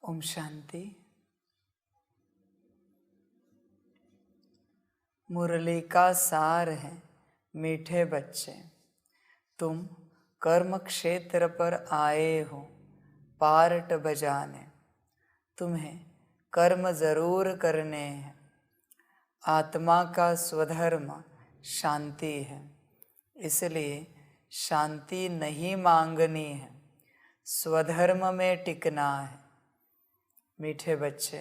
ओम शांति। मुरली का सार है मीठे बच्चे, तुम कर्म क्षेत्र पर आए हो पार्ट बजाने। तुम्हें कर्म जरूर करने हैं। आत्मा का स्वधर्म शांति है, इसलिए शांति नहीं मांगनी है, स्वधर्म में टिकना है। मीठे बच्चे,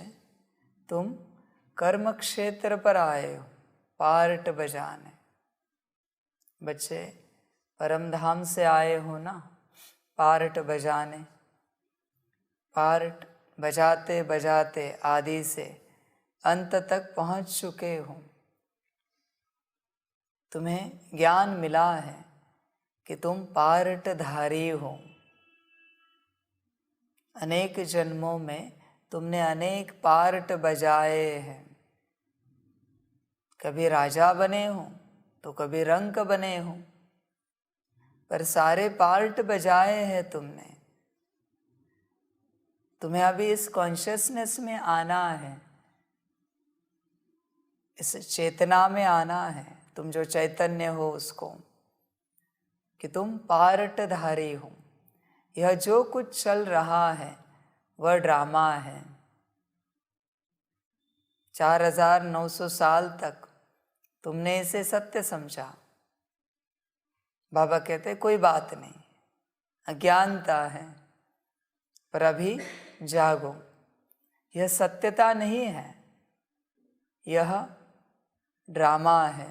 तुम कर्म क्षेत्र पर आए हो पार्ट बजाने। बच्चे, परम धाम से आए हो ना पार्ट बजाने। पार्ट बजाते बजाते आदि से अंत तक पहुंच चुके हो। तुम्हें ज्ञान मिला है कि तुम पार्टधारी हो। अनेक जन्मों में तुमने अनेक पार्ट बजाए हैं। कभी राजा बने हो तो कभी रंक बने हो, पर सारे पार्ट बजाए हैं तुमने। तुम्हें अभी इस कॉन्शियसनेस में आना है, इस चेतना में आना है, तुम जो चैतन्य हो उसको, कि तुम पार्टधारी हो। यह जो कुछ चल रहा है वह ड्रामा है। 4900 साल तक तुमने इसे सत्य समझा। बाबा कहते कोई बात नहीं, अज्ञानता है, पर अभी जागो। यह सत्यता नहीं है, यह ड्रामा है।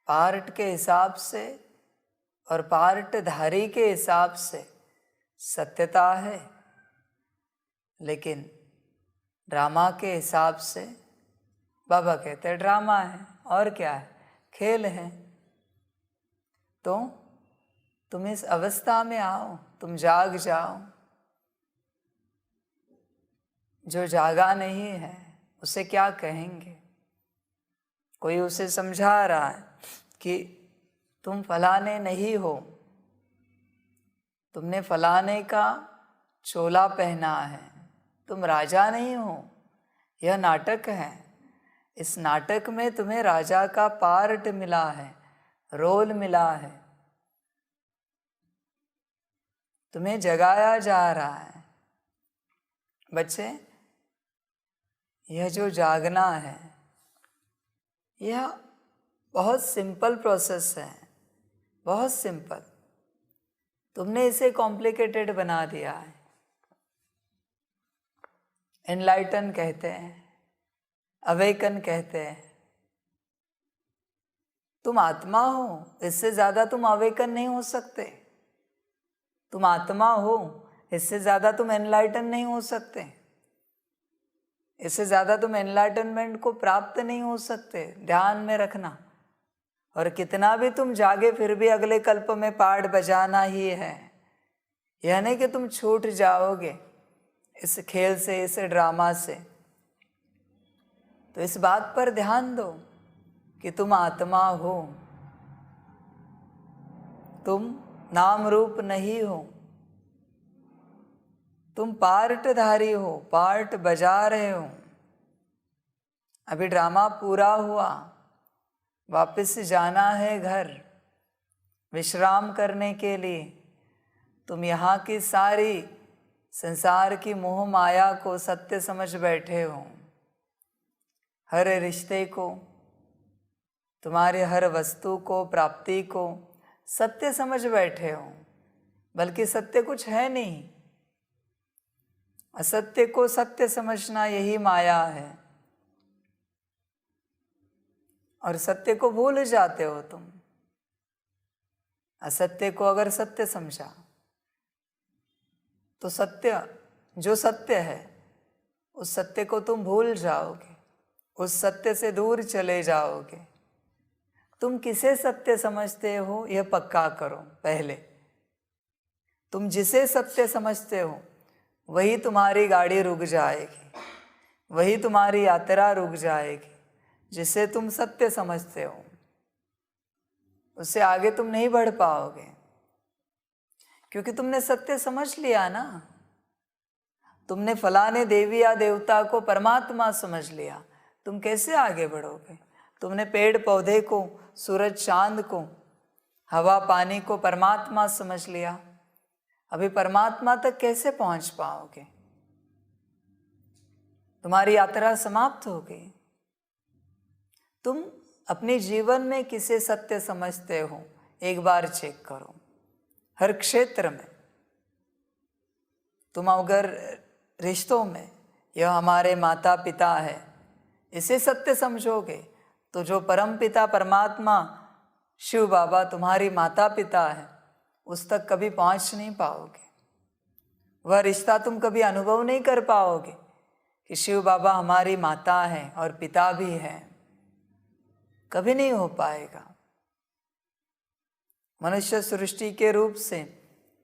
पार्ट के हिसाब से और पार्टधारी के हिसाब से सत्यता है, लेकिन ड्रामा के हिसाब से बाबा कहते हैं ड्रामा है। और क्या है? खेल है। तो तुम इस अवस्था में आओ, तुम जाग जाओ। जो जागा नहीं है उसे क्या कहेंगे? कोई उसे समझा रहा है कि तुम फलाने नहीं हो, तुमने फलाने का चोला पहना है, तुम राजा नहीं हो। यह नाटक है। इस नाटक में तुम्हें राजा का पार्ट मिला है, रोल मिला है। तुम्हें जगाया जा रहा है। बच्चे, यह जो जागना है यह बहुत सिंपल प्रोसेस है, बहुत सिंपल। तुमने इसे कॉम्प्लिकेटेड बना दिया है। एनलाइटन कहते हैं, अवेकन कहते हैं। तुम आत्मा हो, इससे ज़्यादा तुम अवेकन नहीं हो सकते। तुम आत्मा हो, इससे ज़्यादा तुम एनलाइटन नहीं हो सकते। इससे ज़्यादा तुम एनलाइटनमेंट को प्राप्त नहीं हो सकते। ध्यान में रखना। और कितना भी तुम जागे फिर भी अगले कल्प में पार्ट बजाना ही है। यह नहीं कि तुम छूट जाओगे इस खेल से, इस ड्रामा से। तो इस बात पर ध्यान दो कि तुम आत्मा हो, तुम नाम रूप नहीं हो। तुम पार्टधारी हो, पार्ट बजा रहे हो। अभी ड्रामा पूरा हुआ, वापस जाना है घर विश्राम करने के लिए। तुम यहाँ की सारी संसार की मोह माया को सत्य समझ बैठे हो। हर रिश्ते को, तुम्हारे हर वस्तु को, प्राप्ति को सत्य समझ बैठे हो, बल्कि सत्य कुछ है नहीं। असत्य को सत्य समझना यही माया है। और सत्य को भूल जाते हो तुम। असत्य को अगर सत्य समझा तो सत्य, जो सत्य है उस सत्य को तुम भूल जाओगे, उस सत्य से दूर चले जाओगे। तुम किसे सत्य समझते हो यह पक्का करो पहले। तुम जिसे सत्य समझते हो वही तुम्हारी गाड़ी रुक जाएगी, वही तुम्हारी यात्रा रुक जाएगी। जिसे तुम सत्य समझते हो उससे आगे तुम नहीं बढ़ पाओगे, क्योंकि तुमने सत्य समझ लिया ना। तुमने फलाने देवी या देवता को परमात्मा समझ लिया, तुम कैसे आगे बढ़ोगे? तुमने पेड़ पौधे को, सूरज चांद को, हवा पानी को परमात्मा समझ लिया, अभी परमात्मा तक कैसे पहुंच पाओगे? तुम्हारी यात्रा समाप्त हो गई। तुम अपने जीवन में किसे सत्य समझते हो, एक बार चेक करो। हर क्षेत्र में तुम अगर रिश्तों में यह हमारे माता पिता है इसे सत्य समझोगे तो जो परम पिता परमात्मा शिव बाबा तुम्हारी माता पिता है उस तक कभी पहुंच नहीं पाओगे। वह रिश्ता तुम कभी अनुभव नहीं कर पाओगे कि शिव बाबा हमारी माता है और पिता भी है, कभी नहीं हो पाएगा। मनुष्य सृष्टि के रूप से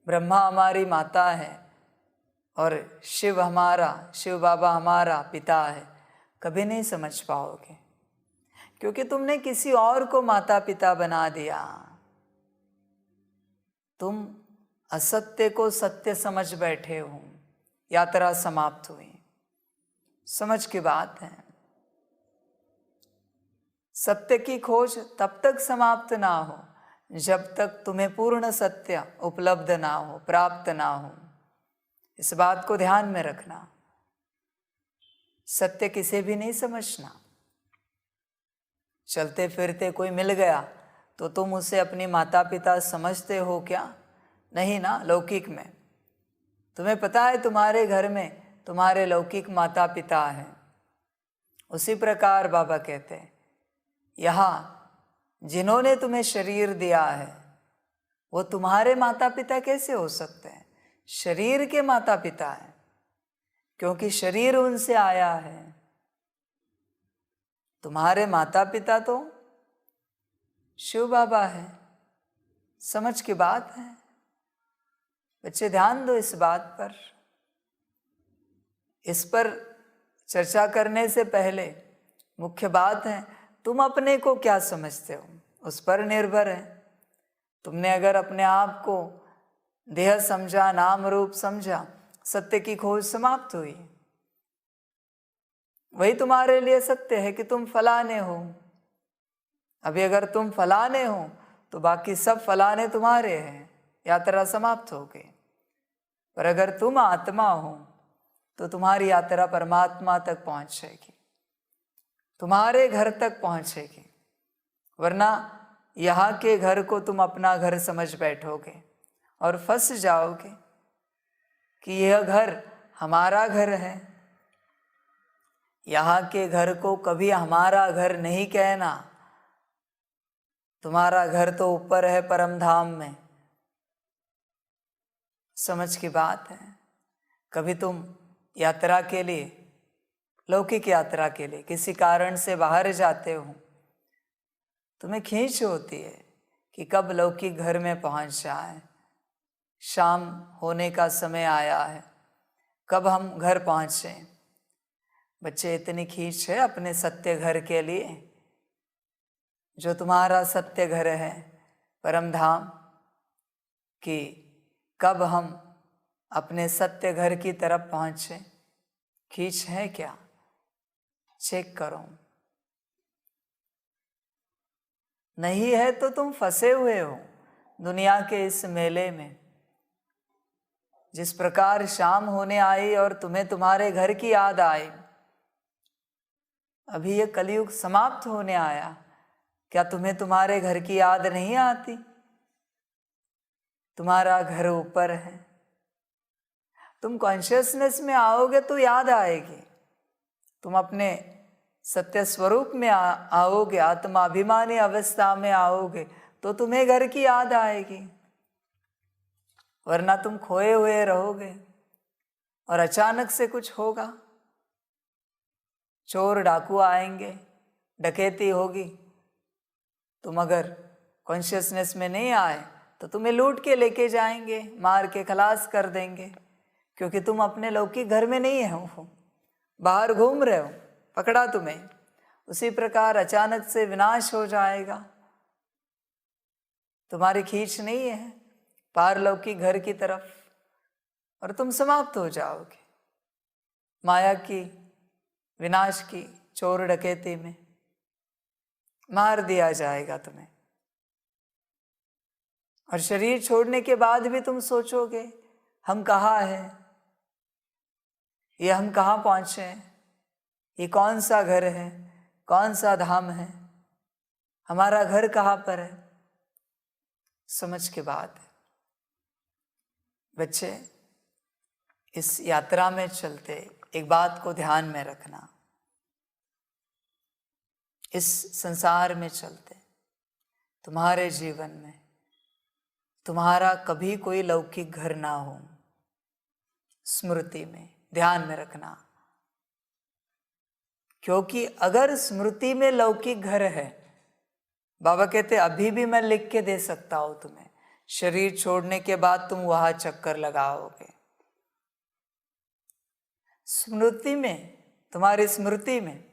ब्रह्मा हमारी माता है और शिव बाबा हमारा पिता है, कभी नहीं समझ पाओगे क्योंकि तुमने किसी और को माता पिता बना दिया। तुम असत्य को सत्य समझ बैठे हो, यात्रा समाप्त हुई। समझ की बात है, सत्य की खोज तब तक समाप्त ना हो जब तक तुम्हें पूर्ण सत्य उपलब्ध ना हो, प्राप्त ना हो। इस बात को ध्यान में रखना। सत्य किसे भी नहीं समझना। चलते फिरते कोई मिल गया तो तुम उसे अपनी माता पिता समझते हो क्या? नहीं ना। लौकिक में तुम्हें पता है तुम्हारे घर में तुम्हारे लौकिक माता पिता हैं। उसी प्रकार बाबा कहते हैं यहाँ जिन्होंने तुम्हें शरीर दिया है वो तुम्हारे माता पिता कैसे हो सकते हैं? शरीर के माता पिता हैं क्योंकि शरीर उनसे आया है। तुम्हारे माता पिता तो शिव बाबा है। समझ की बात है बच्चे, ध्यान दो इस बात पर। इस पर चर्चा करने से पहले मुख्य बात है तुम अपने को क्या समझते हो, उस पर निर्भर है। तुमने अगर अपने आप को देह समझा, नाम रूप समझा, सत्य की खोज समाप्त हुई। वही तुम्हारे लिए सत्य है कि तुम फलाने हो। अभी अगर तुम फलाने हो तो बाकी सब फलाने तुम्हारे हैं, यात्रा समाप्त हो गई। पर अगर तुम आत्मा हो तो तुम्हारी यात्रा परमात्मा तक पहुंचेगी, तुम्हारे घर तक पहुंचेगी। वरना यहाँ के घर को तुम अपना घर समझ बैठोगे और फंस जाओगे कि यह घर हमारा घर है। यहाँ के घर को कभी हमारा घर नहीं कहना। तुम्हारा घर तो ऊपर है परम धाम में। समझ की बात है। कभी तुम यात्रा के लिए, लौकिक यात्रा के लिए किसी कारण से बाहर जाते हो, तुम्हें खींच होती है कि कब लौकिक घर में पहुंच जाए। शाम होने का समय आया है, कब हम घर पहुंचे। बच्चे, इतनी खींच है अपने सत्य घर के लिए, जो तुम्हारा सत्य घर है परम धाम, कि कब हम अपने सत्य घर की तरफ पहुंचे। खींच है क्या? चेक करो। नहीं है तो तुम फंसे हुए हो दुनिया के इस मेले में। जिस प्रकार शाम होने आई और तुम्हें तुम्हारे घर की याद आई, अभी ये कलयुग समाप्त होने आया, क्या तुम्हें तुम्हारे घर की याद नहीं आती? तुम्हारा घर ऊपर है। तुम कॉन्शियसनेस में आओगे तो याद आएगी। तुम अपने सत्य स्वरूप में आओगे, आत्माभिमानी अवस्था में आओगे तो तुम्हें घर की याद आएगी। वरना तुम खोए हुए रहोगे और अचानक से कुछ होगा, चोर डाकू आएंगे, डकैती होगी। तुम अगर कॉन्शियसनेस में नहीं आए तो तुम्हें लूट के लेके जाएंगे, मार के खलास कर देंगे, क्योंकि तुम अपने लौकिक घर में नहीं हो, बाहर घूम रहे हो, पकड़ा तुम्हें। उसी प्रकार अचानक से विनाश हो जाएगा। तुम्हारी खींच नहीं है पारलौकिक घर की तरफ और तुम समाप्त हो जाओगे। माया की विनाश की चोर डकैती में मार दिया जाएगा तुम्हें। और शरीर छोड़ने के बाद भी तुम सोचोगे हम कहाँ हैं, ये हम कहाँ पहुँचे हैं, ये कौन सा घर है, कौन सा धाम है, हमारा घर कहाँ पर है। समझ के बाद बच्चे इस यात्रा में चलते एक बात को ध्यान में रखना, इस संसार में चलते तुम्हारे जीवन में तुम्हारा कभी कोई लौकिक घर ना हो। स्मृति में ध्यान में रखना, क्योंकि अगर स्मृति में लौकिक घर है, बाबा कहते अभी भी मैं लिख के दे सकता हूं तुम्हें, शरीर छोड़ने के बाद तुम वहां चक्कर लगाओगे। स्मृति में, तुम्हारी स्मृति में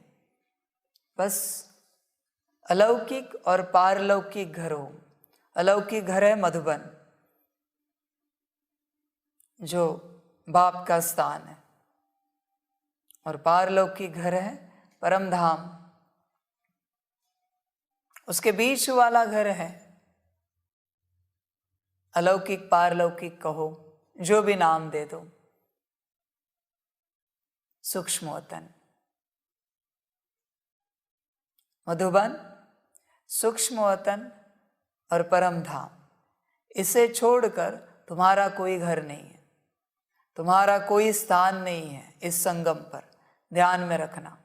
बस अलौकिक और पारलौकिक घर हो। अलौकिक घर है मधुबन, जो बाप का स्थान है, और पारलौकिक घर है परम धाम, उसके बीच वाला घर है अलौकिक पारलौकिक, कहो जो भी नाम दे दो, सूक्ष्म वतन। मधुबन, सूक्ष्म वतन और परम धाम, इसे छोड़कर तुम्हारा कोई घर नहीं है, तुम्हारा कोई स्थान नहीं है इस संगम पर। ध्यान में रखना,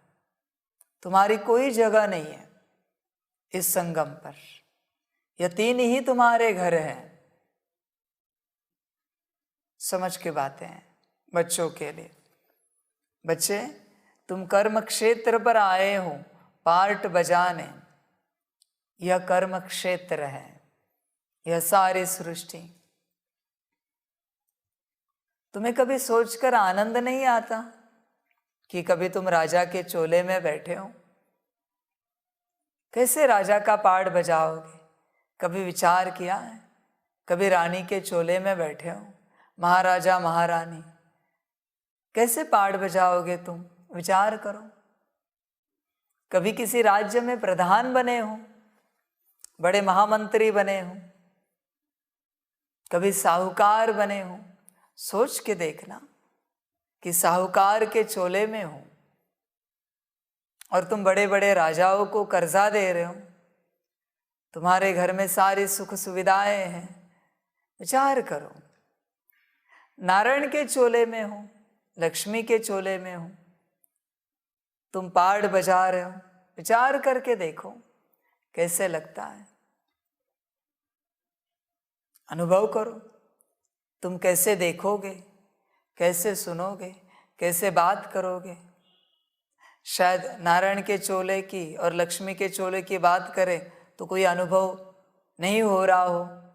तुम्हारी कोई जगह नहीं है इस संगम पर। ये तीन ही तुम्हारे घर हैं। समझ के बातें हैं बच्चों के लिए। बच्चे, तुम कर्म क्षेत्र पर आए हो पार्ट बजाने। यह कर्म क्षेत्र है, यह सारी सृष्टि। तुम्हें कभी सोचकर आनंद नहीं आता कि कभी तुम राजा के चोले में बैठे हो? कैसे राजा का पार्ट बजाओगे? कभी विचार किया है? कभी रानी के चोले में बैठे हो, महाराजा महारानी, कैसे पार्ट बजाओगे तुम? विचार करो। कभी किसी राज्य में प्रधान बने हो, बड़े महामंत्री बने हो, कभी साहूकार बने हो, सोच के देखना कि साहूकार के चोले में हो और तुम बड़े बड़े राजाओं को कर्जा दे रहे हो, तुम्हारे घर में सारी सुख सुविधाएं हैं। विचार करो, नारायण के चोले में हो, लक्ष्मी के चोले में हो, तुम पार्ट बजा रहे हो। विचार करके देखो कैसे लगता है, अनुभव करो। तुम कैसे देखोगे, कैसे सुनोगे, कैसे बात करोगे? शायद नारायण के चोले की और लक्ष्मी के चोले की बात करें तो कोई अनुभव नहीं हो रहा हो,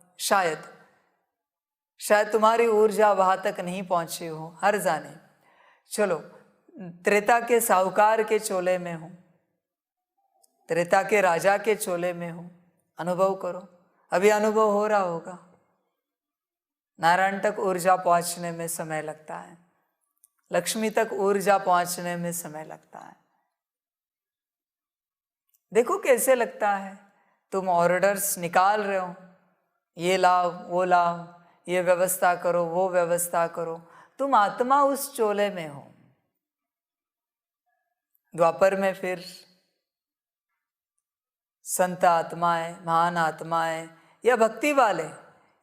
शायद तुम्हारी ऊर्जा वहां तक नहीं पहुंची हो, हर जाने। चलो, त्रेता के साहूकार के चोले में हो, त्रेता के राजा के चोले में हो, अनुभव करो। अभी अनुभव हो रहा होगा। नारायण तक ऊर्जा पहुंचने में समय लगता है, लक्ष्मी तक ऊर्जा पहुंचने में समय लगता है। देखो कैसे लगता है। तुम ऑर्डर्स निकाल रहे हो, ये लाओ वो लाओ, ये व्यवस्था करो वो व्यवस्था करो। तुम आत्मा उस चोले में हो। द्वापर में फिर संत आत्माएं, महान आत्माएं या भक्ति वाले,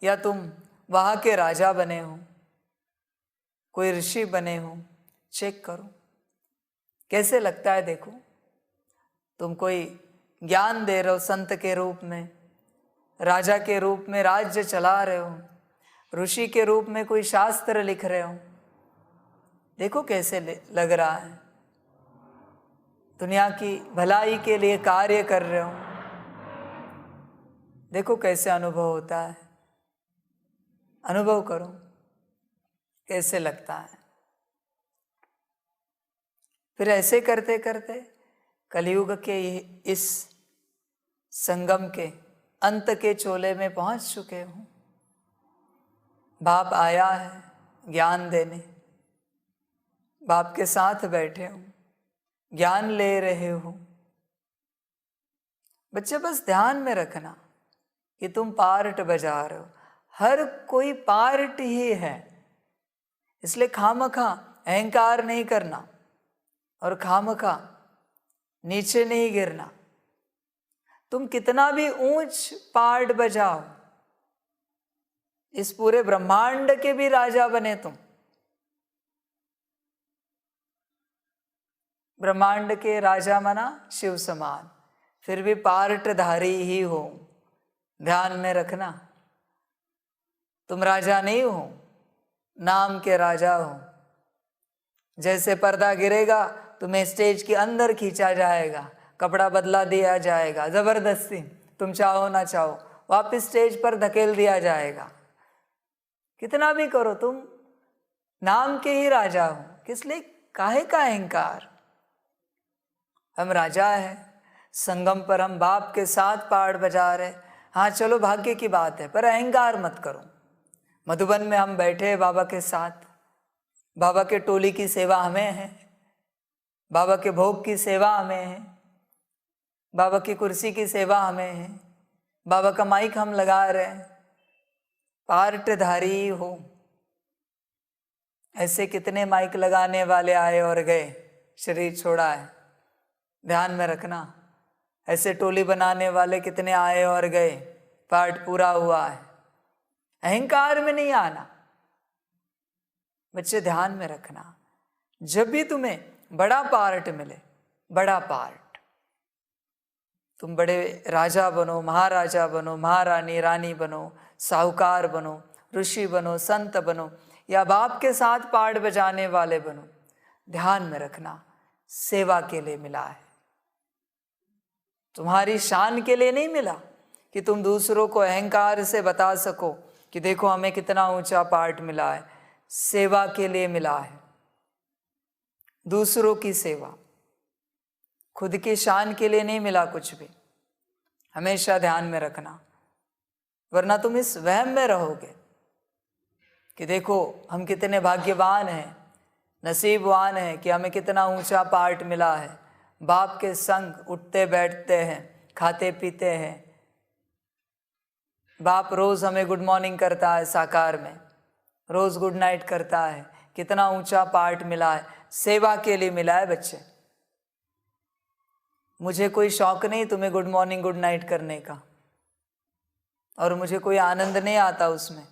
या तुम वहां के राजा बने हो, कोई ऋषि बने हो, चेक करो कैसे लगता है। देखो, तुम कोई ज्ञान दे रहे हो संत के रूप में, राजा के रूप में राज्य चला रहे हो, ऋषि के रूप में कोई शास्त्र लिख रहे हो। देखो कैसे लग रहा है। दुनिया की भलाई के लिए कार्य कर रहे हो, देखो कैसे अनुभव होता है। अनुभव करो कैसे लगता है। फिर ऐसे करते करते कलयुग के इस संगम के अंत के चोले में पहुंच चुके हो। बाप आया है ज्ञान देने, बाप के साथ बैठे हो, ज्ञान ले रहे हो। बच्चे बस ध्यान में रखना कि तुम पार्ट बजा रहे हो, हर कोई पार्ट ही है। इसलिए खामखा अहंकार नहीं करना और खामखा नीचे नहीं गिरना। तुम कितना भी ऊंच पार्ट बजाओ, इस पूरे ब्रह्मांड के भी राजा बने तुम, ब्रह्मांड के राजा माना शिव समान, फिर भी पार्टधारी ही हो। ध्यान में रखना, तुम राजा नहीं हो, नाम के राजा हो। जैसे पर्दा गिरेगा तुम्हें स्टेज के अंदर खींचा जाएगा, कपड़ा बदला दिया जाएगा, जबरदस्ती तुम चाहो ना चाहो वापस स्टेज पर धकेल दिया जाएगा। कितना भी करो तुम नाम के ही राजा हो, किस लिए काहे का अहंकार। हम राजा है, संगम पर हम बाप के साथ पार्ट बजा रहे। हाँ चलो भाग्य की बात है, पर अहंकार मत करो। मधुबन में हम बैठे बाबा के साथ, बाबा के टोली की सेवा हमें है, बाबा के भोग की सेवा हमें है, बाबा की कुर्सी की सेवा हमें है, बाबा का माइक हम लगा रहे हैं। पार्टधारी हो। ऐसे कितने माइक लगाने वाले आए और गए, शरीर छोड़ा है। ध्यान में रखना, ऐसे टोली बनाने वाले कितने आए और गए, पार्ट पूरा हुआ है। अहंकार में नहीं आना। बच्चे ध्यान में रखना, जब भी तुम्हें बड़ा पार्ट मिले, बड़ा पार्ट, तुम बड़े राजा बनो, महाराजा बनो, महारानी रानी बनो, साहूकार बनो, ऋषि बनो, संत बनो, या बाप के साथ पार्ट बजाने वाले बनो, ध्यान में रखना सेवा के लिए मिला है। तुम्हारी शान के लिए नहीं मिला कि तुम दूसरों को अहंकार से बता सको कि देखो हमें कितना ऊंचा पार्ट मिला है। सेवा के लिए मिला है, दूसरों की सेवा, खुद की शान के लिए नहीं मिला कुछ भी। हमेशा ध्यान में रखना, वरना तुम इस वहम में रहोगे कि देखो हम कितने भाग्यवान हैं, नसीबवान हैं कि हमें कितना ऊंचा पार्ट मिला है। बाप के संग उठते बैठते हैं, खाते पीते हैं। बाप रोज हमें गुड मॉर्निंग करता है, साकार में रोज गुड नाइट करता है। कितना ऊंचा पार्ट मिला है, सेवा के लिए मिला है। बच्चे, मुझे कोई शौक नहीं तुम्हें गुड मॉर्निंग गुड नाइट करने का, और मुझे कोई आनंद नहीं आता उसमें।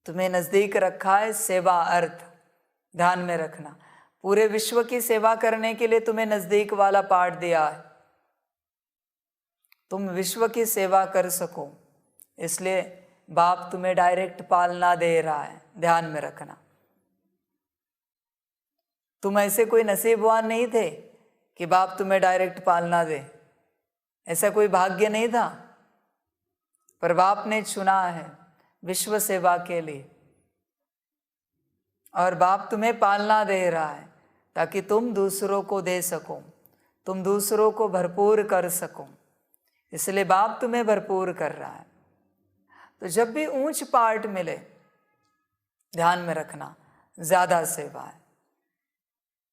तुम्हें नजदीक रखा है सेवा अर्थ, ध्यान में रखना। पूरे विश्व की सेवा करने के लिए तुम्हें नजदीक वाला पार्ट दिया है, तुम विश्व की सेवा कर सको, इसलिए बाप तुम्हें डायरेक्ट पालना दे रहा है। ध्यान में रखना, तुम ऐसे कोई नसीबवान नहीं थे कि बाप तुम्हें डायरेक्ट पालना दे, ऐसा कोई भाग्य नहीं था, पर बाप ने चुना है विश्व सेवा के लिए, और बाप तुम्हें पालना दे रहा है ताकि तुम दूसरों को दे सको, तुम दूसरों को भरपूर कर सको। इसलिए बाप तुम्हें भरपूर कर रहा है। तो जब भी ऊंच पार्ट मिले, ध्यान में रखना ज्यादा सेवा है,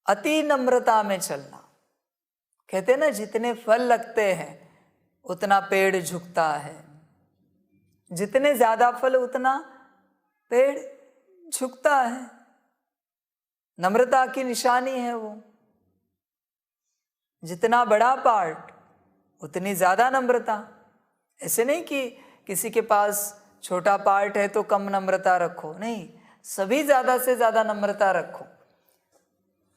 अति नम्रता में चलना। कहते ना जितने फल लगते हैं उतना पेड़ झुकता है, जितने ज्यादा फल उतना पेड़ झुकता है। नम्रता की निशानी है वो। जितना बड़ा पार्ट उतनी ज्यादा नम्रता। ऐसे नहीं कि किसी के पास छोटा पार्ट है तो कम नम्रता रखो, नहीं, सभी ज्यादा से ज्यादा नम्रता रखो।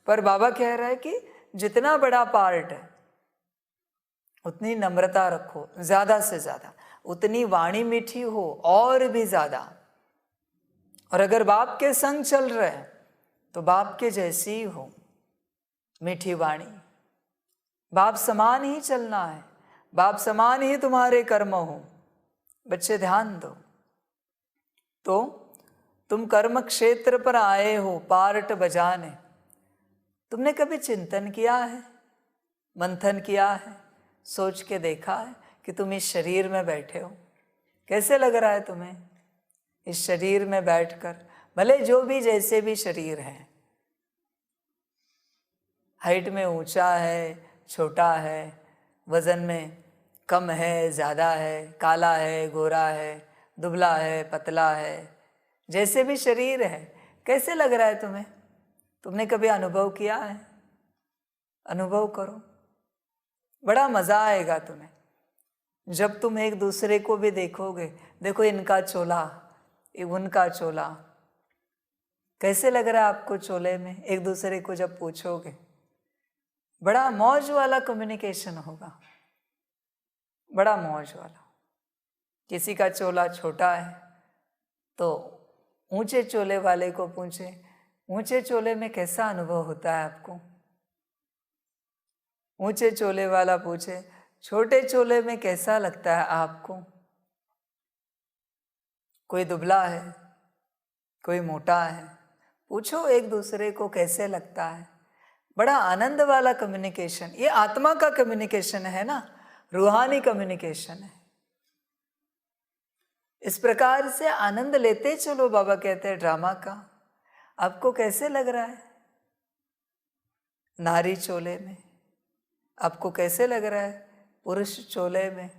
पर बाबा कह रहा है कि जितना बड़ा पार्ट है उतनी नम्रता रखो, ज्यादा से ज्यादा, उतनी वाणी मीठी हो और भी ज्यादा। और अगर बाप के संग चल रहे हैं तो बाप के जैसी हो मीठी वाणी। बाप समान ही चलना है, बाप समान ही तुम्हारे कर्म हो। बच्चे ध्यान दो। तो तुम कर्म क्षेत्र पर आए हो पार्ट बजाने। तुमने कभी चिंतन किया है, मंथन किया है, सोच के देखा है कि तुम इस शरीर में बैठे हो? कैसे लग रहा है तुम्हें इस शरीर में बैठकर भले जो भी जैसे भी शरीर है, हाइट में ऊंचा है, छोटा है, वजन में कम है, ज़्यादा है, काला है, गोरा है, दुबला है, पतला है, जैसे भी शरीर है, कैसे लग रहा है तुम्हें? तुमने कभी अनुभव किया है? अनुभव करो, बड़ा मज़ा आएगा तुम्हें जब तुम एक दूसरे को भी देखोगे। देखो इनका चोला, उनका चोला, कैसे लग रहा है आपको चोले में? एक दूसरे को जब पूछोगे, बड़ा मौज वाला कम्युनिकेशन होगा, बड़ा मौज वाला। किसी का चोला छोटा है तो ऊंचे चोले वाले को पूछे, ऊंचे चोले में कैसा अनुभव होता है आपको? ऊंचे चोले वाला पूछे, छोटे चोले में कैसा लगता है आपको? कोई दुबला है, कोई मोटा है, पूछो एक दूसरे को कैसे लगता है। बड़ा आनंद वाला कम्युनिकेशन, ये आत्मा का कम्युनिकेशन है ना, रूहानी कम्युनिकेशन है। इस प्रकार से आनंद लेते चलो। बाबा कहते हैं ड्रामा का। आपको कैसे लग रहा है नारी चोले में? आपको कैसे लग रहा है पुरुष चोले में?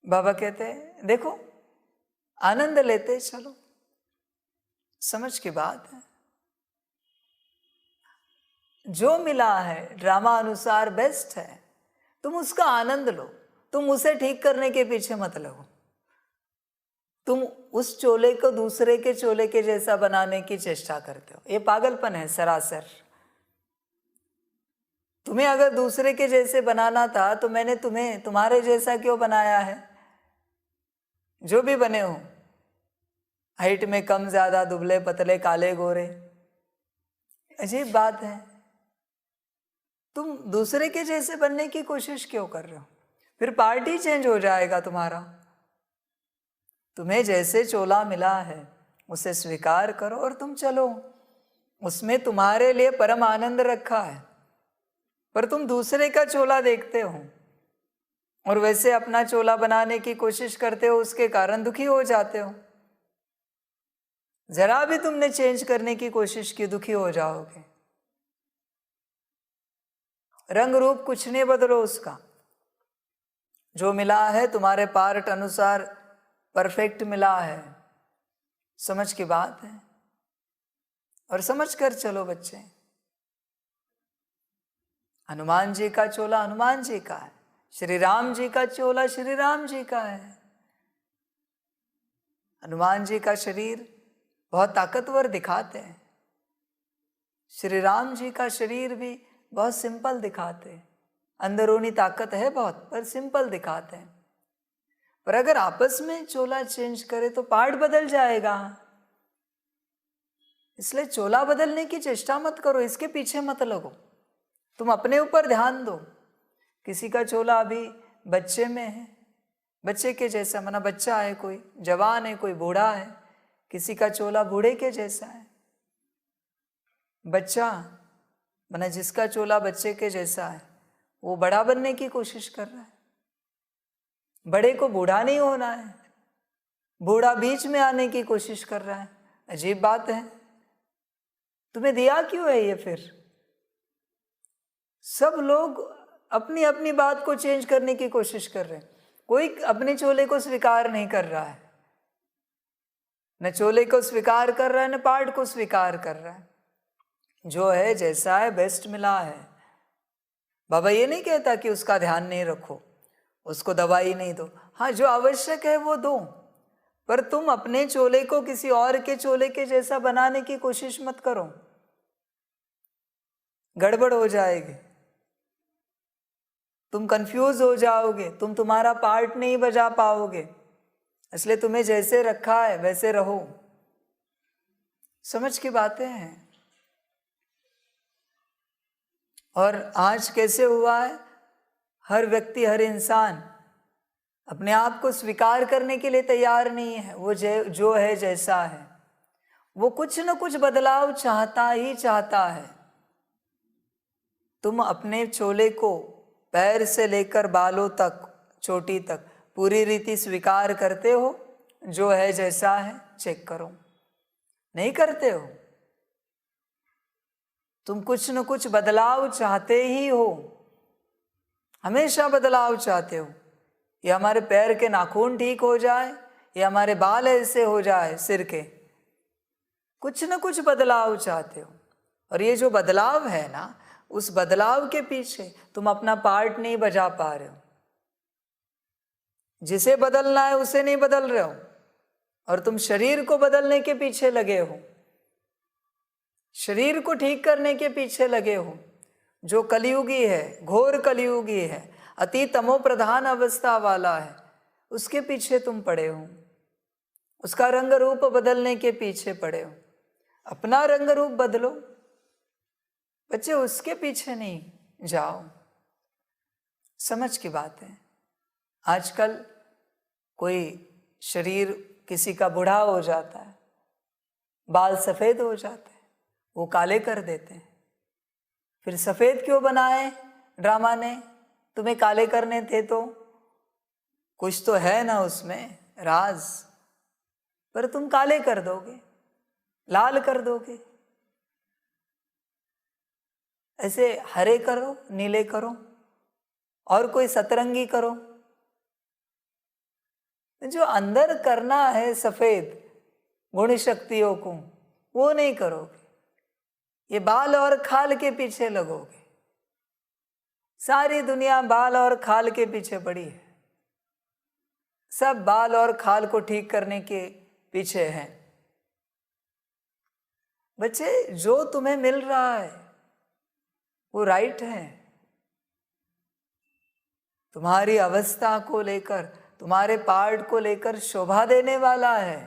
बाबा कहते हैं देखो, आनंद लेते चलो। समझ की बात है, जो मिला है ड्रामा अनुसार बेस्ट है, तुम उसका आनंद लो। तुम उसे ठीक करने के पीछे मत लगो। तुम उस चोले को दूसरे के चोले के जैसा बनाने की चेष्टा करते हो, ये पागलपन है सरासर। तुम्हें अगर दूसरे के जैसे बनाना था तो मैंने तुम्हें तुम्हारे जैसा क्यों बनाया है? जो भी बने हो, हाइट में कम ज्यादा, दुबले पतले, काले गोरे, अजीब बात है। तुम दूसरे के जैसे बनने की कोशिश क्यों कर रहे हो? फिर पार्टी चेंज हो जाएगा तुम्हारा। तुम्हें जैसे चोला मिला है उसे स्वीकार करो और तुम चलो। उसमें तुम्हारे लिए परम आनंद रखा है, पर तुम दूसरे का चोला देखते हो और वैसे अपना चोला बनाने की कोशिश करते हो, उसके कारण दुखी हो जाते हो। जरा भी तुमने चेंज करने की कोशिश की, दुखी हो जाओगे। रंग रूप कुछ नहीं बदलो उसका, जो मिला है तुम्हारे पार्ट अनुसार परफेक्ट मिला है। समझ की बात है, और समझ कर चलो बच्चे। हनुमान जी का चोला हनुमान जी का है, श्री राम जी का चोला श्री राम जी का है। हनुमान जी का शरीर बहुत ताकतवर दिखाते हैं, श्री राम जी का शरीर भी बहुत सिंपल दिखाते हैं। अंदरूनी ताकत है बहुत, पर सिंपल दिखाते हैं। पर अगर आपस में चोला चेंज करे तो पार्ट बदल जाएगा। इसलिए चोला बदलने की चेष्टा मत करो, इसके पीछे मत लगो। तुम अपने ऊपर ध्यान दो। किसी का चोला अभी बच्चे में है, बच्चे के जैसा, माना बच्चा है, कोई जवान है, कोई बूढ़ा है। किसी का चोला बूढ़े के जैसा है। बच्चा माना जिसका चोला बच्चे के जैसा है, वो बड़ा बनने की कोशिश कर रहा है। बड़े को बूढ़ा नहीं होना है, बूढ़ा बीच में आने की कोशिश कर रहा है। अजीब बात है। तुम्हें दिया क्यों है ये? फिर सब लोग अपनी अपनी बात को चेंज करने की कोशिश कर रहे हैं। कोई अपने चोले को स्वीकार नहीं कर रहा है, न चोले को स्वीकार कर रहा है, न पार्ट को स्वीकार कर रहा है। जो है जैसा है बेस्ट मिला है। बाबा ये नहीं कहता कि उसका ध्यान नहीं रखो, उसको दवाई नहीं दो। हाँ, जो आवश्यक है वो दो, पर तुम अपने चोले को किसी और के चोले के जैसा बनाने की कोशिश मत करो, गड़बड़ हो जाएगी। तुम कंफ्यूज हो जाओगे, तुम तुम्हारा पार्ट नहीं बजा पाओगे। इसलिए तुम्हें जैसे रखा है वैसे रहो। समझ की बातें हैं। और आज कैसे हुआ है, हर व्यक्ति, हर इंसान अपने आप को स्वीकार करने के लिए तैयार नहीं है। वो जो है जैसा है, वो कुछ न कुछ बदलाव चाहता ही चाहता है। तुम अपने चोले को पैर से लेकर बालों तक, चोटी तक पूरी रीति स्वीकार करते हो, जो है जैसा है। चेक करो, नहीं करते हो। तुम कुछ न कुछ बदलाव चाहते ही हो, हमेशा बदलाव चाहते हो। ये हमारे पैर के नाखून ठीक हो जाए, ये हमारे बाल ऐसे हो जाए सिर के, कुछ न कुछ बदलाव चाहते हो। और ये जो बदलाव है ना, उस बदलाव के पीछे तुम अपना पार्ट नहीं बजा पा रहे हो। जिसे बदलना है उसे नहीं बदल रहे हो, और तुम शरीर को बदलने के पीछे लगे हो, शरीर को ठीक करने के पीछे लगे हो, जो कलियुगी है, घोर कलियुगी है, अति तमो प्रधान अवस्था वाला है, उसके पीछे तुम पड़े हो, उसका रंग रूप बदलने के पीछे पड़े हो। अपना रंग रूप बदलो बच्चे, उसके पीछे नहीं जाओ। समझ की बात है। आजकल कोई शरीर किसी का बूढ़ा हो जाता है, बाल सफ़ेद हो जाते हैं, वो काले कर देते हैं। फिर सफ़ेद क्यों बनाए ड्रामा ने? तुम्हें काले करने थे तो कुछ तो है ना उसमें राज, पर तुम काले कर दोगे, लाल कर दोगे। ऐसे हरे करो, नीले करो, और कोई सतरंगी करो। जो अंदर करना है सफ़ेद गुण शक्तियों को, वो नहीं करोगे। ये बाल और खाल के पीछे लगोगे। सारी दुनिया बाल और खाल के पीछे पड़ी है, सब बाल और खाल को ठीक करने के पीछे हैं। बच्चे, जो तुम्हें मिल रहा है वो राइट है। तुम्हारी अवस्था को लेकर, तुम्हारे पार्ट को लेकर शोभा देने वाला है,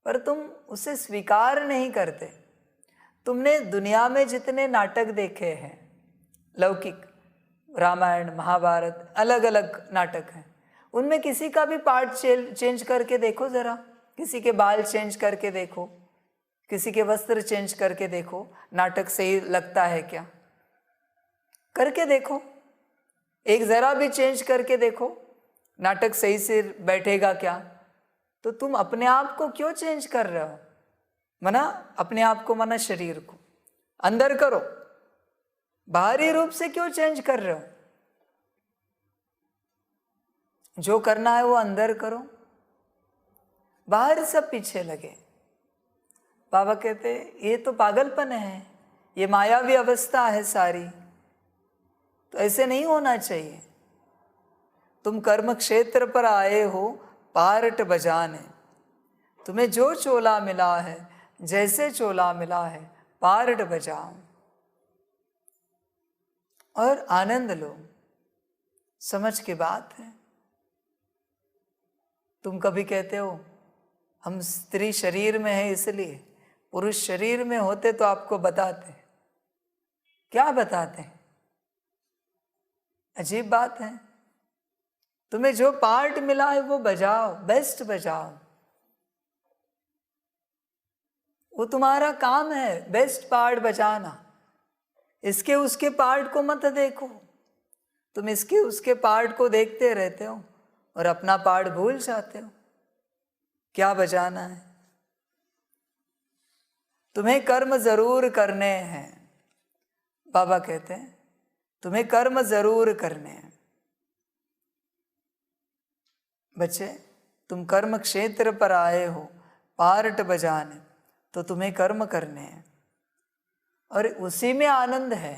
पर तुम उसे स्वीकार नहीं करते। तुमने दुनिया में जितने नाटक देखे हैं, लौकिक, रामायण, महाभारत, अलग अलग नाटक हैं, उनमें किसी का भी पार्ट चेंज करके देखो ज़रा। किसी के बाल चेंज करके देखो, किसी के वस्त्र चेंज करके देखो, नाटक सही लगता है क्या? करके देखो। एक ज़रा भी चेंज करके देखो, नाटक सही से बैठेगा क्या? तो तुम अपने आप को क्यों चेंज कर रहे हो? मना अपने आप को, मना शरीर को अंदर करो, बाहरी रूप से क्यों चेंज कर रहे हो? जो करना है वो अंदर करो, बाहर सब पीछे लगे। बाबा कहते ये तो पागलपन है, ये मायावी अवस्था है सारी, तो ऐसे नहीं होना चाहिए। तुम कर्म क्षेत्र पर आए हो पार्ट बजाने, तुम्हें जो चोला मिला है, जैसे चोला मिला है, पार्ट बजाओ और आनंद लो। समझ की बात है। तुम कभी कहते हो हम स्त्री शरीर में है इसलिए, पुरुष शरीर में होते तो आपको बताते। क्या बताते? अजीब बात है। तुम्हें जो पार्ट मिला है वो बजाओ, बेस्ट बजाओ, वो तुम्हारा काम है, बेस्ट पार्ट बजाना। इसके उसके पार्ट को मत देखो। तुम इसके उसके पार्ट को देखते रहते हो और अपना पार्ट भूल जाते हो। क्या बजाना है? तुम्हें कर्म जरूर करने हैं। बाबा कहते हैं तुम्हें कर्म जरूर करने हैं। बच्चे, तुम कर्म क्षेत्र पर आए हो पार्ट बजाने, तो तुम्हें कर्म करने हैं और उसी में आनंद है।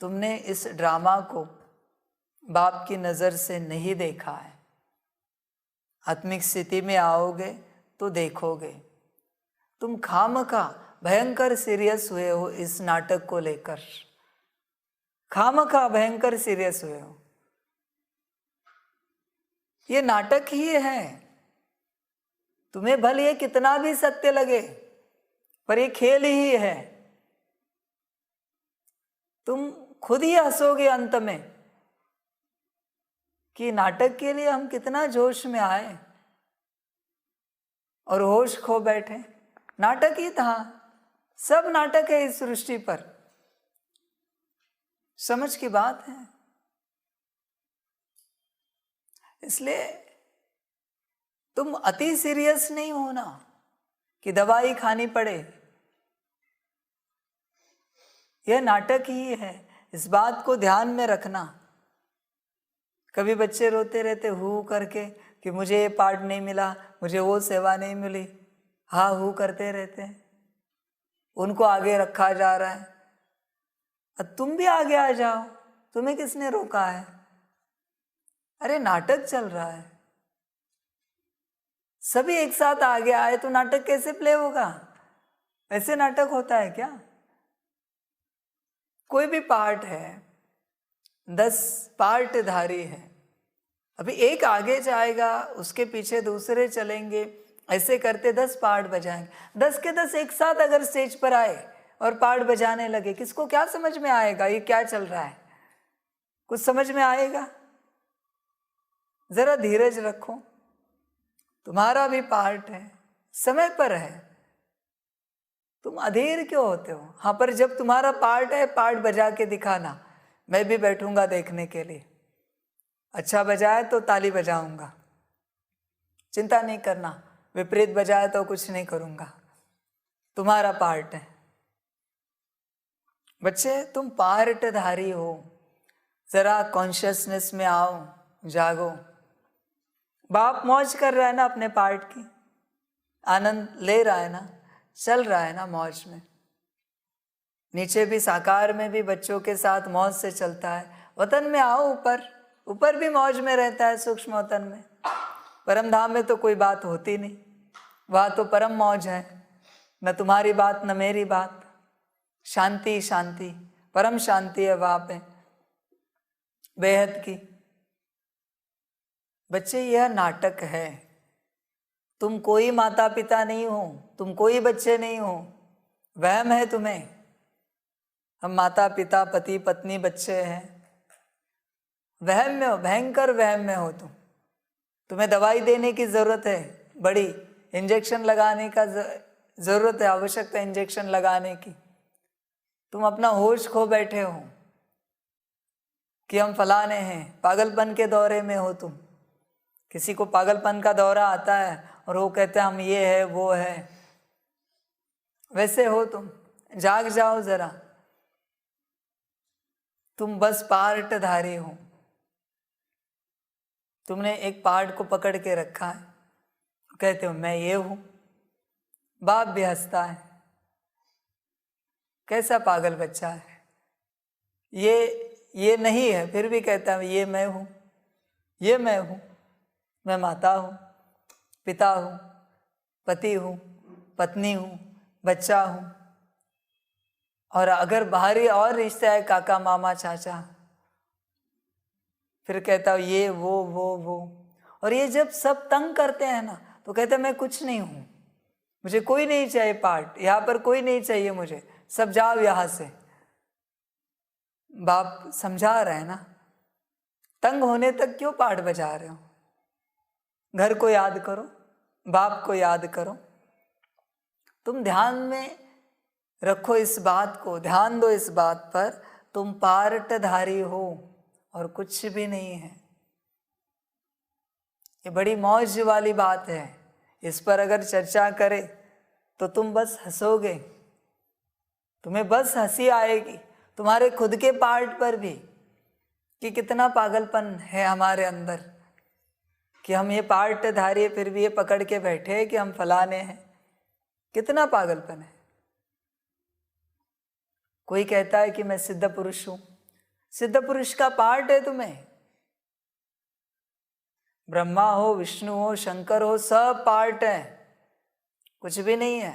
तुमने इस ड्रामा को बाप की नज़र से नहीं देखा है। आत्मिक स्थिति में आओगे तो देखोगे। तुम खामखा भयंकर सीरियस हुए हो इस नाटक को लेकर, खामखा भयंकर सीरियस हुए हो। ये नाटक ही है। तुम्हें भले ये कितना भी सत्य लगे, पर ये खेल ही है। तुम खुद ही हंसोगे अंत में कि नाटक के लिए हम कितना जोश में आए और होश खो बैठे। नाटक ही था, सब नाटक है इस सृष्टि पर। समझ की बात है। इसलिए तुम अति सीरियस नहीं होना कि दवाई खानी पड़े। यह नाटक ही है, इस बात को ध्यान में रखना। कभी बच्चे रोते रहते हू करके कि मुझे ये पार्ट नहीं मिला, मुझे वो सेवा नहीं मिली, हाँ हू करते रहते हैं, उनको आगे रखा जा रहा है। अब तुम भी आगे आ जाओ, तुम्हें किसने रोका है? अरे नाटक चल रहा है, सभी एक साथ आगे आए तो नाटक कैसे प्ले होगा? ऐसे नाटक होता है क्या? कोई भी पार्ट है, 10 पार्टधारी है, अभी एक आगे जाएगा, उसके पीछे दूसरे चलेंगे, ऐसे करते 10 पार्ट बजाएंगे। 10 के 10 एक साथ अगर स्टेज पर आए और पार्ट बजाने लगे, किसको क्या समझ में आएगा ये क्या चल रहा है? कुछ समझ में आएगा? जरा धीरज रखो, तुम्हारा भी पार्ट है, समय पर है, तुम अधीर क्यों होते हो? हाँ, पर जब तुम्हारा पार्ट है, पार्ट बजा के दिखाना, मैं भी बैठूंगा देखने के लिए। अच्छा बजाए तो ताली बजाऊंगा, चिंता नहीं करना, विपरीत बजाए तो कुछ नहीं करूंगा, तुम्हारा पार्ट है। बच्चे तुम पार्टधारी हो, जरा कॉन्शियसनेस में आओ, जागो। बाप मौज कर रहा है ना अपने पार्ट की, आनंद ले रहा है ना, चल रहा है ना मौज में। नीचे भी साकार में भी बच्चों के साथ मौज से चलता है। वतन में आओ, ऊपर ऊपर भी मौज में रहता है, सूक्ष्म वतन में। परम धाम में तो कोई बात होती नहीं, वहाँ तो परम मौज है, न तुम्हारी बात न मेरी बात, शांति शांति, परम शांति है वहाँ पे, बेहद की। बच्चे यह नाटक है, तुम कोई माता पिता नहीं हो, तुम कोई बच्चे नहीं हो, वहम है तुम्हें। हम माता पिता पति पत्नी बच्चे हैं, वहम में हो, भयंकर वहम में हो तुम। तुम्हें दवाई देने की ज़रूरत है, बड़ी इंजेक्शन लगाने का ज़रूरत है, आवश्यकता इंजेक्शन लगाने की। तुम अपना होश खो बैठे हो कि हम फलाने हैं, पागलपन के दौरे में हो तुम। किसी को पागलपन का दौरा आता है और वो कहते हैं हम ये है वो है, वैसे हो तुम। जाग जाओ जरा, तुम बस पार्टधारी हो। तुमने एक पार्ट को पकड़ के रखा है, कहते हो मैं ये हूं। बाप भी हंसता है, कैसा पागल बच्चा है, ये नहीं है, फिर भी कहता है ये मैं हूं, ये मैं हूं, मैं माता हूं, पिता हूं, पति हूं, पत्नी हूं, बच्चा हूं। और अगर बाहरी और रिश्ता है, काका मामा चाचा, फिर कहता हूँ ये वो। और ये जब सब तंग करते हैं ना, तो कहते हैं मैं कुछ नहीं हूं, मुझे कोई नहीं चाहिए पार्ट, यहाँ पर कोई नहीं चाहिए मुझे, सब जाओ यहाँ से। बाप समझा रहे हैं ना, तंग होने तक क्यों पार्ट बजा रहे हो? घर को याद करो, बाप को याद करो। तुम ध्यान में रखो इस बात को, ध्यान दो इस बात पर, तुम पार्टधारी हो और कुछ भी नहीं है। ये बड़ी मौज वाली बात है, इस पर अगर चर्चा करें तो तुम बस हंसोगे, तुम्हें बस हंसी आएगी तुम्हारे खुद के पार्ट पर भी, कि कितना पागलपन है हमारे अंदर, कि हम ये पार्टधारी फिर भी ये पकड़ के बैठे हैं कि हम फलाने हैं। कितना पागलपन है। कोई कहता है कि मैं सिद्ध पुरुष हूं, सिद्ध पुरुष का पार्ट है तुम्हें। ब्रह्मा हो, विष्णु हो, शंकर हो, सब पार्ट है, कुछ भी नहीं है।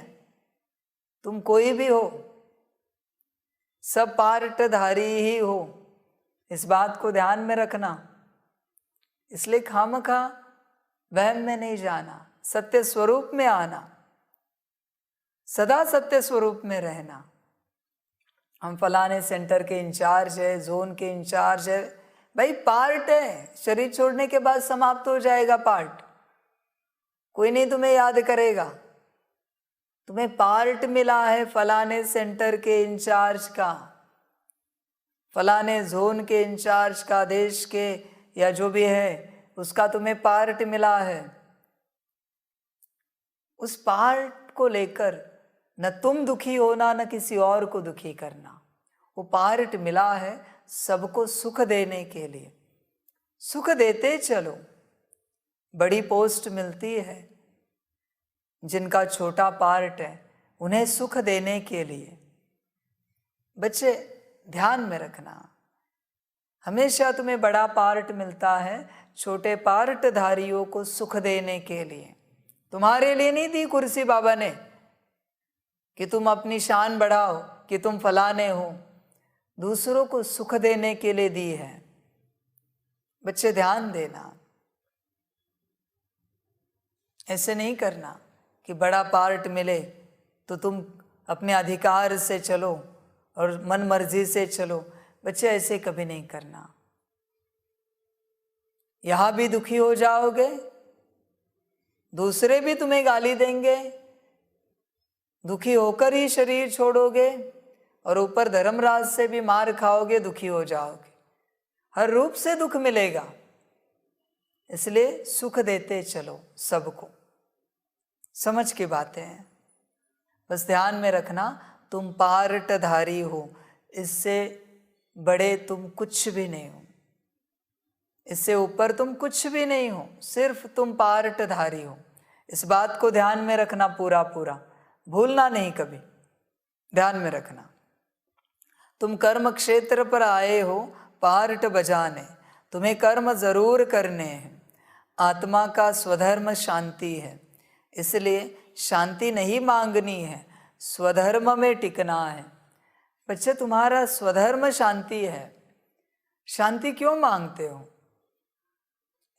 तुम कोई भी हो, सब पार्टधारी ही हो, इस बात को ध्यान में रखना। इसलिए खामखा वहम में नहीं जाना, सत्य स्वरूप में आना, सदा सत्य स्वरूप में रहना। हम फलाने सेंटर के इंचार्ज है, जोन के इंचार्ज है, भाई पार्ट है, शरीर छोड़ने के बाद समाप्त हो जाएगा पार्ट, कोई नहीं तुम्हें याद करेगा। तुम्हें पार्ट मिला है फलाने सेंटर के इंचार्ज का, फलाने जोन के इंचार्ज का, देश के या जो भी है उसका तुम्हें पार्ट मिला है। उस पार्ट को लेकर न तुम दुखी होना न किसी और को दुखी करना। वो पार्ट मिला है सबको सुख देने के लिए, सुख देते चलो। बड़ी पोस्ट मिलती है, जिनका छोटा पार्ट है उन्हें सुख देने के लिए। बच्चे ध्यान में रखना, हमेशा तुम्हें बड़ा पार्ट मिलता है छोटे पार्ट धारियों को सुख देने के लिए। तुम्हारे लिए नहीं दी कुर्सी बाबा ने कि तुम अपनी शान बढ़ाओ, कि तुम फलाने हो, दूसरों को सुख देने के लिए दी है। बच्चे ध्यान देना, ऐसे नहीं करना कि बड़ा पार्ट मिले तो तुम अपने अधिकार से चलो और मन मर्जी से चलो। बच्चे ऐसे कभी नहीं करना, यहां भी दुखी हो जाओगे, दूसरे भी तुम्हें गाली देंगे, दुखी होकर ही शरीर छोड़ोगे और ऊपर धर्मराज से भी मार खाओगे, दुखी हो जाओगे। हर रूप से दुख मिलेगा, इसलिए सुख देते चलो सबको। समझ की बातें हैं, बस ध्यान में रखना, तुम पार्टधारी हो, इससे बड़े तुम कुछ भी नहीं हो, इससे ऊपर तुम कुछ भी नहीं हो, सिर्फ तुम पार्टधारी हो। इस बात को ध्यान में रखना, पूरा पूरा भूलना नहीं कभी, ध्यान में रखना। तुम कर्म क्षेत्र पर आए हो पार्ट बजाने, तुम्हें कर्म जरूर करने हैं। आत्मा का स्वधर्म शांति है, इसलिए शांति नहीं मांगनी है, स्वधर्म में टिकना है। बच्चे तुम्हारा स्वधर्म शांति है, शांति क्यों मांगते हो?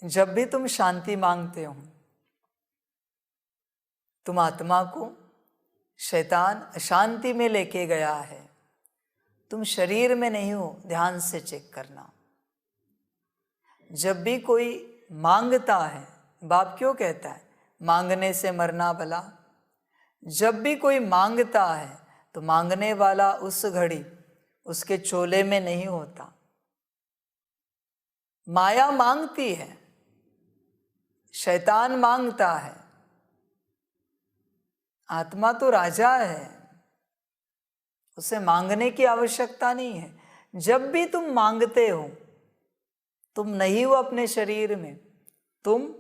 जब भी तुम शांति मांगते हो, तुम आत्मा को शैतान अशांति में लेके गया है, तुम शरीर में नहीं हो, ध्यान से चेक करना। जब भी कोई मांगता है, बाप क्यों कहता है मांगने से मरना भला? जब भी कोई मांगता है तो मांगने वाला उस घड़ी उसके चोले में नहीं होता, माया मांगती है, शैतान मांगता है, आत्मा तो राजा है, उसे मांगने की आवश्यकता नहीं है। जब भी तुम मांगते हो, तुम नहीं हो अपने शरीर में, तुम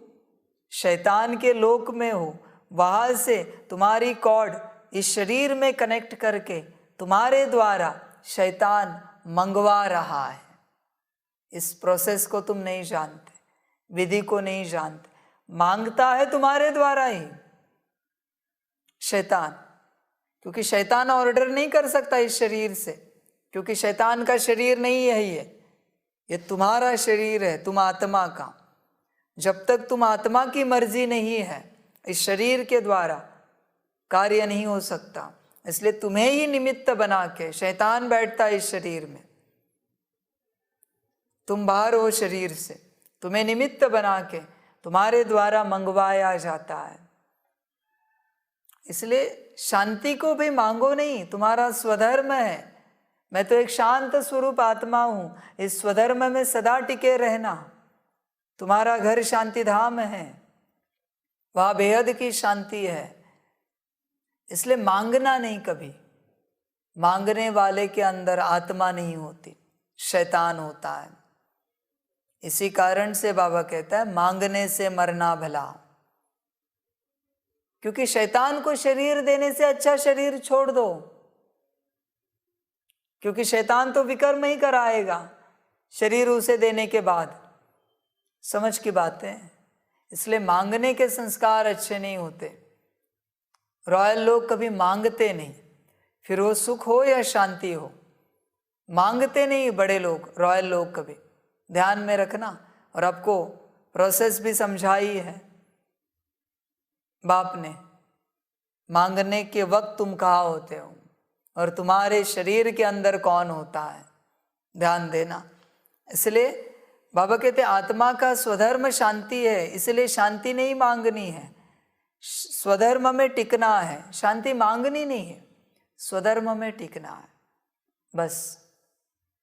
शैतान के लोक में हो, वहां से तुम्हारी कॉर्ड इस शरीर में कनेक्ट करके तुम्हारे द्वारा शैतान मंगवा रहा है। इस प्रोसेस को तुम नहीं जानते, विधि को नहीं जानते, मांगता है तुम्हारे द्वारा ही शैतान, क्योंकि शैतान ऑर्डर नहीं कर सकता इस शरीर से, क्योंकि शैतान का शरीर नहीं है ये तुम्हारा शरीर है, तुम आत्मा का। जब तक तुम आत्मा की मर्जी नहीं है, इस शरीर के द्वारा कार्य नहीं हो सकता। इसलिए तुम्हें ही निमित्त बना के शैतान बैठता है इस शरीर में। तुम बाहर हो शरीर से, तुम्हें निमित्त बना के तुम्हारे द्वारा मंगवाया जाता है। इसलिए शांति को भी मांगो नहीं, तुम्हारा स्वधर्म है। मैं तो एक शांत स्वरूप आत्मा हूं, इस स्वधर्म में सदा टिके रहना। तुम्हारा घर शांति धाम है, वहां बेहद की शांति है। इसलिए मांगना नहीं कभी, मांगने वाले के अंदर आत्मा नहीं होती, शैतान होता है। इसी कारण से बाबा कहता है मांगने से मरना भला, क्योंकि शैतान को शरीर देने से अच्छा शरीर छोड़ दो, क्योंकि शैतान तो विकर्म ही कराएगा शरीर उसे देने के बाद। समझ की बात है। इसलिए मांगने के संस्कार अच्छे नहीं होते। रॉयल लोग कभी मांगते नहीं, फिर वो सुख हो या शांति हो, मांगते नहीं बड़े लोग, रॉयल लोग कभी। ध्यान में रखना। और आपको प्रोसेस भी समझाई है बाप ने, मांगने के वक्त तुम कहाँ होते हो और तुम्हारे शरीर के अंदर कौन होता है, ध्यान देना। इसलिए बाबा कहते आत्मा का स्वधर्म शांति है, इसलिए शांति नहीं मांगनी है, स्वधर्म में टिकना है। शांति मांगनी नहीं है, स्वधर्म में टिकना है बस।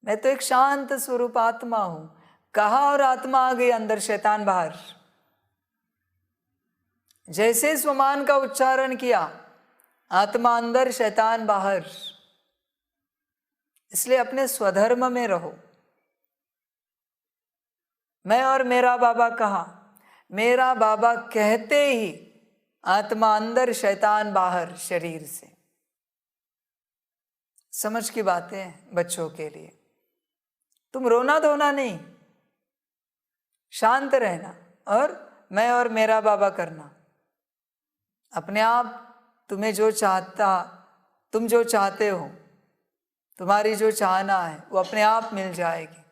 मैं तो एक शांत स्वरूप आत्मा हूं, कहा और आत्मा आ गई अंदर, शैतान बाहर। जैसे स्वमान का उच्चारण किया, आत्मा अंदर शैतान बाहर, इसलिए अपने स्वधर्म में रहो। मैं और मेरा बाबा कहा, मेरा बाबा कहते ही आत्मा अंदर शैतान बाहर शरीर से। समझ की बातें हैं बच्चों के लिए। तुम रोना धोना नहीं, शांत रहना और मैं और मेरा बाबा करना। अपने आप तुम्हें जो चाहता, तुम जो चाहते हो, तुम्हारी जो चाहना है वो अपने आप मिल जाएगी।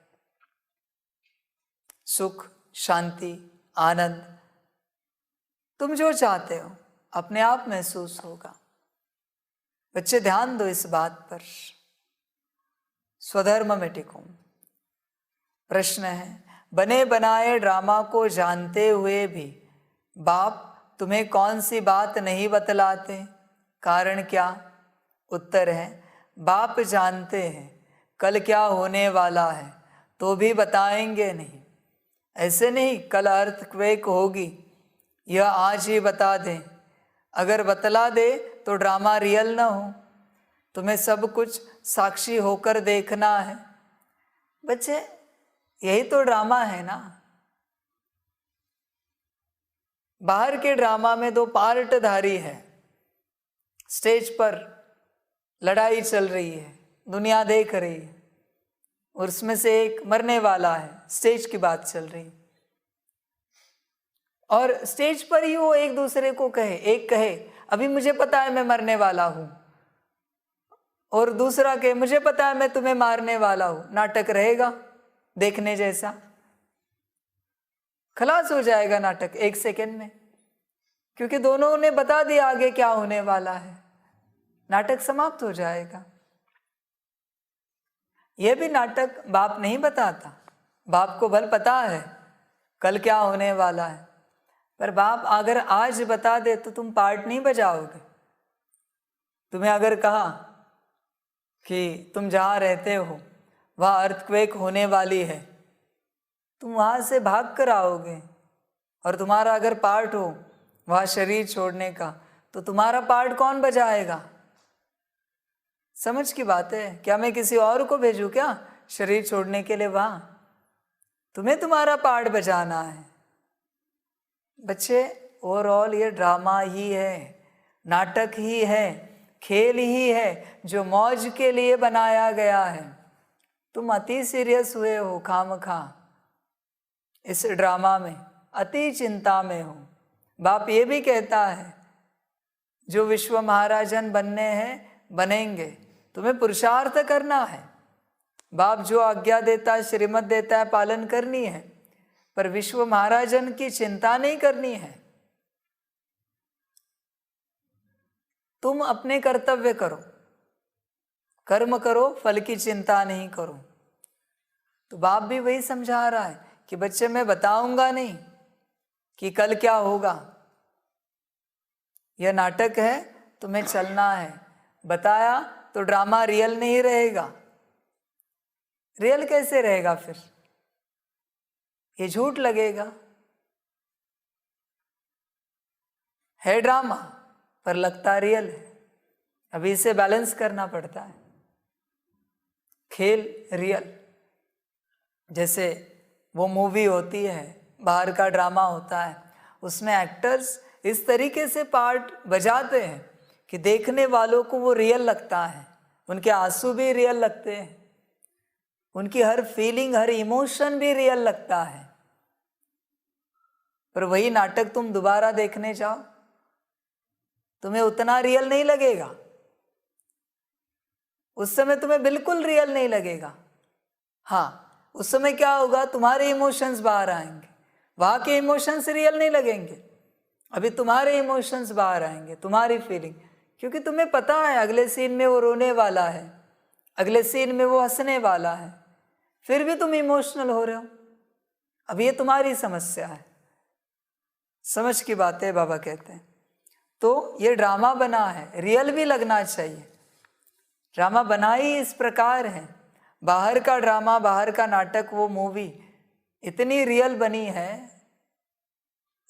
सुख, शांति, आनंद, तुम जो चाहते हो अपने आप महसूस होगा। बच्चे ध्यान दो इस बात पर, स्वधर्म में टिको। प्रश्न है, बने बनाए ड्रामा को जानते हुए भी बाप तुम्हें कौन सी बात नहीं बतलाते, कारण क्या? उत्तर है, बाप जानते हैं कल क्या होने वाला है तो भी बताएंगे नहीं। ऐसे नहीं कल अर्थक्वेक होगी, यह आज ही बता दें। अगर बतला दे तो ड्रामा रियल ना हो, तुम्हें सब कुछ साक्षी होकर देखना है। बच्चे यही तो ड्रामा है ना। बाहर के ड्रामा में दो पार्टधारी है, स्टेज पर लड़ाई चल रही है, दुनिया देख रही है, और उसमें से एक मरने वाला है, स्टेज की बात चल रही है। और स्टेज पर ही वो एक दूसरे को कहे, एक कहे अभी मुझे पता है मैं मरने वाला हूं, और दूसरा कहे मुझे पता है मैं तुम्हें मारने वाला हूं। नाटक रहेगा देखने जैसा? खलास हो जाएगा नाटक एक सेकंड में, क्योंकि दोनों ने बता दिया आगे क्या होने वाला है। नाटक समाप्त हो जाएगा। यह भी नाटक बाप नहीं बताता। बाप को भल पता है कल क्या होने वाला है, पर बाप अगर आज बता दे तो तुम पार्ट नहीं बजाओगे। तुम्हें अगर कहा कि तुम जहाँ रहते हो वहाँ अर्थक्वेक होने वाली है, तुम वहाँ से भाग कर आओगे, और तुम्हारा अगर पार्ट हो वहाँ शरीर छोड़ने का, तो तुम्हारा पार्ट कौन बजाएगा? समझ की बात है। क्या मैं किसी और को भेजूँ क्या शरीर छोड़ने के लिए वहाँ? तुम्हें तुम्हारा पार्ट बजाना है। बच्चे ओवरऑल ये ड्रामा ही है, नाटक ही है, खेल ही है जो मौज के लिए बनाया गया है। तुम अति सीरियस हुए हो खामखा, इस ड्रामा में अति चिंता में हो। बाप ये भी कहता है जो विश्व महाराजन बनने हैं बनेंगे, तुम्हें पुरुषार्थ करना है। बाप जो आज्ञा देता है, श्रीमत देता है, पालन करनी है, पर विश्व महाराजन की चिंता नहीं करनी है। तुम अपने कर्तव्य करो, कर्म करो, फल की चिंता नहीं करो। तो बाप भी वही समझा रहा है कि बच्चे मैं बताऊंगा नहीं कि कल क्या होगा, यह नाटक है, तुम्हें चलना है। बताया तो ड्रामा रियल नहीं रहेगा। रियल कैसे रहेगा फिर? ये झूठ लगेगा। है ड्रामा पर लगता रियल है। अभी इसे बैलेंस करना पड़ता है। खेल रियल, जैसे वो मूवी होती है, बाहर का ड्रामा होता है, उसमें एक्टर्स इस तरीके से पार्ट बजाते हैं कि देखने वालों को वो रियल लगता है। उनके आंसू भी रियल लगते हैं, उनकी हर फीलिंग, हर इमोशन भी रियल लगता है। पर वही नाटक तुम दोबारा देखने जाओ, तुम्हें उतना रियल नहीं लगेगा। उस समय तुम्हें बिल्कुल रियल नहीं लगेगा। हाँ, उस समय क्या होगा, तुम्हारे इमोशंस बाहर आएंगे, वहां के इमोशंस रियल नहीं लगेंगे। अभी तुम्हारे इमोशंस बाहर आएंगे, तुम्हारी फीलिंग, क्योंकि तुम्हें पता है अगले सीन में वो रोने वाला है, अगले सीन में वो हंसने वाला है, फिर भी तुम इमोशनल हो रहे हो। अब ये तुम्हारी समस्या है। समझ की बात है बाबा कहते हैं। तो ये ड्रामा बना है, रियल भी लगना चाहिए। ड्रामा बना ही इस प्रकार है। बाहर का ड्रामा, बाहर का नाटक, वो मूवी इतनी रियल बनी है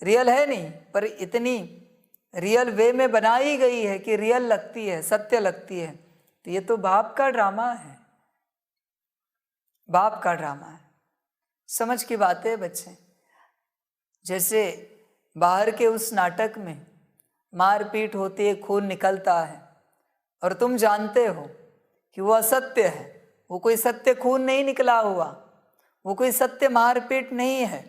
रियल है नहीं, पर इतनी रियल वे में बनाई गई है कि रियल लगती है, सत्य लगती है। तो ये तो बाप का ड्रामा है, बाप का ड्रामा है। समझ की बात है बच्चे। जैसे बाहर के उस नाटक में मारपीट होती है, खून निकलता है, और तुम जानते हो कि वो असत्य है, वो कोई सत्य खून नहीं निकला हुआ, वो कोई सत्य मारपीट नहीं है।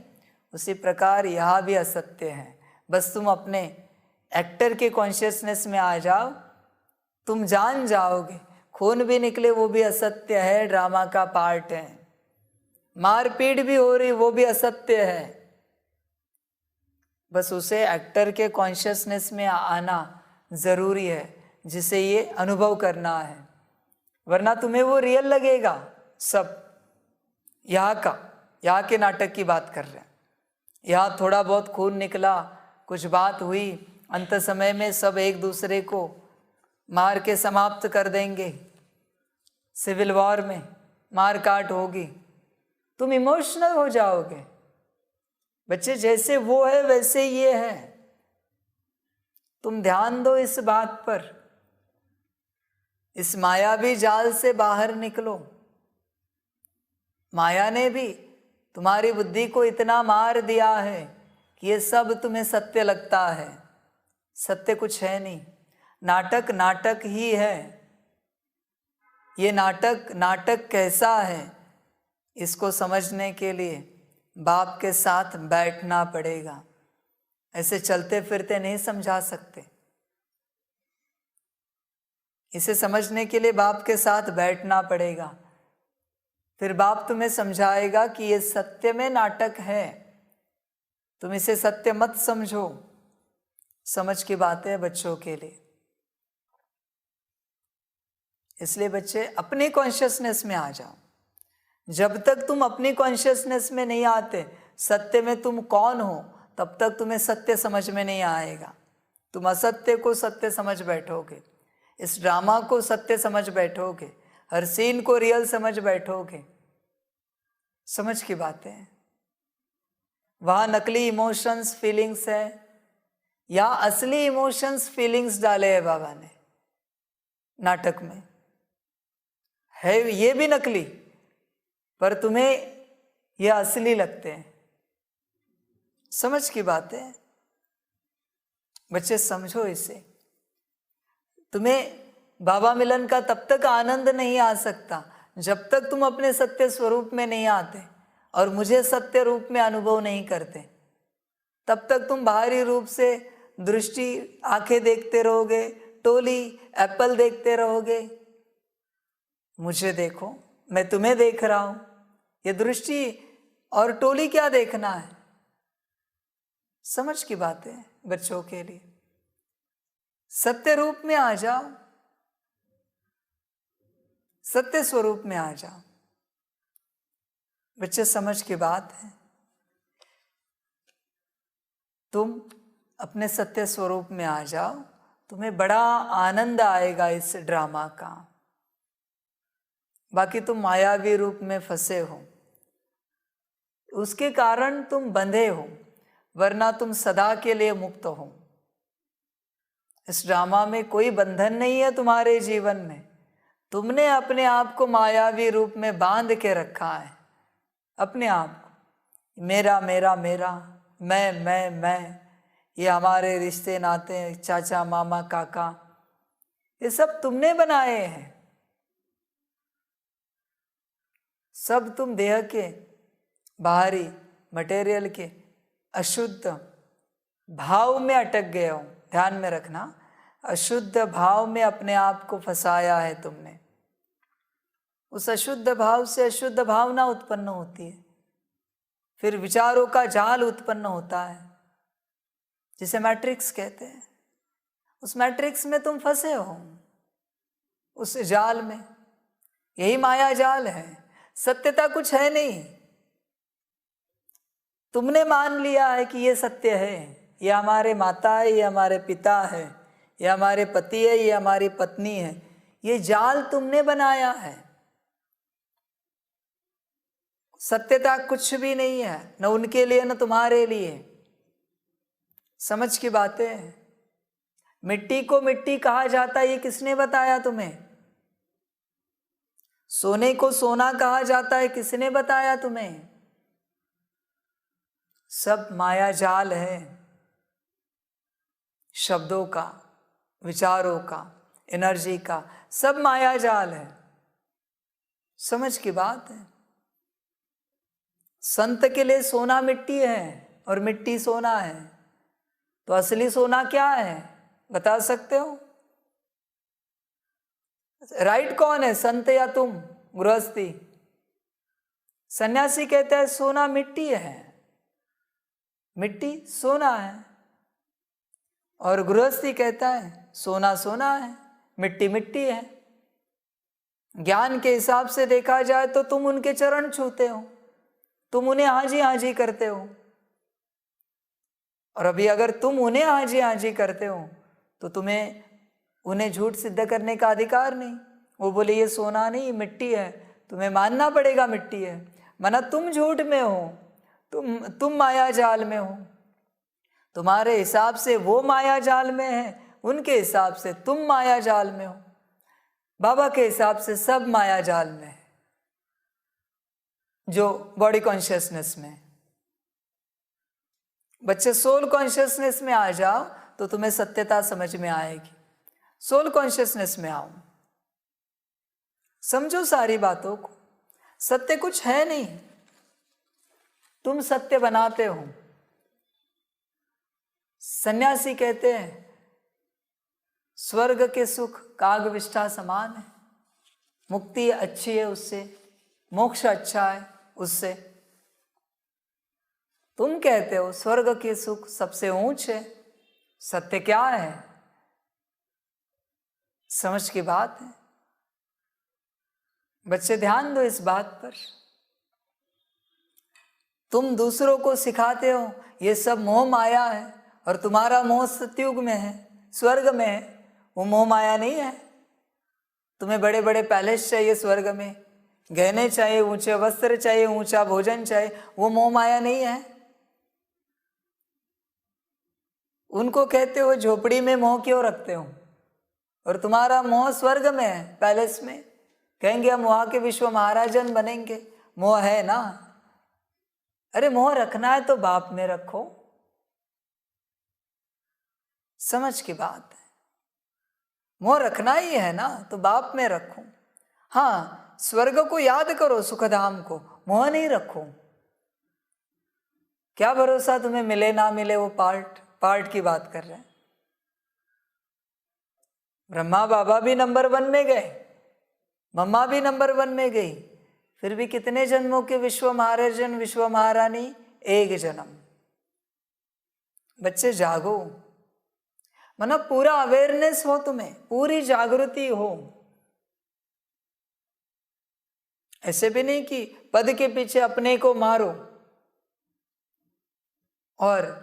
उसी प्रकार यहाँ भी असत्य है। बस तुम अपने एक्टर के कॉन्शियसनेस में आ जाओ, तुम जान जाओगे खून भी निकले वो भी असत्य है, ड्रामा का पार्ट है। मारपीट भी हो रही वो भी असत्य है। बस उसे एक्टर के कॉन्शियसनेस में आना ज़रूरी है, जिसे ये अनुभव करना है, वरना तुम्हें वो रियल लगेगा सब। यहाँ के नाटक की बात कर रहे हैं। यहाँ थोड़ा बहुत खून निकला, कुछ बात हुई, अंत समय में सब एक दूसरे को मार के समाप्त कर देंगे, सिविल वॉर में मार काट होगी, तुम इमोशनल हो जाओगे। बच्चे जैसे वो है वैसे ये है, तुम ध्यान दो इस बात पर। इस मायावी जाल से बाहर निकलो। माया ने भी तुम्हारी बुद्धि को इतना मार दिया है कि ये सब तुम्हें सत्य लगता है। सत्य कुछ है नहीं, नाटक नाटक ही है। ये नाटक कैसा है, इसको समझने के लिए बाप के साथ बैठना पड़ेगा। ऐसे चलते फिरते नहीं समझा सकते। इसे समझने के लिए बाप के साथ बैठना पड़ेगा, फिर बाप तुम्हें समझाएगा कि ये सत्य में नाटक है, तुम इसे सत्य मत समझो। समझ की बात है बच्चों के लिए। इसलिए बच्चे अपनी कॉन्शियसनेस में आ जाओ। जब तक तुम अपनी कॉन्शियसनेस में नहीं आते, सत्य में तुम कौन हो, तब तक तुम्हें सत्य समझ में नहीं आएगा। तुम असत्य को सत्य समझ बैठोगे, इस ड्रामा को सत्य समझ बैठोगे, हर सीन को रियल समझ बैठोगे। समझ की बात है। वहाँ नकली इमोशंस फीलिंग्स है या असली इमोशंस फीलिंग्स डाले हैं बाबा ने नाटक में। है ये भी नकली, पर तुम्हें ये असली लगते हैं। समझ की बात है बच्चे, समझो इसे। तुम्हें बाबा मिलन का तब तक आनंद नहीं आ सकता जब तक तुम अपने सत्य स्वरूप में नहीं आते और मुझे सत्य रूप में अनुभव नहीं करते। तब तक तुम बाहरी रूप से दृष्टि आंखें देखते रहोगे, टोली एप्पल देखते रहोगे। मुझे देखो, मैं तुम्हें देख रहा हूं। ये दृष्टि और टोली क्या देखना है? समझ की बात है बच्चों के लिए। सत्य रूप में आ जाओ, सत्य स्वरूप में आ जाओ। बच्चे समझ की बात है। तुम अपने सत्य स्वरूप में आ जाओ, तुम्हें बड़ा आनंद आएगा इस ड्रामा का। बाकी तुम मायावी रूप में फंसे हो, उसके कारण तुम बंधे हो, वरना तुम सदा के लिए मुक्त हो। इस ड्रामा में कोई बंधन नहीं है तुम्हारे जीवन में। तुमने अपने आप को मायावी रूप में बांध के रखा है, अपने आप को। मेरा मेरा मेरा, मैं, ये हमारे रिश्ते नाते, चाचा मामा काका, ये सब तुमने बनाए हैं। सब तुम देह के बाहरी मटेरियल के अशुद्ध भाव में अटक गए हो। ध्यान में रखना, अशुद्ध भाव में अपने आप को फंसाया है तुमने। उस अशुद्ध भाव से अशुद्ध भावना उत्पन्न होती है, फिर विचारों का जाल उत्पन्न होता है, जिसे मैट्रिक्स कहते हैं। उस मैट्रिक्स में तुम फंसे हो, उस जाल में। यही माया जाल है, सत्यता कुछ है नहीं। तुमने मान लिया है कि ये सत्य है, ये हमारे माता है, ये हमारे पिता है, ये हमारे पति है, ये हमारी पत्नी है। ये जाल तुमने बनाया है। सत्यता कुछ भी नहीं है, न उनके लिए न तुम्हारे लिए। समझ की बातें हैं। मिट्टी को मिट्टी कहा जाता है, ये किसने बताया तुम्हें? सोने को सोना कहा जाता है, किसने बताया तुम्हें? सब माया जाल है, शब्दों का, विचारों का, एनर्जी का, सब माया जाल है। समझ की बात है। संत के लिए सोना मिट्टी है और मिट्टी सोना है, तो असली सोना क्या है बता सकते हो? राइट कौन है, संत या तुम गृहस्थी? सन्यासी कहता है सोना मिट्टी है, मिट्टी सोना है, और गृहस्थी कहता है सोना सोना है, मिट्टी मिट्टी है। ज्ञान के हिसाब से देखा जाए तो तुम उनके चरण छूते हो, तुम उन्हें हाजी हाजी करते हो, और अभी अगर तुम उन्हें हाजी हाजी करते हो तो तुम्हें उन्हें झूठ सिद्ध करने का अधिकार नहीं। वो बोले ये सोना नहीं मिट्टी है, तुम्हें मानना पड़ेगा मिट्टी है, माना तुम झूठ में हो, तुम माया जाल में हो। तुम्हारे हिसाब से वो माया जाल में है, उनके हिसाब से तुम माया जाल में हो। बाबा के हिसाब से सब माया जाल में है, जो बॉडी कॉन्शियसनेस में। बच्चे सोल कॉन्शियसनेस में आ जाओ तो तुम्हें सत्यता समझ में आएगी। सोल कॉन्शियसनेस में आओ, समझो सारी बातों को। सत्य कुछ है नहीं, तुम सत्य बनाते हो। सन्यासी कहते हैं स्वर्ग के सुख कागविष्ठा समान है, मुक्ति अच्छी है उससे, मोक्ष अच्छा है उससे। तुम कहते हो स्वर्ग के सुख सबसे ऊंच है, सत्य क्या है? समझ की बात है। बच्चे ध्यान दो इस बात पर। तुम दूसरों को सिखाते हो ये सब मोह माया है, और तुम्हारा मोह सतयुग में है, स्वर्ग में है, वो मोह माया नहीं है। तुम्हें बड़े बड़े पैलेस चाहिए स्वर्ग में, गहने चाहिए, ऊंचे वस्त्र चाहिए, ऊंचा भोजन चाहिए, वो मोह माया नहीं है। उनको कहते हो झोपड़ी में मोह क्यों रखते हो, और तुम्हारा मोह स्वर्ग में है, पैलेस में। कहेंगे हम वहां के विश्व महाराजन बनेंगे, मोह है ना। अरे मोह रखना है तो बाप में रखो, समझ की बात है। मोह रखना ही है ना तो बाप में रखो। हाँ, स्वर्ग को याद करो, सुखधाम को, मोह नहीं रखो। क्या भरोसा तुम्हें मिले ना मिले, वो पार्ट की बात कर रहे हैं। ब्रह्मा बाबा भी नंबर 1 में गए, मम्मा भी नंबर 1 में गई, फिर भी कितने जन्मों के विश्व महाराजन विश्व महारानी? एक जन्म। बच्चे जागो, मतलब पूरा अवेयरनेस हो, तुम्हें पूरी जागृति हो। ऐसे भी नहीं कि पद के पीछे अपने को मारो, और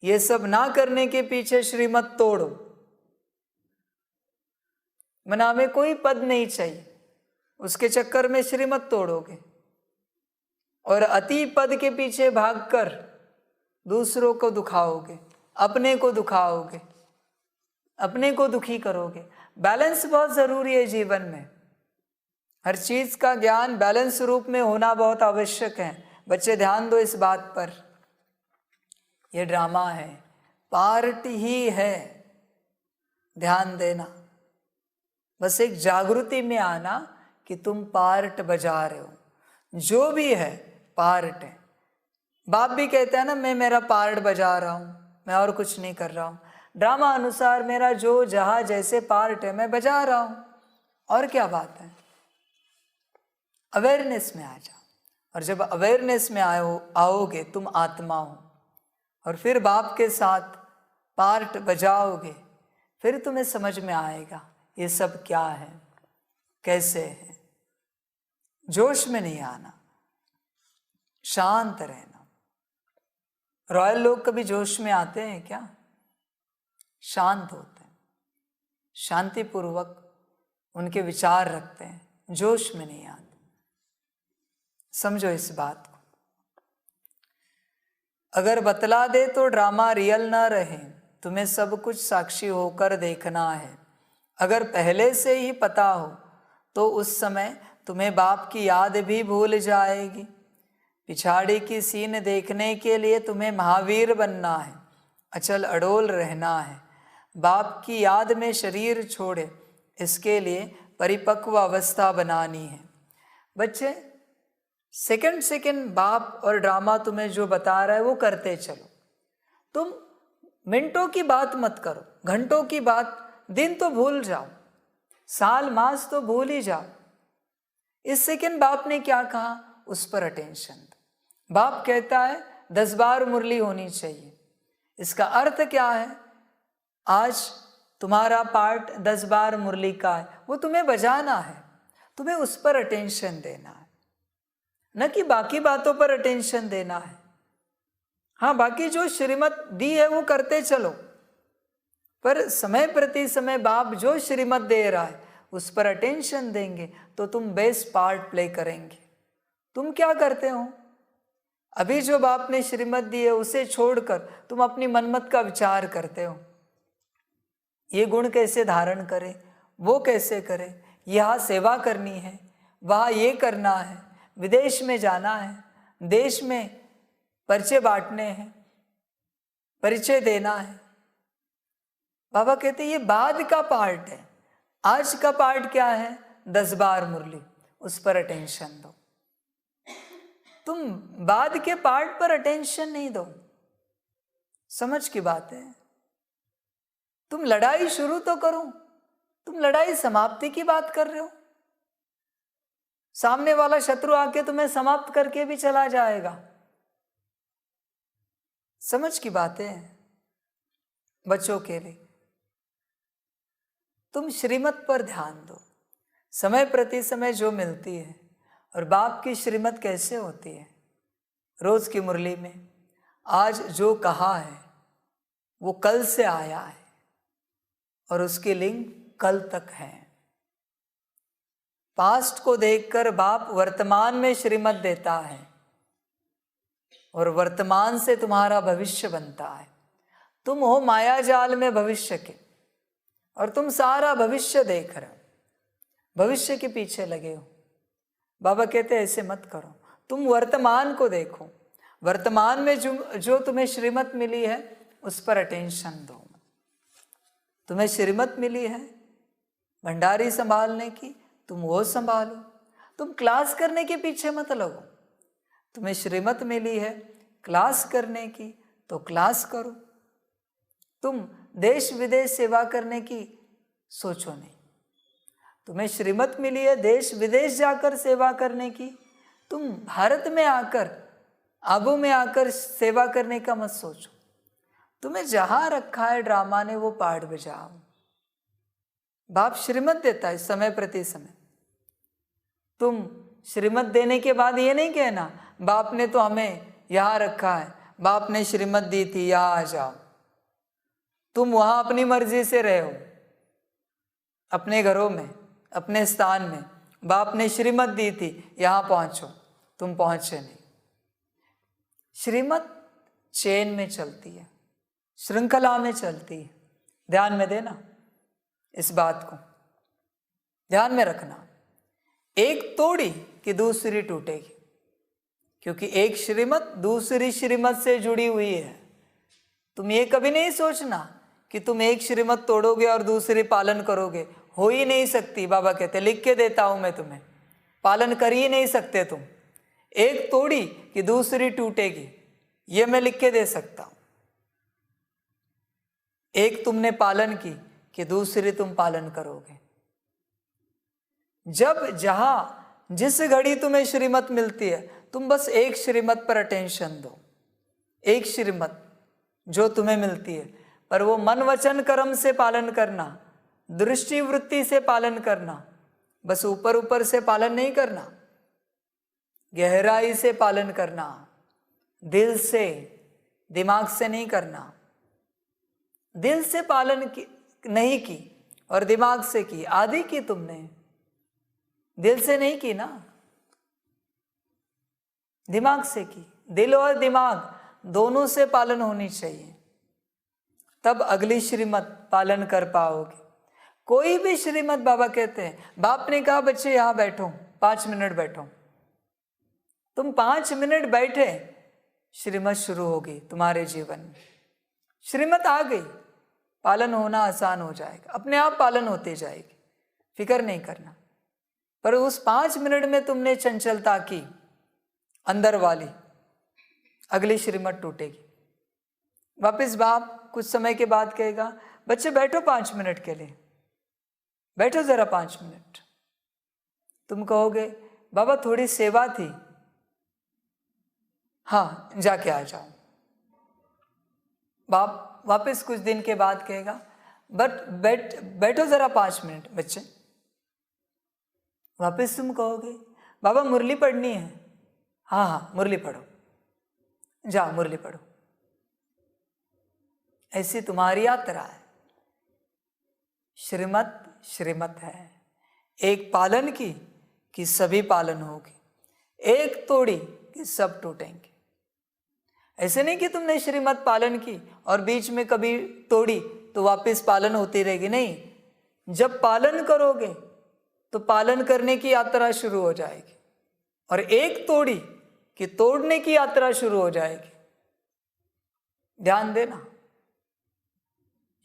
ये सब ना करने के पीछे श्रीमत तोड़ो। मना में कोई पद नहीं चाहिए, उसके चक्कर में श्रीमत तोड़ोगे, और अति पद के पीछे भागकर दूसरों को दुखाओगे, अपने को दुखाओगे, अपने को दुखी करोगे। बैलेंस बहुत जरूरी है जीवन में। हर चीज का ज्ञान बैलेंस रूप में होना बहुत आवश्यक है। बच्चे ध्यान दो इस बात पर। यह ड्रामा है, पार्ट ही है, ध्यान देना। बस एक जागृति में आना कि तुम पार्ट बजा रहे हो, जो भी है पार्ट है। बाप भी कहता है ना, मैं मेरा पार्ट बजा रहा हूं, मैं और कुछ नहीं कर रहा हूं। ड्रामा अनुसार मेरा जो जहां जैसे पार्ट है मैं बजा रहा हूं, और क्या बात है। अवेयरनेस में आ जाओ, और जब अवेयरनेस में आओगे तुम आत्मा हो, और फिर बाप के साथ पार्ट बजाओगे, फिर तुम्हें समझ में आएगा ये सब क्या है, कैसे है। जोश में नहीं आना, शांत रहना। रॉयल लोग कभी जोश में आते हैं क्या? शांत होते हैं, शांतिपूर्वक उनके विचार रखते हैं, जोश में नहीं आते। समझो इस बात को। अगर बतला दे तो ड्रामा रियल ना रहे, तुम्हें सब कुछ साक्षी होकर देखना है। अगर पहले से ही पता हो तो उस समय तुम्हें बाप की याद भी भूल जाएगी। पिछाड़ी की सीन देखने के लिए तुम्हें महावीर बनना है, अचल अडोल रहना है। बाप की याद में शरीर छोड़े, इसके लिए परिपक्व अवस्था बनानी है। बच्चे, सेकंड सेकंड बाप और ड्रामा तुम्हें जो बता रहा है वो करते चलो। तुम मिनटों की बात मत करो, घंटों की बात, दिन तो भूल जाओ, साल मास तो भूल ही जाओ। इस सेकंड बाप ने क्या कहा उस पर अटेंशन दो। बाप कहता है 10 बार मुरली होनी चाहिए। इसका अर्थ क्या है? आज तुम्हारा पार्ट 10 बार मुरली का है, वो तुम्हें बजाना है, तुम्हें उस पर अटेंशन देना है, न कि बाकी बातों पर अटेंशन देना है। हाँ, बाकी जो श्रीमत दी है वो करते चलो, पर समय प्रति समय बाप जो श्रीमत दे रहा है उस पर अटेंशन देंगे तो तुम बेस्ट पार्ट प्ले करेंगे। तुम क्या करते हो? अभी जो बाप ने श्रीमत दी है उसे छोड़कर तुम अपनी मनमत का विचार करते हो। ये गुण कैसे धारण करे, वो कैसे करे, यहाँ सेवा करनी है, वहाँ ये करना है, विदेश में जाना है, देश में परिचय बांटने हैं, परिचय देना है। बाबा कहते ये बाद का पार्ट है। आज का पार्ट क्या है? 10 बार मुरली, उस पर अटेंशन दो। तुम बाद के पार्ट पर अटेंशन नहीं दो। समझ की बात है। तुम लड़ाई शुरू तो करो, तुम लड़ाई समाप्ति की बात कर रहे हो। सामने वाला शत्रु आके तुम्हें समाप्त करके भी चला जाएगा। समझ की बात है। बच्चों के लिए तुम श्रीमत पर ध्यान दो, समय प्रति समय जो मिलती है। और बाप की श्रीमत कैसे होती है? रोज की मुरली में आज जो कहा है वो कल से आया है और उसकी लिंक कल तक है। पास्ट को देखकर बाप वर्तमान में श्रीमत देता है और वर्तमान से तुम्हारा भविष्य बनता है। तुम हो माया जाल में भविष्य के और तुम सारा भविष्य देख रहे हो, भविष्य के पीछे लगे हो। बाबा कहते हैं ऐसे मत करो, तुम वर्तमान को देखो। वर्तमान में जो तुम्हें श्रीमत मिली है उस पर अटेंशन दो। तुम्हें श्रीमत मिली है भंडारी संभालने की, तुम वो संभालो। तुम क्लास करने के पीछे मत लगो। तुम्हें श्रीमत मिली है क्लास करने की तो क्लास करो। तुम देश विदेश सेवा करने की सोचो नहीं। तुम्हें श्रीमत मिली है देश विदेश जाकर सेवा करने की, तुम भारत में आकर, आबू में आकर सेवा करने का मत सोचो। तुम्हें जहां रखा है ड्रामा ने वो पार्ट बजाओ। बाप श्रीमत देता है समय प्रति समय। तुम श्रीमत देने के बाद ये नहीं कहना बाप ने तो हमें यहाँ रखा है, बाप ने श्रीमत दी थी यहाँ आ जाओ। तुम वहाँ अपनी मर्जी से रहे हो, अपने घरों में, अपने स्थान में। बाप ने श्रीमत दी थी यहाँ पहुँचो, तुम पहुँचे नहीं। श्रीमत चेन में चलती है, श्रृंखला में चलती है। ध्यान में देना, इस बात को ध्यान में रखना। एक तोड़ी कि दूसरी टूटेगी, क्योंकि एक श्रीमत दूसरी श्रीमत से जुड़ी हुई है। तुम ये कभी नहीं सोचना कि तुम एक श्रीमत तोड़ोगे और दूसरी पालन करोगे, हो ही नहीं सकती। बाबा कहते लिख के देता हूं मैं तुम्हें, पालन कर ही नहीं सकते तुम। एक तोड़ी कि दूसरी टूटेगी, ये मैं लिख के दे सकता हूं। एक तुमने पालन की कि दूसरी तुम पालन करोगे। जब जहां जिस घड़ी तुम्हें श्रीमत मिलती है, तुम बस एक श्रीमत पर अटेंशन दो। एक श्रीमत जो तुम्हें मिलती है, पर वो मन वचन कर्म से पालन करना, दृष्टि वृत्ति से पालन करना। बस ऊपर ऊपर से पालन नहीं करना, गहराई से पालन करना, दिल से, दिमाग से नहीं करना। दिल से पालन नहीं की और दिमाग से की, आधी की तुमने, दिल से नहीं की ना, दिमाग से की। दिल और दिमाग दोनों से पालन होनी चाहिए, तब अगली श्रीमत पालन कर पाओगे। कोई भी श्रीमत, बाबा कहते हैं, बाप ने कहा बच्चे यहाँ बैठो, 5 मिनट बैठो, तुम 5 मिनट बैठे, श्रीमत शुरू होगी तुम्हारे जीवन में। श्रीमत आ गई, पालन होना आसान हो जाएगा, अपने आप पालन होते जाएगी, फिक्र नहीं करना। पर उस 5 मिनट में तुमने चंचलता की अंदर वाली, अगली श्रीमत टूटेगी। वापस बाप कुछ समय के बाद कहेगा बच्चे बैठो 5 मिनट के लिए, बैठो जरा 5 मिनट। तुम कहोगे बाबा थोड़ी सेवा थी, हाँ जाके आ जाओ। बाप वापस कुछ दिन के बाद कहेगा बैठो जरा 5 मिनट बच्चे। वापस तुम कहोगे बाबा मुरली पढ़नी है, हाँ हाँ मुरली पढ़ो, जाओ मुरली पढ़ो। ऐसी तुम्हारी यात्रा है। श्रीमत श्रीमत है, एक पालन की कि सभी पालन होगी, एक तोड़ी कि सब टूटेंगे। ऐसे नहीं कि तुमने श्रीमत पालन की और बीच में कभी तोड़ी तो वापस पालन होती रहेगी, नहीं। जब पालन करोगे तो पालन करने की यात्रा शुरू हो जाएगी, और एक तोड़ी कि तोड़ने की यात्रा शुरू हो जाएगी। ध्यान देना,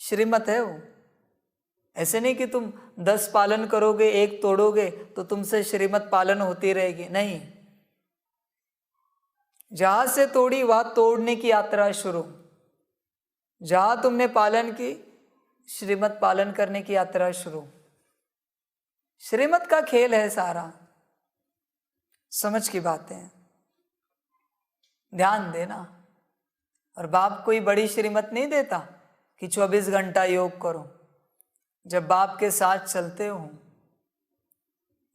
श्रीमत है वो। ऐसे नहीं कि तुम 10 पालन करोगे, एक तोड़ोगे तो तुमसे श्रीमत पालन होती रहेगी, नहीं। जहां से तोड़ी वहां तोड़ने की यात्रा शुरू, जहां तुमने पालन की श्रीमत पालन करने की यात्रा शुरू। श्रीमत का खेल है सारा, समझ की बातें हैं, ध्यान देना। और बाप कोई बड़ी श्रीमत नहीं देता कि 24 घंटा योग करो। जब बाप के साथ चलते हो,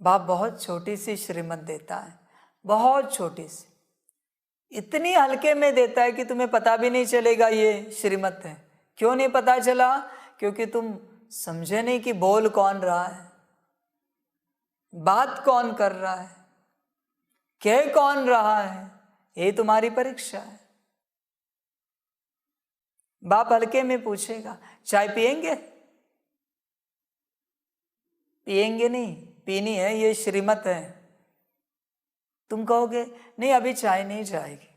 बाप बहुत छोटी सी श्रीमत देता है, बहुत छोटी सी, इतनी हल्के में देता है कि तुम्हें पता भी नहीं चलेगा ये श्रीमत है। क्यों नहीं पता चला? क्योंकि तुम समझे नहीं कि बोल कौन रहा है, बात कौन कर रहा है, कह कौन रहा है। ये तुम्हारी परीक्षा है। बाप हल्के में पूछेगा चाय पिएंगे? पिएंगे नहीं, पीनी है, ये श्रीमत है। तुम कहोगे नहीं अभी चाय नहीं जाएगी।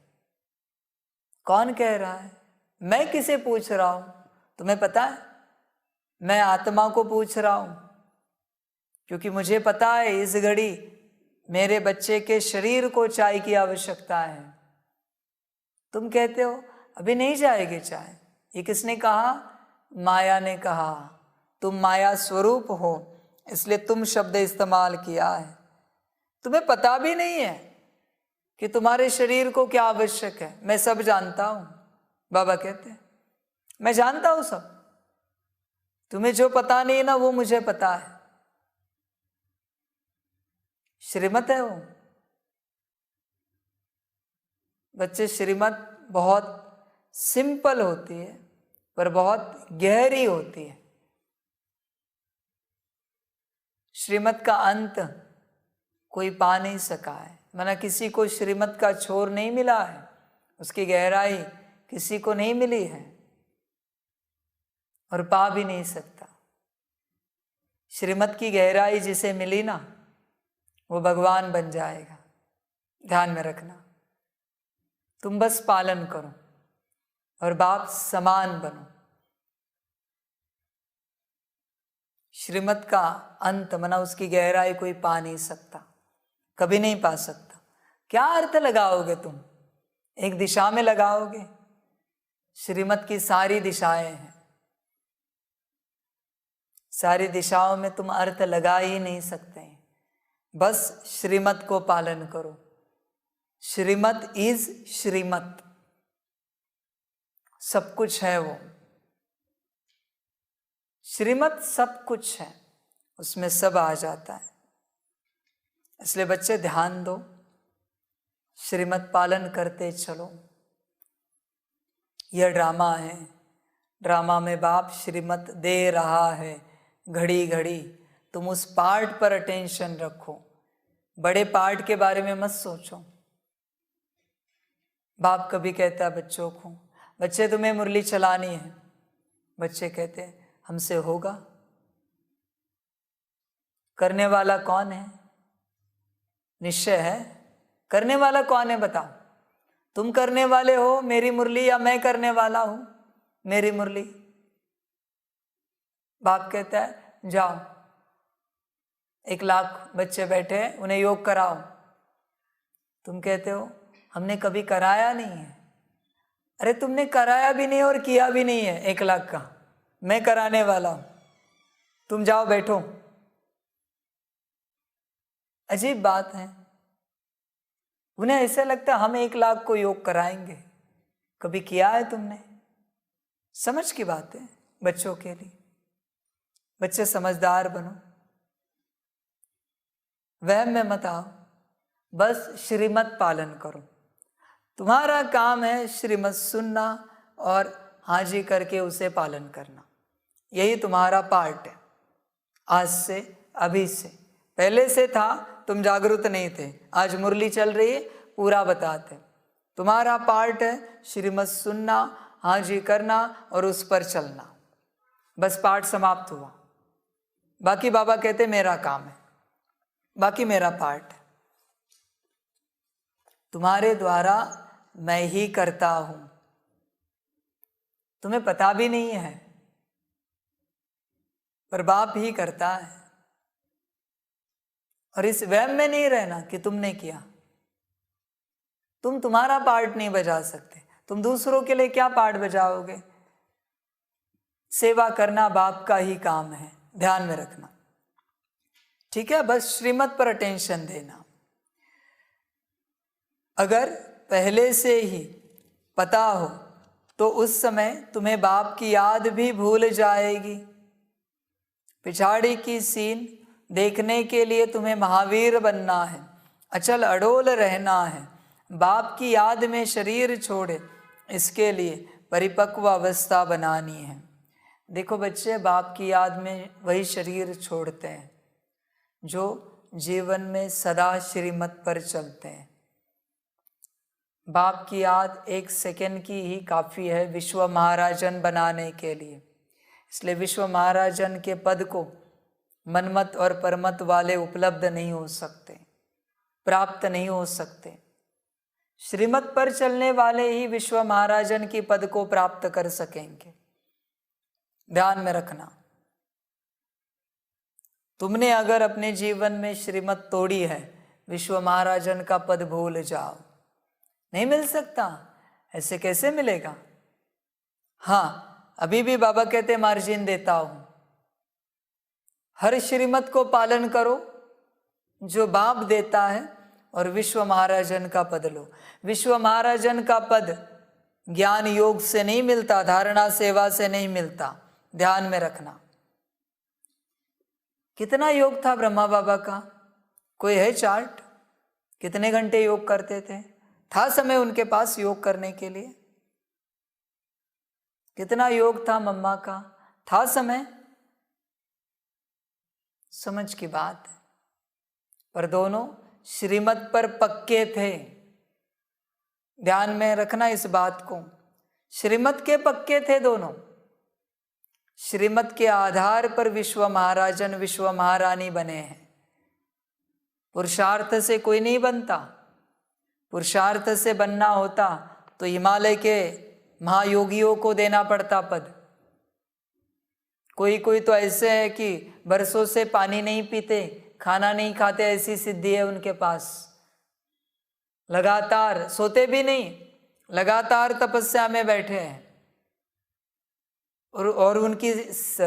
कौन कह रहा है? मैं किसे पूछ रहा हूं? तुम्हें पता है, मैं आत्मा को पूछ रहा हूं, क्योंकि मुझे पता है इस घड़ी मेरे बच्चे के शरीर को चाय की आवश्यकता है। तुम कहते हो अभी नहीं जाएगी चाय। ये किसने कहा? माया ने कहा। तुम माया स्वरूप हो, इसलिए तुम शब्द इस्तेमाल किया है। तुम्हें पता भी नहीं है कि तुम्हारे शरीर को क्या आवश्यक है। मैं सब जानता हूं, बाबा कहते हैं, मैं जानता हूं सब। तुम्हें जो पता नहीं है ना, वो मुझे पता है। श्रीमत है वो। बच्चे, श्रीमत बहुत सिंपल होती है पर बहुत गहरी होती है। श्रीमत का अंत कोई पा नहीं सका है, माना किसी को श्रीमत का छोर नहीं मिला है, उसकी गहराई किसी को नहीं मिली है और पा भी नहीं सकता। श्रीमत की गहराई जिसे मिली ना, वो भगवान बन जाएगा। ध्यान में रखना, तुम बस पालन करो और बाप समान बनो। श्रीमत का अंत मना उसकी गहराई कोई पा नहीं सकता, कभी नहीं पा सकता। क्या अर्थ लगाओगे तुम? एक दिशा में लगाओगे? श्रीमत की सारी दिशाएं हैं, सारी दिशाओं में तुम अर्थ लगा ही नहीं सकते। बस श्रीमत को पालन करो। श्रीमत इज श्रीमत, सब कुछ है वो। श्रीमत सब कुछ है, उसमें सब आ जाता है। इसलिए बच्चे ध्यान दो, श्रीमत पालन करते चलो। यह ड्रामा है, ड्रामा में बाप श्रीमत दे रहा है घड़ी घड़ी। तुम उस पार्ट पर अटेंशन रखो, बड़े पार्ट के बारे में मत सोचो। बाप कभी कहता है बच्चों को, बच्चे तुम्हें मुरली चलानी है। बच्चे कहते हैं हमसे होगा? करने वाला कौन है? निश्चय है। करने वाला कौन है बताओ? तुम करने वाले हो मेरी मुरली, या मैं करने वाला हूं मेरी मुरली? बाप कहता है जाओ, 1,00,000 बच्चे बैठे हैं, उन्हें योग कराओ। तुम कहते हो हमने कभी कराया नहीं है। अरे तुमने कराया भी नहीं और किया भी नहीं है 1,00,000 का, मैं कराने वाला हूं, तुम जाओ बैठो। अजीब बात है, उन्हें ऐसा लगता है हम 1,00,000 को योग कराएंगे। कभी किया है तुमने? समझ की बात है बच्चों के लिए। बच्चे समझदार बनो, वहम में मत आओ, बस श्रीमत पालन करो। तुम्हारा काम है श्रीमत सुनना और हाँ जी करके उसे पालन करना, यही तुम्हारा पार्ट है। आज से, अभी से, पहले से था तुम जागरूक नहीं थे, आज मुरली चल रही है पूरा बताते। तुम्हारा पार्ट है श्रीमत सुनना, हाँ जी करना और उस पर चलना। बस पाठ समाप्त हुआ। बाकी बाबा कहते मेरा काम है, बाकी मेरा पार्ट है। तुम्हारे द्वारा मैं ही करता हूं, तुम्हें पता भी नहीं है, पर बाप ही करता है। और इस वहम में नहीं रहना कि तुमने किया। तुम तुम्हारा पार्ट नहीं बजा सकते, तुम दूसरों के लिए क्या पार्ट बजाओगे? सेवा करना बाप का ही काम है, ध्यान में रखना, ठीक है? बस श्रीमत पर अटेंशन देना। अगर पहले से ही पता हो तो उस समय तुम्हें बाप की याद भी भूल जाएगी। पिछाड़ी की सीन देखने के लिए तुम्हें महावीर बनना है, अचल अडोल रहना है, बाप की याद में शरीर छोड़े, इसके लिए परिपक्व अवस्था बनानी है। देखो बच्चे, बाप की याद में वही शरीर छोड़ते हैं जो जीवन में सदा श्रीमत पर चलते हैं। बाप की याद 1 सेकंड की ही काफ़ी है विश्व महाराजन बनाने के लिए। इसलिए विश्व महाराजन के पद को मनमत और परमत वाले उपलब्ध नहीं हो सकते, प्राप्त नहीं हो सकते। श्रीमत पर चलने वाले ही विश्व महाराजन की पद को प्राप्त कर सकेंगे। ध्यान में रखना, तुमने अगर अपने जीवन में श्रीमत तोड़ी है, विश्व महाराजन का पद भूल जाओ, नहीं मिल सकता। ऐसे कैसे मिलेगा? हाँ, अभी भी बाबा कहते मार्जिन देता हूं। हर श्रीमत को पालन करो जो बाप देता है और विश्व महाराजन का पद लो। विश्व महाराजन का पद ज्ञान योग से नहीं मिलता, धारणा सेवा से नहीं मिलता, ध्यान में रखना। कितना योग था ब्रह्मा बाबा का? कोई है चार्ट? कितने घंटे योग करते थे? था समय उनके पास योग करने के लिए? कितना योग था मम्मा का? था समय? समझ की बात है। पर दोनों श्रीमत पर पक्के थे, ध्यान में रखना इस बात को। श्रीमत के पक्के थे दोनों। श्रीमत के आधार पर विश्व महाराजन विश्व महारानी बने हैं। पुरुषार्थ से कोई नहीं बनता। पुरुषार्थ से बनना होता तो हिमालय के महायोगियों को देना पड़ता पद। कोई कोई तो ऐसे है कि बरसों से पानी नहीं पीते, खाना नहीं खाते, ऐसी सिद्धि है उनके पास। लगातार सोते भी नहीं, लगातार तपस्या में बैठे हैं और उनकी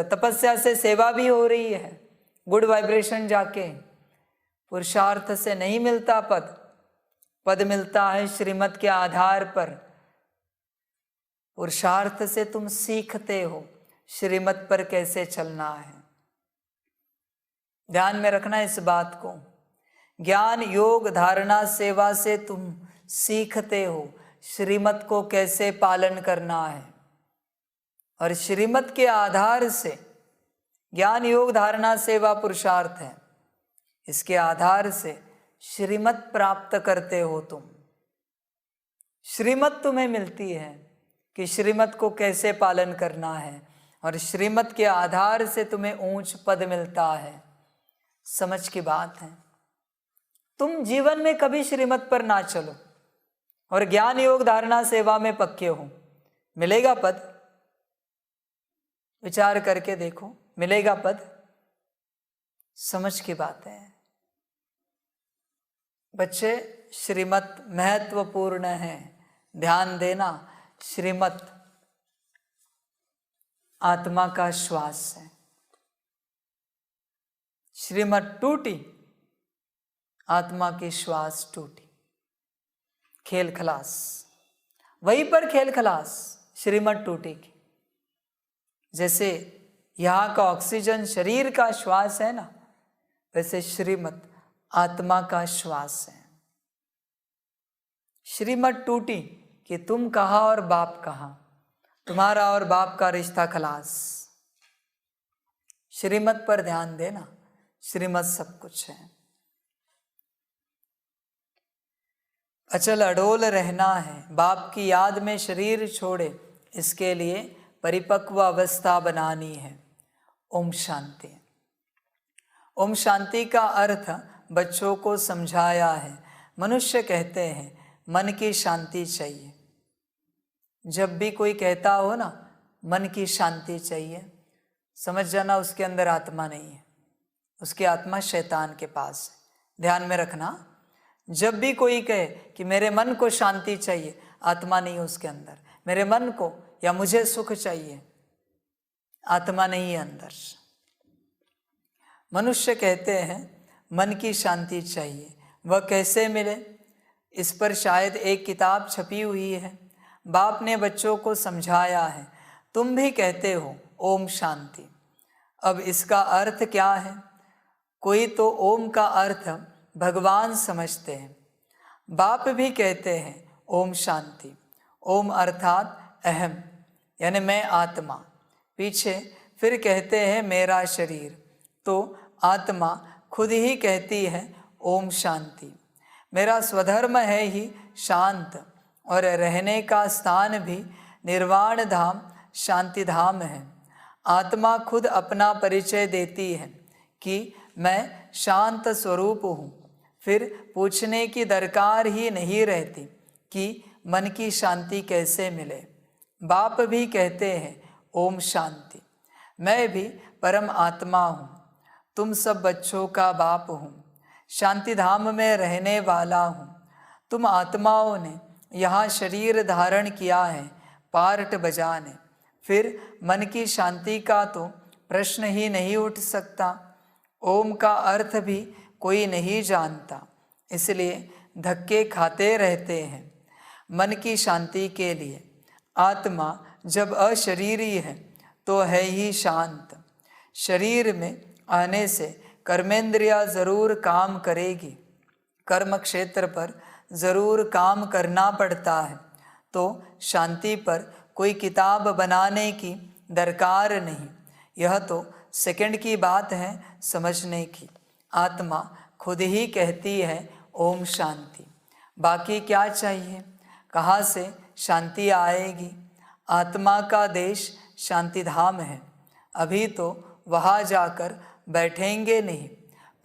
तपस्या से सेवा भी हो रही है, गुड वाइब्रेशन जाके। पुरुषार्थ से नहीं मिलता पद, पद मिलता है श्रीमत के आधार पर। पुरुषार्थ से तुम सीखते हो श्रीमत पर कैसे चलना है। ध्यान में रखना इस बात को। ज्ञान योग धारणा सेवा से तुम सीखते हो श्रीमत को कैसे पालन करना है। और श्रीमत के आधार से ज्ञान योग धारणा सेवा पुरुषार्थ है, इसके आधार से श्रीमत प्राप्त करते हो तुम। श्रीमत तुम्हें मिलती है कि श्रीमत को कैसे पालन करना है, और श्रीमत के आधार से तुम्हें ऊंच पद मिलता है। समझ की बात है। तुम जीवन में कभी श्रीमत पर ना चलो और ज्ञान योग धारणा सेवा में पक्के हो, मिलेगा पद? विचार करके देखो, मिलेगा पद? समझ की बात है बच्चे। श्रीमत महत्वपूर्ण है, ध्यान देना। श्रीमत आत्मा का श्वास है। श्रीमत टूटी, आत्मा की श्वास टूटी, खेल खलास। वहीं पर खेल खलास, श्रीमत टूटेगी। जैसे यहाँ का ऑक्सीजन शरीर का श्वास है ना, वैसे श्रीमत आत्मा का श्वास है। श्रीमत टूटी कि तुम कहाँ और बाप कहाँ, तुम्हारा और बाप का रिश्ता खलास। श्रीमत पर ध्यान देना, श्रीमत सब कुछ है। अचल अडोल रहना है, बाप की याद में शरीर छोड़े, इसके लिए परिपक्व अवस्था बनानी है। ओम शांति। ओम शांति का अर्थ बच्चों को समझाया है। मनुष्य कहते हैं मन की शांति चाहिए। जब भी कोई कहता हो ना मन की शांति चाहिए, समझ जाना उसके अंदर आत्मा नहीं है, उसकी आत्मा शैतान के पास है। ध्यान में रखना, जब भी कोई कहे कि मेरे मन को शांति चाहिए, आत्मा नहीं है उसके अंदर। मेरे मन को या मुझे सुख चाहिए, आत्मा नहीं है अंदर। मनुष्य कहते हैं मन की शांति चाहिए, वह कैसे मिले? इस पर शायद एक किताब छपी हुई है। बाप ने बच्चों को समझाया है। तुम भी कहते हो ओम शांति। अब इसका अर्थ क्या है? कोई तो ओम का अर्थ भगवान समझते हैं। बाप भी कहते हैं ओम शांति। ओम अर्थात अहम, यानी मैं आत्मा। पीछे फिर कहते हैं मेरा शरीर, तो आत्मा खुद ही कहती है ओम शांति। मेरा स्वधर्म है ही शांत, और रहने का स्थान भी निर्वाण धाम शांति धाम है। आत्मा खुद अपना परिचय देती है कि मैं शांत स्वरूप हूँ। फिर पूछने की दरकार ही नहीं रहती कि मन की शांति कैसे मिले। बाप भी कहते हैं ओम शांति। मैं भी परम आत्मा हूँ, तुम सब बच्चों का बाप हूँ, शांति धाम में रहने वाला हूँ। तुम आत्माओं ने यहाँ शरीर धारण किया है पार्ट बजाने, फिर मन की शांति का तो प्रश्न ही नहीं उठ सकता। ओम का अर्थ भी कोई नहीं जानता, इसलिए धक्के खाते रहते हैं मन की शांति के लिए। आत्मा जब अशरीरी है तो है ही शांत। शरीर में आने से कर्मेंद्रिया जरूर काम करेगी, कर्म क्षेत्र पर जरूर काम करना पड़ता है। तो शांति पर कोई किताब बनाने की दरकार नहीं, यह तो सेकंड की बात है समझने की। आत्मा खुद ही कहती है ओम शांति। बाकी क्या चाहिए? कहाँ से शांति आएगी? आत्मा का देश शांति धाम है। अभी तो वहाँ जाकर बैठेंगे नहीं,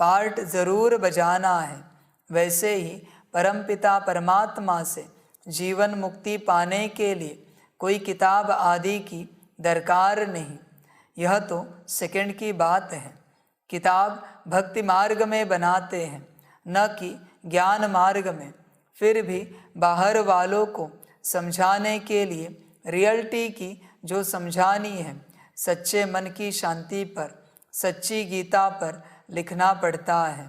पार्ट ज़रूर बजाना है। वैसे ही परमपिता परमात्मा से जीवन मुक्ति पाने के लिए कोई किताब आदि की दरकार नहीं, यह तो सेकंड की बात है। किताब भक्ति मार्ग में बनाते हैं, न कि ज्ञान मार्ग में। फिर भी बाहर वालों को समझाने के लिए रियलिटी की जो समझानी है, सच्चे मन की शांति पर, सच्ची गीता पर लिखना पड़ता है।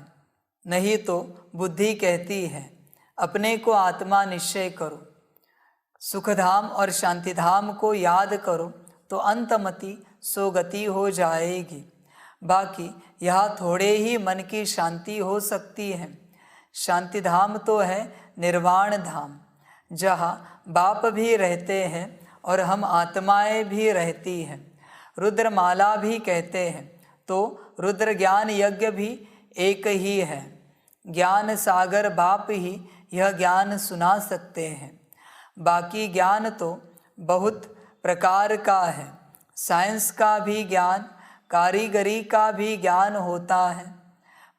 नहीं तो बुद्धि कहती है अपने को आत्मा निश्चय करो, सुखधाम और शांतिधाम को याद करो तो अंतमति सोगति हो जाएगी। बाकी यहाँ थोड़े ही मन की शांति हो सकती है। शांतिधाम तो है निर्वाण धाम, जहाँ बाप भी रहते हैं और हम आत्माएं भी रहती हैं। रुद्रमाला भी कहते हैं तो रुद्र ज्ञान यज्ञ भी एक ही है। ज्ञान सागर बाप ही यह ज्ञान सुना सकते हैं। बाकी ज्ञान तो बहुत प्रकार का है। साइंस का भी ज्ञान, कारीगरी का भी ज्ञान होता है,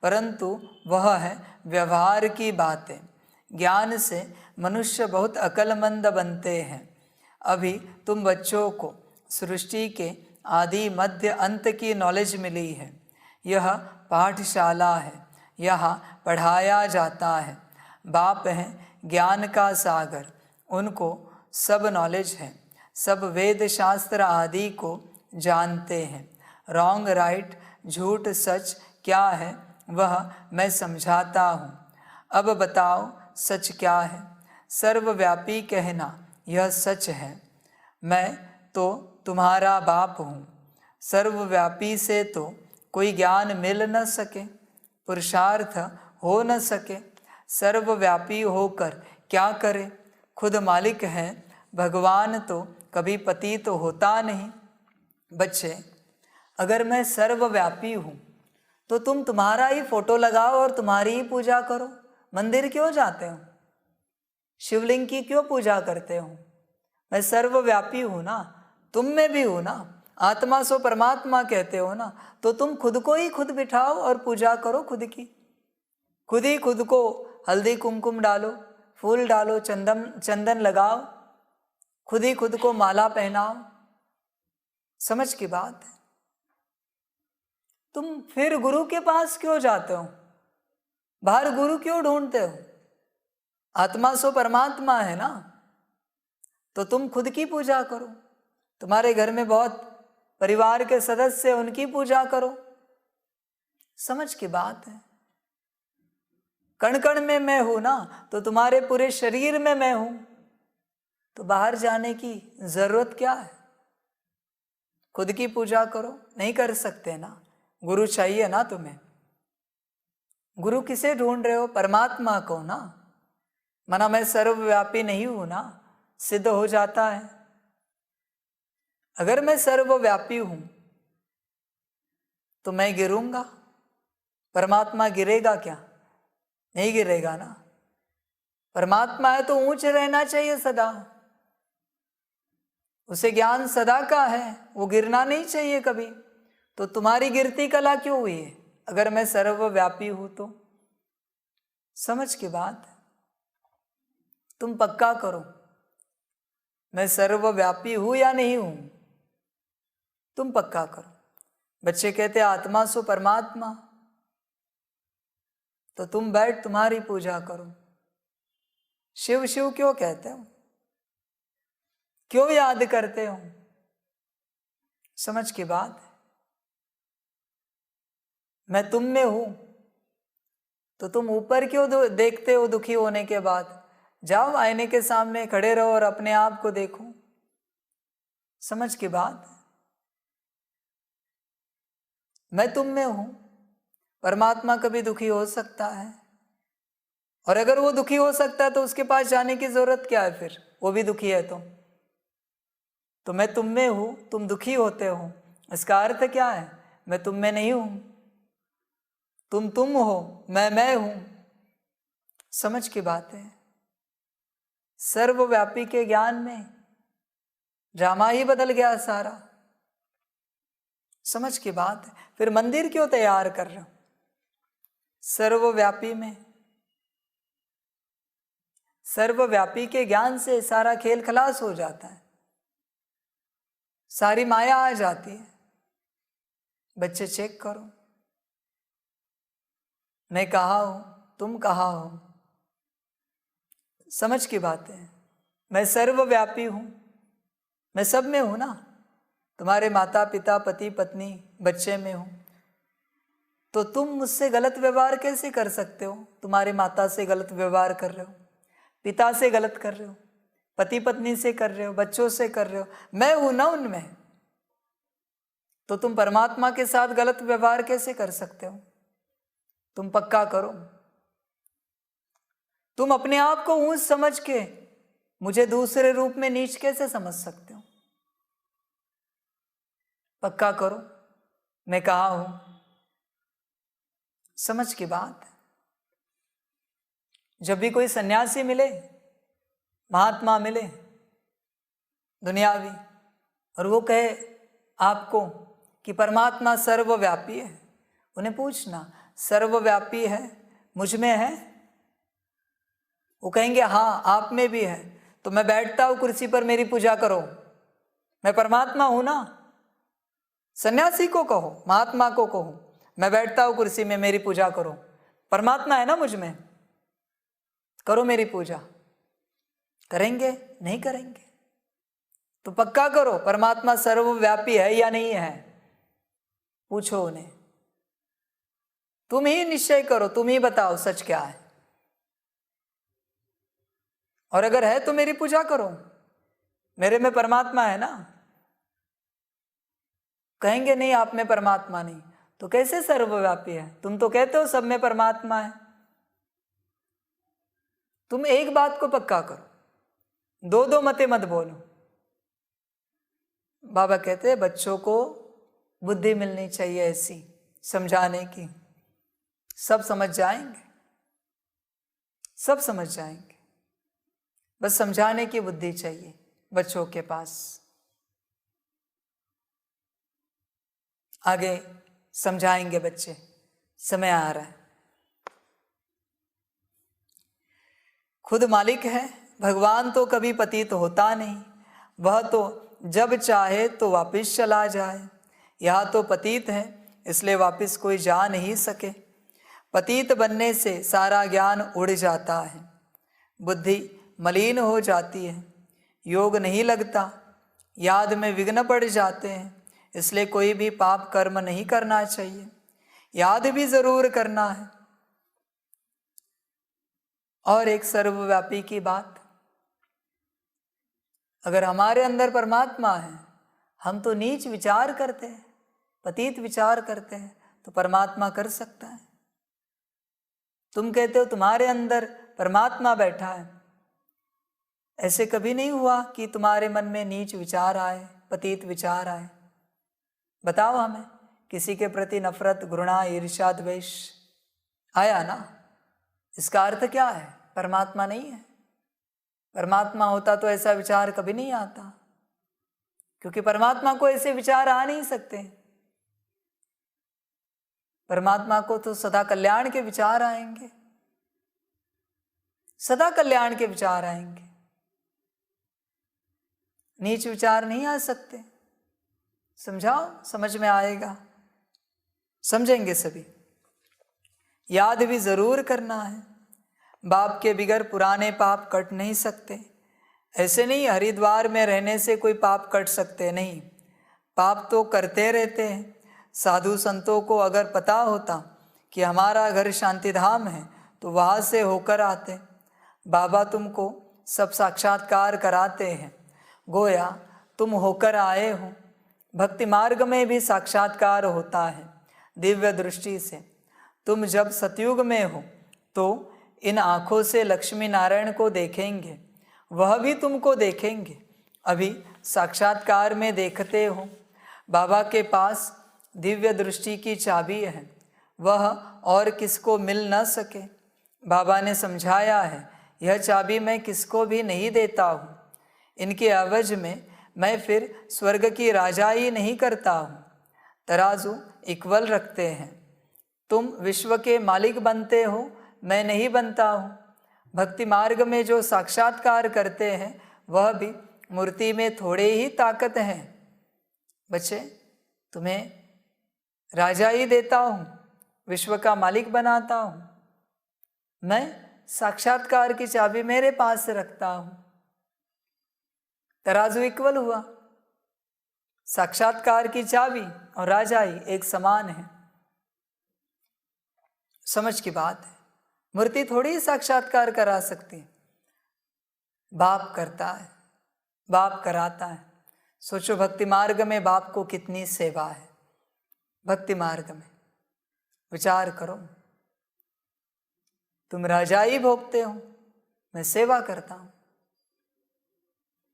परंतु वह है व्यवहार की बातें। ज्ञान से मनुष्य बहुत अक्लमंद बनते हैं। अभी तुम बच्चों को सृष्टि के आदि मध्य अंत की नॉलेज मिली है। यह पाठशाला है, यहाँ पढ़ाया जाता है। बाप हैं ज्ञान का सागर, उनको सब नॉलेज है, सब वेद शास्त्र आदि को जानते हैं। रॉन्ग राइट, झूठ सच क्या है वह मैं समझाता हूँ। अब बताओ सच क्या है? सर्वव्यापी कहना यह सच है। मैं तो तुम्हारा बाप हूँ। सर्वव्यापी से तो कोई ज्ञान मिल न सके, पुरुषार्थ हो न सके। सर्वव्यापी होकर क्या करे? खुद मालिक हैं भगवान, तो कभी पतित तो होता नहीं। बच्चे, अगर मैं सर्वव्यापी हूँ तो तुम तुम्हारा ही फोटो लगाओ और तुम्हारी ही पूजा करो। मंदिर क्यों जाते हो? शिवलिंग की क्यों पूजा करते हो? मैं सर्वव्यापी हूँ ना, तुम में भी हूँ ना। आत्मा सो परमात्मा कहते हो ना, तो तुम खुद को ही खुद बिठाओ और पूजा करो खुद की। खुद ही खुद को हल्दी कुमकुम डालो, फूल डालो, चंदन लगाओ, खुद ही खुद को माला पहनाओ। समझ की बात है। तुम फिर गुरु के पास क्यों जाते हो? बाहर गुरु क्यों ढूंढते हो? आत्मा सो परमात्मा है ना, तो तुम खुद की पूजा करो। तुम्हारे घर में बहुत परिवार के सदस्य, उनकी पूजा करो। समझ की बात है। कण कण में मैं हूं ना, तो तुम्हारे पूरे शरीर में मैं हूं, तो बाहर जाने की जरूरत क्या है? खुद की पूजा करो। नहीं कर सकते ना, गुरु चाहिए ना तुम्हें। गुरु किसे ढूंढ रहे हो? परमात्मा को ना। मना मैं सर्वव्यापी नहीं हूं ना, सिद्ध हो जाता है। अगर मैं सर्वव्यापी हूं तो मैं गिरूंगा, परमात्मा गिरेगा क्या? नहीं गिरेगा ना। परमात्मा है तो ऊंच रहना चाहिए सदा, उसे ज्ञान सदा का है, वो गिरना नहीं चाहिए कभी। तो तुम्हारी गिरती कला क्यों हुई है अगर मैं सर्वव्यापी हूं तो? समझ की बात। तुम पक्का करो, मैं सर्वव्यापी हूं या नहीं हूं? तुम पक्का करो। बच्चे कहते आत्मा सो परमात्मा, तो तुम बैठ तुम्हारी पूजा करो। शिव शिव क्यों कहते हो? क्यों याद करते हो? समझ की बात। मैं तुम में हूं, तो तुम ऊपर क्यों देखते हो? दुखी होने के बाद जाओ आईने के सामने खड़े रहो और अपने आप को देखो। समझ की बात। मैं तुम में हूं। परमात्मा कभी दुखी हो सकता है, और अगर वो दुखी हो सकता है तो उसके पास जाने की जरूरत क्या है? फिर वो भी दुखी है तो मैं तुम में हूं, तुम दुखी होते हो, इसका अर्थ क्या है? मैं तुम में नहीं हूं। तुम हो, मैं हूं। समझ की बात है। सर्वव्यापी के ज्ञान में ड्रामा ही बदल गया सारा। समझ की बात है। फिर मंदिर क्यों तैयार कर रहे हो? सर्वव्यापी में, सर्वव्यापी के ज्ञान से सारा खेल खलास हो जाता है, सारी माया आ जाती है। बच्चे चेक करो, मैं कहा हूं, तुम कहा हो। समझ की बात है। मैं सर्वव्यापी हूं, मैं सब में हूं ना। तुम्हारे माता पिता, पति पत्नी, बच्चे में हूं, तो तुम मुझसे गलत व्यवहार कैसे कर सकते हो? तुम्हारे माता से गलत व्यवहार कर रहे हो, पिता से गलत कर रहे हो, पति पत्नी से कर रहे हो, बच्चों से कर रहे हो, मैं हूं ना उनमें। तो तुम परमात्मा के साथ गलत व्यवहार कैसे कर सकते हो? तुम पक्का करो। तुम अपने आप को ऊंच समझ के मुझे दूसरे रूप में नीच कैसे समझ सकते हो? पक्का करो, मैं कहा हूं। समझ की बात। जब भी कोई सन्यासी मिले, महात्मा मिले दुनियावी और वो कहे आपको कि परमात्मा सर्वव्यापी है, उन्हें पूछना सर्वव्यापी है, मुझ में है? वो कहेंगे हाँ आप में भी है, तो मैं बैठता हूँ कुर्सी पर, मेरी पूजा करो, मैं परमात्मा हूं ना। सन्यासी को कहो, महात्मा को कहो, मैं बैठता हूँ कुर्सी में, मेरी पूजा करो, परमात्मा है ना मुझ में, करो मेरी पूजा। करेंगे? नहीं करेंगे। तो पक्का करो परमात्मा सर्वव्यापी है या नहीं है, पूछो उन्हें, तुम ही निश्चय करो, तुम ही बताओ सच क्या है। और अगर है तो मेरी पूजा करो, मेरे में परमात्मा है ना। कहेंगे नहीं आप में परमात्मा नहीं, तो कैसे सर्वव्यापी है? तुम तो कहते हो सब में परमात्मा है। तुम एक बात को पक्का करो, दो दो मते मत बोलो। बाबा कहते हैं बच्चों को बुद्धि मिलनी चाहिए ऐसी समझाने की, सब समझ जाएंगे, सब समझ जाएंगे, बस समझाने की बुद्धि चाहिए बच्चों के पास। आगे समझाएंगे बच्चे, समय आ रहा है। खुद मालिक है भगवान, तो कभी पतित होता नहीं, वह तो जब चाहे तो वापिस चला जाए। यहाँ तो पतित है इसलिए वापिस कोई जा नहीं सके। पतित बनने से सारा ज्ञान उड़ जाता है, बुद्धि मलिन हो जाती है, योग नहीं लगता, याद में विघ्न पड़ जाते हैं। इसलिए कोई भी पाप कर्म नहीं करना चाहिए, याद भी जरूर करना है। और एक सर्वव्यापी की बात, अगर हमारे अंदर परमात्मा है, हम तो नीच विचार करते हैं, पतित विचार करते हैं, तो परमात्मा कर सकता है। तुम कहते हो तुम्हारे अंदर परमात्मा बैठा है, ऐसे कभी नहीं हुआ कि तुम्हारे मन में नीच विचार आए, पतित विचार आए? बताओ हमें, किसी के प्रति नफरत, घृणा, ईर्ष्या, द्वेष आया ना? इसका अर्थ क्या है? परमात्मा नहीं है। परमात्मा होता तो ऐसा विचार कभी नहीं आता, क्योंकि परमात्मा को ऐसे विचार आ नहीं सकते। परमात्मा को तो सदा कल्याण के विचार आएंगे, सदा कल्याण के विचार आएंगे, नीच विचार नहीं आ सकते। समझाओ, समझ में आएगा, समझेंगे सभी। याद भी जरूर करना है, बाप के बिगर पुराने पाप कट नहीं सकते। ऐसे नहीं हरिद्वार में रहने से कोई पाप कट सकते, नहीं, पाप तो करते रहते हैं। साधु संतों को अगर पता होता कि हमारा घर शांतिधाम है तो वहाँ से होकर आते। बाबा तुमको सब साक्षात्कार कराते हैं, गोया तुम होकर आए हो। भक्ति मार्ग में भी साक्षात्कार होता है दिव्य दृष्टि से। तुम जब सतयुग में हो तो इन आँखों से लक्ष्मी नारायण को देखेंगे, वह भी तुमको देखेंगे। अभी साक्षात्कार में देखते हो। बाबा के पास दिव्य दृष्टि की चाबी है, वह और किसको मिल न सके। बाबा ने समझाया है, यह चाबी मैं किसको भी नहीं देता हूँ, इनके एवज में मैं फिर स्वर्ग की राजाई नहीं करता हूँ। तराजू इक्वल रखते हैं, तुम विश्व के मालिक बनते हो, मैं नहीं बनता हूँ। भक्ति मार्ग में जो साक्षात्कार करते हैं वह भी मूर्ति में थोड़े ही ताकत है। बच्चे, तुम्हें राजा ही देता हूँ, विश्व का मालिक बनाता हूँ, मैं साक्षात्कार की चाबी मेरे पास से रखता हूँ। तराजू इक्वल हुआ, साक्षात्कार की चाबी और राजाई एक समान है। समझ की बात है, मूर्ति थोड़ी ही साक्षात्कार करा सकती है, बाप करता है, बाप कराता है। सोचो भक्ति मार्ग में बाप को कितनी सेवा है। भक्ति मार्ग में विचार करो, तुम राजाई भोगते हो, मैं सेवा करता हूं,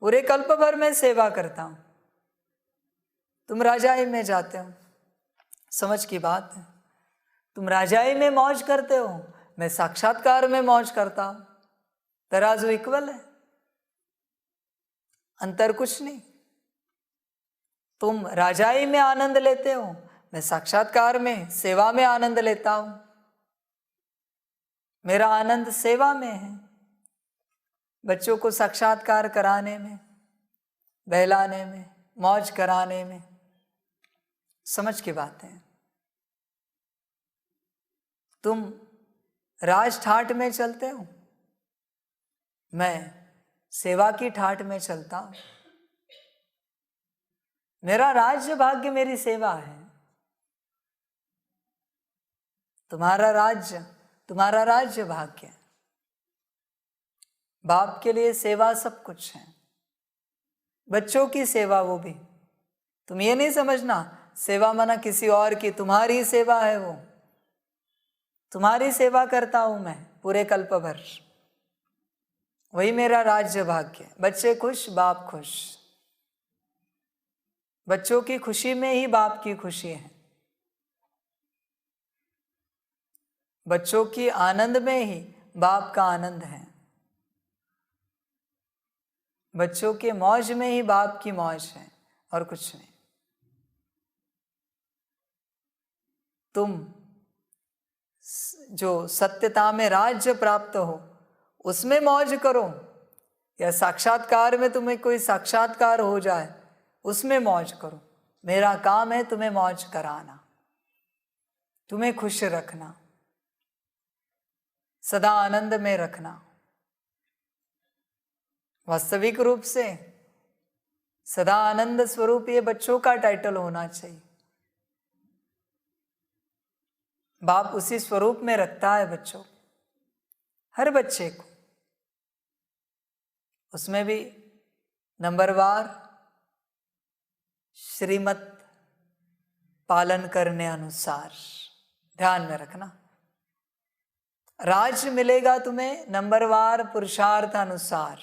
पूरे कल्प भर में सेवा करता हूं, तुम राजाई में जाते हो। समझ की बात है, तुम राजाई में मौज करते हो, मैं साक्षात्कार में मौज करता हूं। तराजू इक्वल है, अंतर कुछ नहीं। तुम राजाई में आनंद लेते हो, मैं साक्षात्कार में, सेवा में आनंद लेता हूं। मेरा आनंद सेवा में है, बच्चों को साक्षात्कार कराने में, बहलाने में, मौज कराने में। समझ की बात है। तुम राज ठाट में चलते हो, मैं सेवा की ठाट में चलता हूं। मेरा राज्य भाग्य मेरी सेवा है। तुम्हारा राज्य भाग्य। बाप के लिए सेवा सब कुछ है, बच्चों की सेवा वो भी। तुम ये नहीं समझना सेवा माना किसी और की, तुम्हारी सेवा है वो। तुम्हारी सेवा करता हूं मैं पूरे कल्प भर, वही मेरा राज्य भाग्य। बच्चे खुश, बाप खुश। बच्चों की खुशी में ही बाप की खुशी है, बच्चों की आनंद में ही बाप का आनंद है, बच्चों के मौज में ही बाप की मौज है, और कुछ नहीं। तुम जो सत्यता में राज्य प्राप्त हो उसमें मौज करो, या साक्षात्कार में तुम्हें कोई साक्षात्कार हो जाए उसमें मौज करो। मेरा काम है तुम्हें मौज कराना, तुम्हें खुश रखना, सदा आनंद में रखना। वास्तविक रूप से सदा आनंद स्वरूप ये बच्चों का टाइटल होना चाहिए। बाप उसी स्वरूप में रखता है बच्चों, हर बच्चे को। उसमें भी नंबरवार श्रीमत पालन करने अनुसार। ध्यान में रखना, राज्य मिलेगा तुम्हें नंबरवार पुरुषार्थ अनुसार,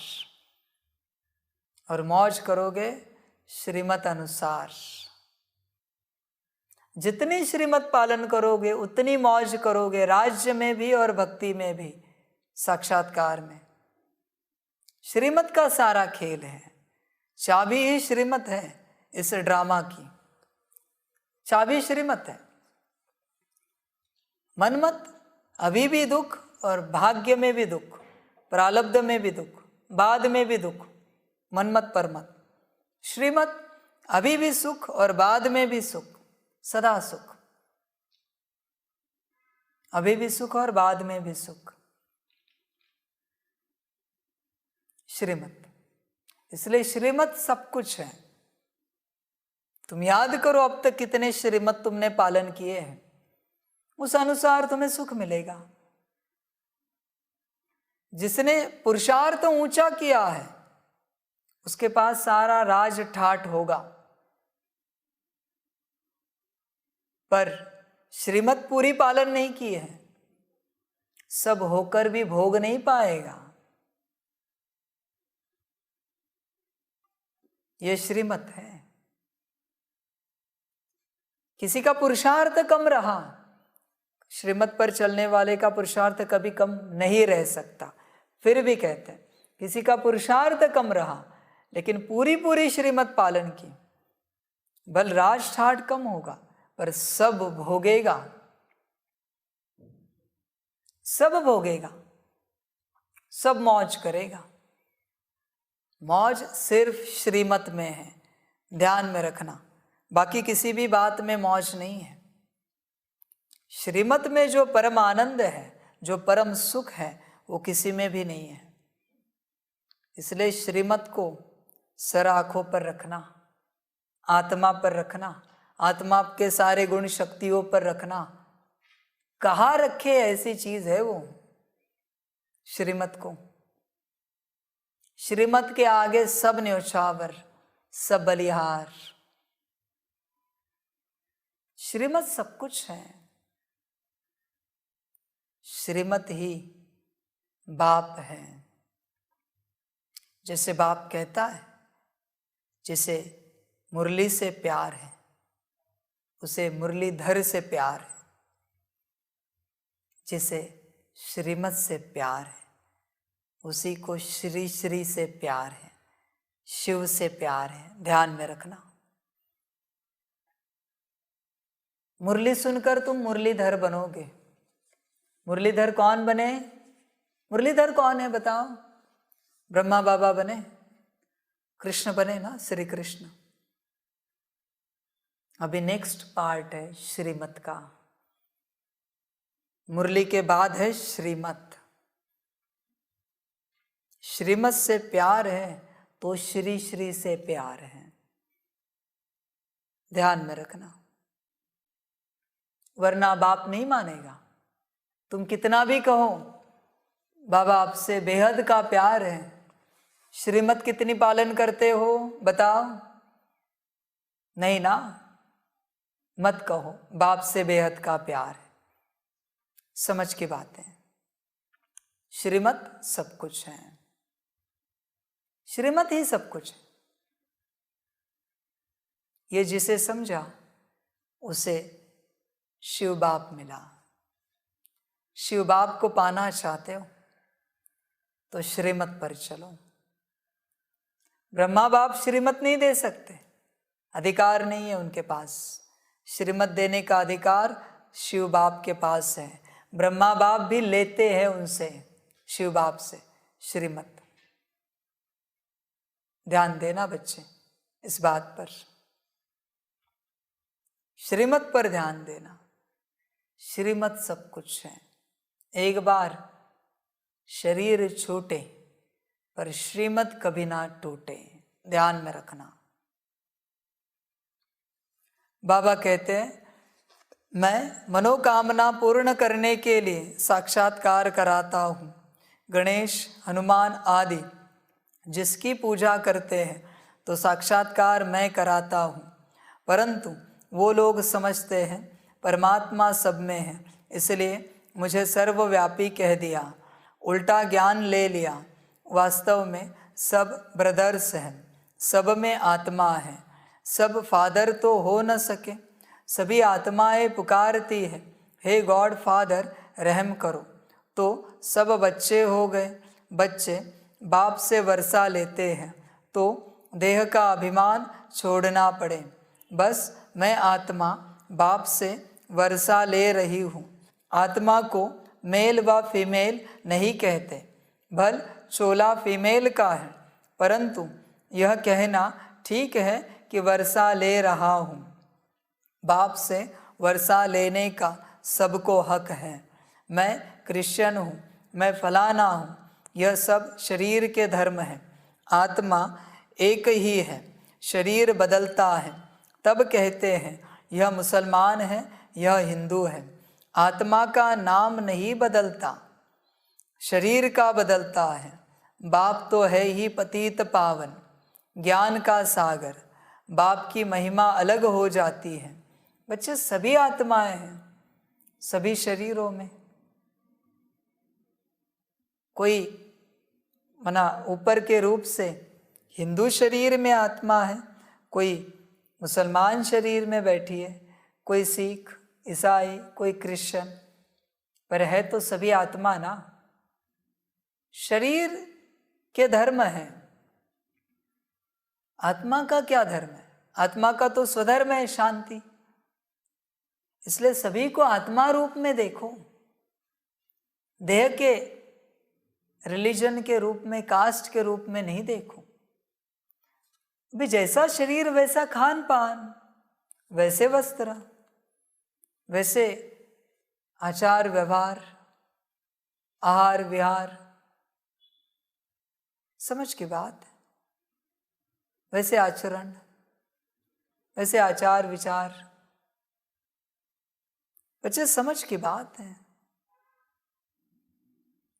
और मौज करोगे श्रीमत अनुसार। जितनी श्रीमत पालन करोगे उतनी मौज करोगे, राज्य में भी और भक्ति में भी, साक्षात्कार में। श्रीमत का सारा खेल है, चाबी ही श्रीमत है इस ड्रामा की। चाबी श्रीमत है। मनमत अभी भी दुख, और भाग्य में भी दुख, प्रारब्ध में भी दुख, बाद में भी दुख। मनमत परमत। श्रीमत अभी भी सुख और बाद में भी सुख, सदा सुख। अभी भी सुख और बाद में भी सुख, श्रीमत। इसलिए श्रीमत सब कुछ है। तुम याद करो अब तक कितने श्रीमत तुमने पालन किए हैं, उस अनुसार तुम्हें सुख मिलेगा। जिसने पुरुषार्थ ऊंचा किया है उसके पास सारा राज ठाट होगा, पर श्रीमत पूरी पालन नहीं की है, सब होकर भी भोग नहीं पाएगा। ये श्रीमत है। किसी का पुरुषार्थ कम रहा, श्रीमत पर चलने वाले का पुरुषार्थ कभी कम नहीं रह सकता। फिर भी कहते हैं किसी का पुरुषार्थ कम रहा लेकिन पूरी श्रीमत पालन की, बल राज ठाट कम होगा पर सब भोगेगा, सब भोगेगा, सब मौज करेगा। मौज सिर्फ श्रीमत में है, ध्यान में रखना। बाकी किसी भी बात में मौज नहीं है। श्रीमत में जो परम आनंद है, जो परम सुख है, वो किसी में भी नहीं है। इसलिए श्रीमत को सर आंखों पर रखना, आत्मा पर रखना, आत्मा के सारे गुण शक्तियों पर रखना। कहाँ रखे ऐसी चीज है वो श्रीमत को। श्रीमत के आगे सब न्योछावर, सब बलिहार। श्रीमत सब कुछ है। श्रीमत ही बाप है। जैसे बाप कहता है, जिसे मुरली से प्यार है उसे मुरलीधर से प्यार है, जिसे श्रीमत से प्यार है उसी को श्री श्री से प्यार है। शिव से प्यार है, ध्यान में रखना। मुरली सुनकर तुम मुरलीधर बनोगे। मुरलीधर कौन बने? मुरलीधर कौन है बताओ? ब्रह्मा बाबा बने, कृष्ण बने ना, श्री कृष्ण। अभी नेक्स्ट पार्ट है श्रीमत का। मुरली के बाद है श्रीमत। श्रीमत से प्यार है तो श्री श्री से प्यार है, ध्यान में रखना, वरना बाप नहीं मानेगा। तुम कितना भी कहो बाबा आपसे बेहद का प्यार है, श्रीमत कितनी पालन करते हो बताओ? नहीं ना, मत कहो बाप से बेहद का प्यार है। समझ की बात है। श्रीमत सब कुछ है, श्रीमत ही सब कुछ है। ये जिसे समझा उसे शिव बाप मिला। शिव बाप को पाना चाहते हो तो श्रीमत पर चलो। ब्रह्मा बाप श्रीमत नहीं दे सकते, अधिकार नहीं है उनके पास। श्रीमत देने का अधिकार शिव बाप के पास है। ब्रह्मा बाप भी लेते हैं उनसे, शिव बाप से श्रीमत। ध्यान देना बच्चे इस बात पर, श्रीमत पर ध्यान देना। श्रीमत सब कुछ है। एक बार शरीर छूटे पर श्रीमत कभी ना टूटे, ध्यान में रखना। बाबा कहते हैं मैं मनोकामना पूर्ण करने के लिए साक्षात्कार कराता हूँ। गणेश, हनुमान आदि जिसकी पूजा करते हैं तो साक्षात्कार मैं कराता हूँ, परंतु वो लोग समझते हैं परमात्मा सब में है, इसलिए मुझे सर्वव्यापी कह दिया, उल्टा ज्ञान ले लिया। वास्तव में सब ब्रदर्स हैं, सब में आत्मा है। सब फादर तो हो न सके, सभी आत्माएं पुकारती है, हे गॉड फादर रहम करो। तो सब बच्चे हो गए। बच्चे बाप से वर्षा लेते हैं तो देह का अभिमान छोड़ना पड़े। बस मैं आत्मा बाप से वर्षा ले रही हूँ। आत्मा को मेल व फीमेल नहीं कहते, भल चोला फीमेल का है, परंतु यह कहना ठीक है कि वर्षा ले रहा हूँ। बाप से वर्षा लेने का सबको हक है। मैं क्रिश्चियन हूँ, मैं फलाना हूँ, यह सब शरीर के धर्म है। आत्मा एक ही है, शरीर बदलता है, तब कहते हैं यह मुसलमान है, यह हिंदू है। आत्मा का नाम नहीं बदलता, शरीर का बदलता है। बाप तो है ही पतित पावन, ज्ञान का सागर। बाप की महिमा अलग हो जाती है। बच्चे सभी आत्माएं हैं, सभी शरीरों में। कोई मना ऊपर के रूप से हिंदू शरीर में आत्मा है, कोई मुसलमान शरीर में बैठी है, कोई सिख, ईसाई, कोई क्रिश्चियन, पर है तो सभी आत्मा ना। शरीर के धर्म है, आत्मा का क्या धर्म है? आत्मा का तो स्वधर्म है शांति। इसलिए सभी को आत्मा रूप में देखो, देह के रिलीजन के रूप में, कास्ट के रूप में नहीं देखो। भी जैसा शरीर वैसा खान पान, वैसे वस्त्र, वैसे आचार व्यवहार, आहार विहार, समझ की बात है। वैसे आचरण, वैसे आचार विचार, बच्चे समझ की बात है।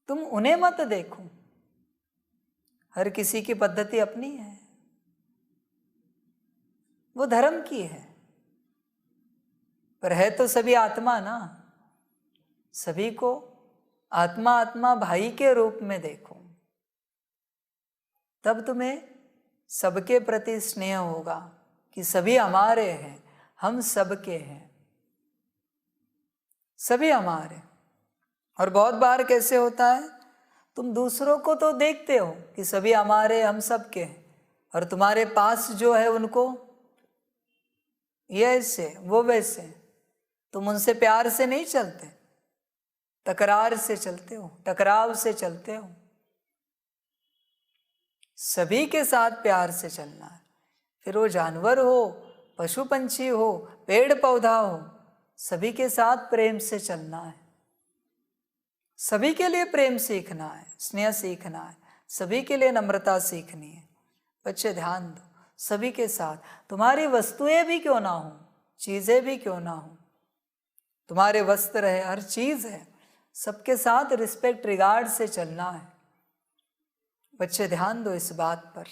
तुम उन्हें मत देखो, हर किसी की पद्धति अपनी है, वो धर्म की है, पर है तो सभी आत्मा ना। सभी को आत्मा आत्मा भाई के रूप में देखो, तब तुम्हें सबके प्रति स्नेह होगा कि सभी हमारे हैं, हम सबके हैं, सभी हमारे। और बहुत बार कैसे होता है, तुम दूसरों को तो देखते हो कि सभी हमारे, हम सबके हैं, और तुम्हारे पास जो है उनको ये ऐसे वो वैसे, तुम उनसे प्यार से नहीं चलते, तकरार से चलते हो, टकराव से चलते हो। सभी के साथ प्यार से चलना है, फिर वो जानवर हो, पशु पंछी हो, पेड़ पौधा हो, सभी के साथ प्रेम से चलना है। सभी के लिए प्रेम सीखना है, स्नेह सीखना है, सभी के लिए नम्रता सीखनी है। बच्चे ध्यान दो, सभी के साथ, तुम्हारी वस्तुएं भी क्यों ना हो, चीजें भी क्यों ना हो, तुम्हारे वस्त्र है, हर चीज है, सबके साथ रिस्पेक्ट रिगार्ड से चलना है। बच्चे ध्यान दो इस बात पर,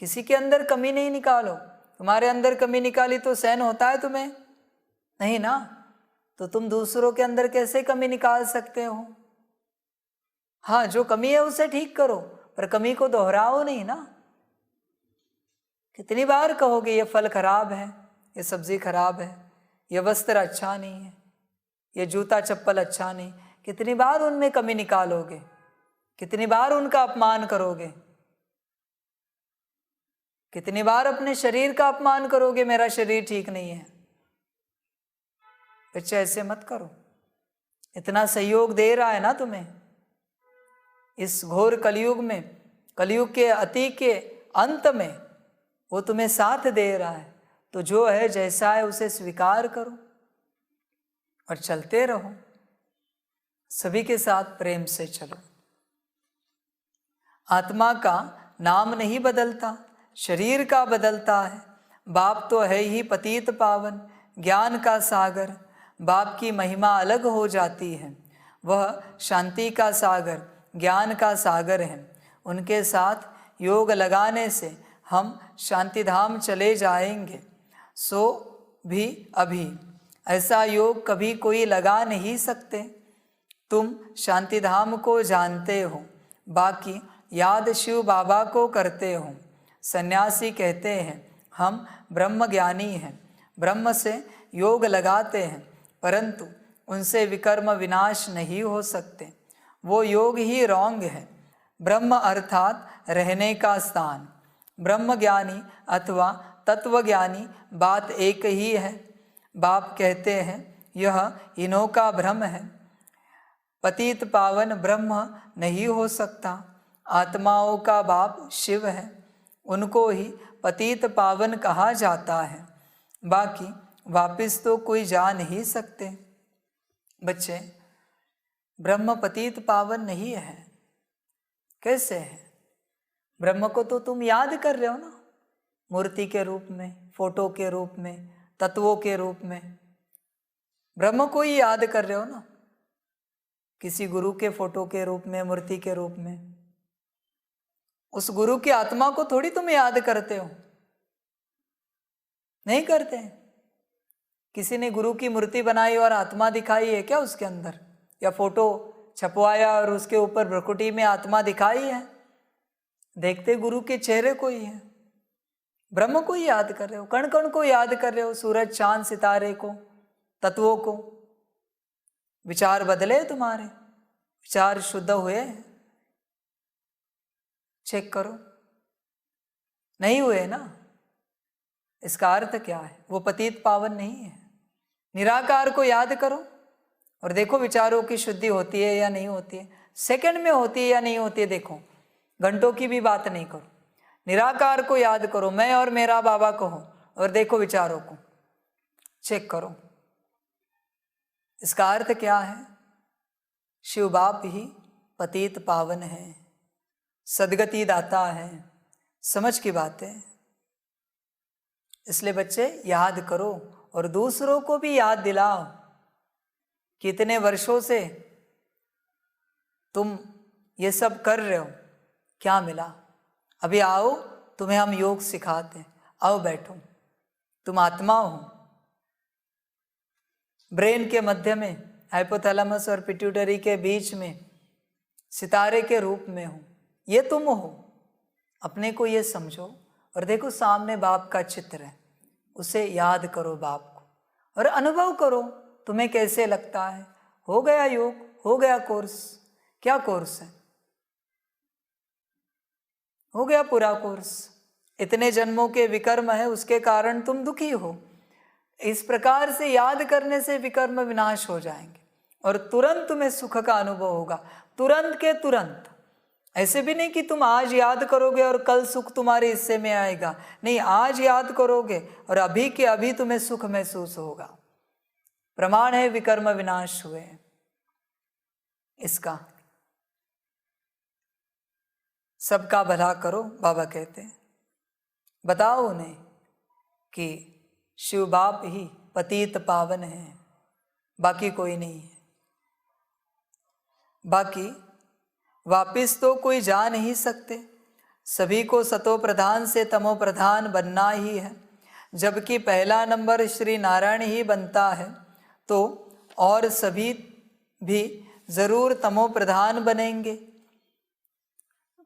किसी के अंदर कमी नहीं निकालो। तुम्हारे अंदर कमी निकाली तो सहन होता है तुम्हें? नहीं ना, तो तुम दूसरों के अंदर कैसे कमी निकाल सकते हो? हाँ, जो कमी है उसे ठीक करो, पर कमी को दोहराओ नहीं ना। कितनी बार कहोगे ये फल खराब है, ये सब्जी खराब है, ये वस्त्र अच्छा नहीं है, ये जूता चप्पल अच्छा नहीं, कितनी बार उनमें कमी निकालोगे, कितनी बार उनका अपमान करोगे, कितनी बार अपने शरीर का अपमान करोगे, मेरा शरीर ठीक नहीं है। बच्चे ऐसे मत करो, इतना सहयोग दे रहा है ना तुम्हें इस घोर कलयुग में, कलयुग के अति के अंत में वो तुम्हें साथ दे रहा है, तो जो है जैसा है उसे स्वीकार करो और चलते रहो, सभी के साथ प्रेम से चलो। आत्मा का नाम नहीं बदलता, शरीर का बदलता है। बाप तो है ही पतित पावन, ज्ञान का सागर, बाप की महिमा अलग हो जाती है, वह शांति का सागर, ज्ञान का सागर है। उनके साथ योग लगाने से हम शांति धाम चले जाएंगे। सो भी अभी ऐसा योग कभी कोई लगा नहीं सकते। तुम शांति धाम को जानते हो, बाकी याद शिव बाबा को करते हो। सन्यासी कहते हैं हम ब्रह्म ज्ञानी हैं, ब्रह्म से योग लगाते हैं, परंतु उनसे विकर्म विनाश नहीं हो सकते। वो योग ही रॉन्ग है। ब्रह्म अर्थात रहने का स्थान, ब्रह्म ज्ञानी अथवा तत्वज्ञानी बात एक ही है। बाप कहते हैं यह इन्हों का भ्रम है, पतित पावन ब्रह्म नहीं हो सकता। आत्माओं का बाप शिव है, उनको ही पतित पावन कहा जाता है, बाकी वापिस तो कोई जा नहीं सकते। बच्चे, ब्रह्म पतित पावन नहीं है, कैसे है? ब्रह्म को तो तुम याद कर रहे हो ना, मूर्ति के रूप में, फोटो के रूप में, तत्वों के रूप में, ब्रह्म को ही याद कर रहे हो ना, किसी गुरु के फोटो के रूप में, मूर्ति के रूप में। उस गुरु की आत्मा को थोड़ी तुम याद करते हो, नहीं करते। किसी ने गुरु की मूर्ति बनाई और आत्मा दिखाई है क्या उसके अंदर, या फोटो छपवाया और उसके ऊपर भ्रकुटी में आत्मा दिखाई है? देखते गुरु के चेहरे को ही है। ब्रह्म को ही याद कर रहे हो, कण कण को याद कर रहे हो, सूरज चांद सितारे को, तत्वों को। विचार बदले तुम्हारे, विचार शुद्ध हुए? चेक करो, नहीं हुए ना। इसका अर्थ क्या है? वो पतित पावन नहीं है। निराकार को याद करो और देखो विचारों की शुद्धि होती है या नहीं होती है, सेकंड में होती है या नहीं होती है। देखो, घंटों की भी बात नहीं करो, निराकार को याद करो, मैं और मेरा बाबा कहो, और देखो विचारों को चेक करो। इसका अर्थ क्या है? शिव बाप ही पतित पावन है, सदगति दाता है। समझ की बात है। इसलिए बच्चे याद करो और दूसरों को भी याद दिलाओ। कितने वर्षों से तुम ये सब कर रहे हो, क्या मिला? अभी आओ, तुम्हें हम योग सिखाते हैं, आओ बैठो। तुम आत्मा हो, ब्रेन के मध्य में, हाइपोथैलेमस और पिट्यूटरी के बीच में सितारे के रूप में हो, ये तुम हो। अपने को ये समझो और देखो सामने बाप का चित्र है, उसे याद करो बाप को, और अनुभव करो तुम्हें कैसे लगता है। हो गया योग, हो गया कोर्स। क्या कोर्स है? हो गया पूरा कोर्स। इतने जन्मों के विकर्म है, उसके कारण तुम दुखी हो। इस प्रकार से याद करने से विकर्म विनाश हो जाएंगे और तुरंत तुम्हें सुख का अनुभव होगा, तुरंत के तुरंत। ऐसे भी नहीं कि तुम आज याद करोगे और कल सुख तुम्हारे हिस्से में आएगा, नहीं, आज याद करोगे और अभी के अभी तुम्हें सुख महसूस होगा। प्रमाण है विकर्म विनाश हुए इसका। सबका भला करो, बाबा कहते हैं। बताओ उन्हें कि शिव बाप ही पतित पावन है, बाकी कोई नहीं है। बाकी वापिस तो कोई जा नहीं सकते, सभी को सतो प्रधान से तमो प्रधान बनना ही है। जबकि पहला नंबर श्री नारायण ही बनता है, तो और सभी भी जरूर तमो प्रधान बनेंगे,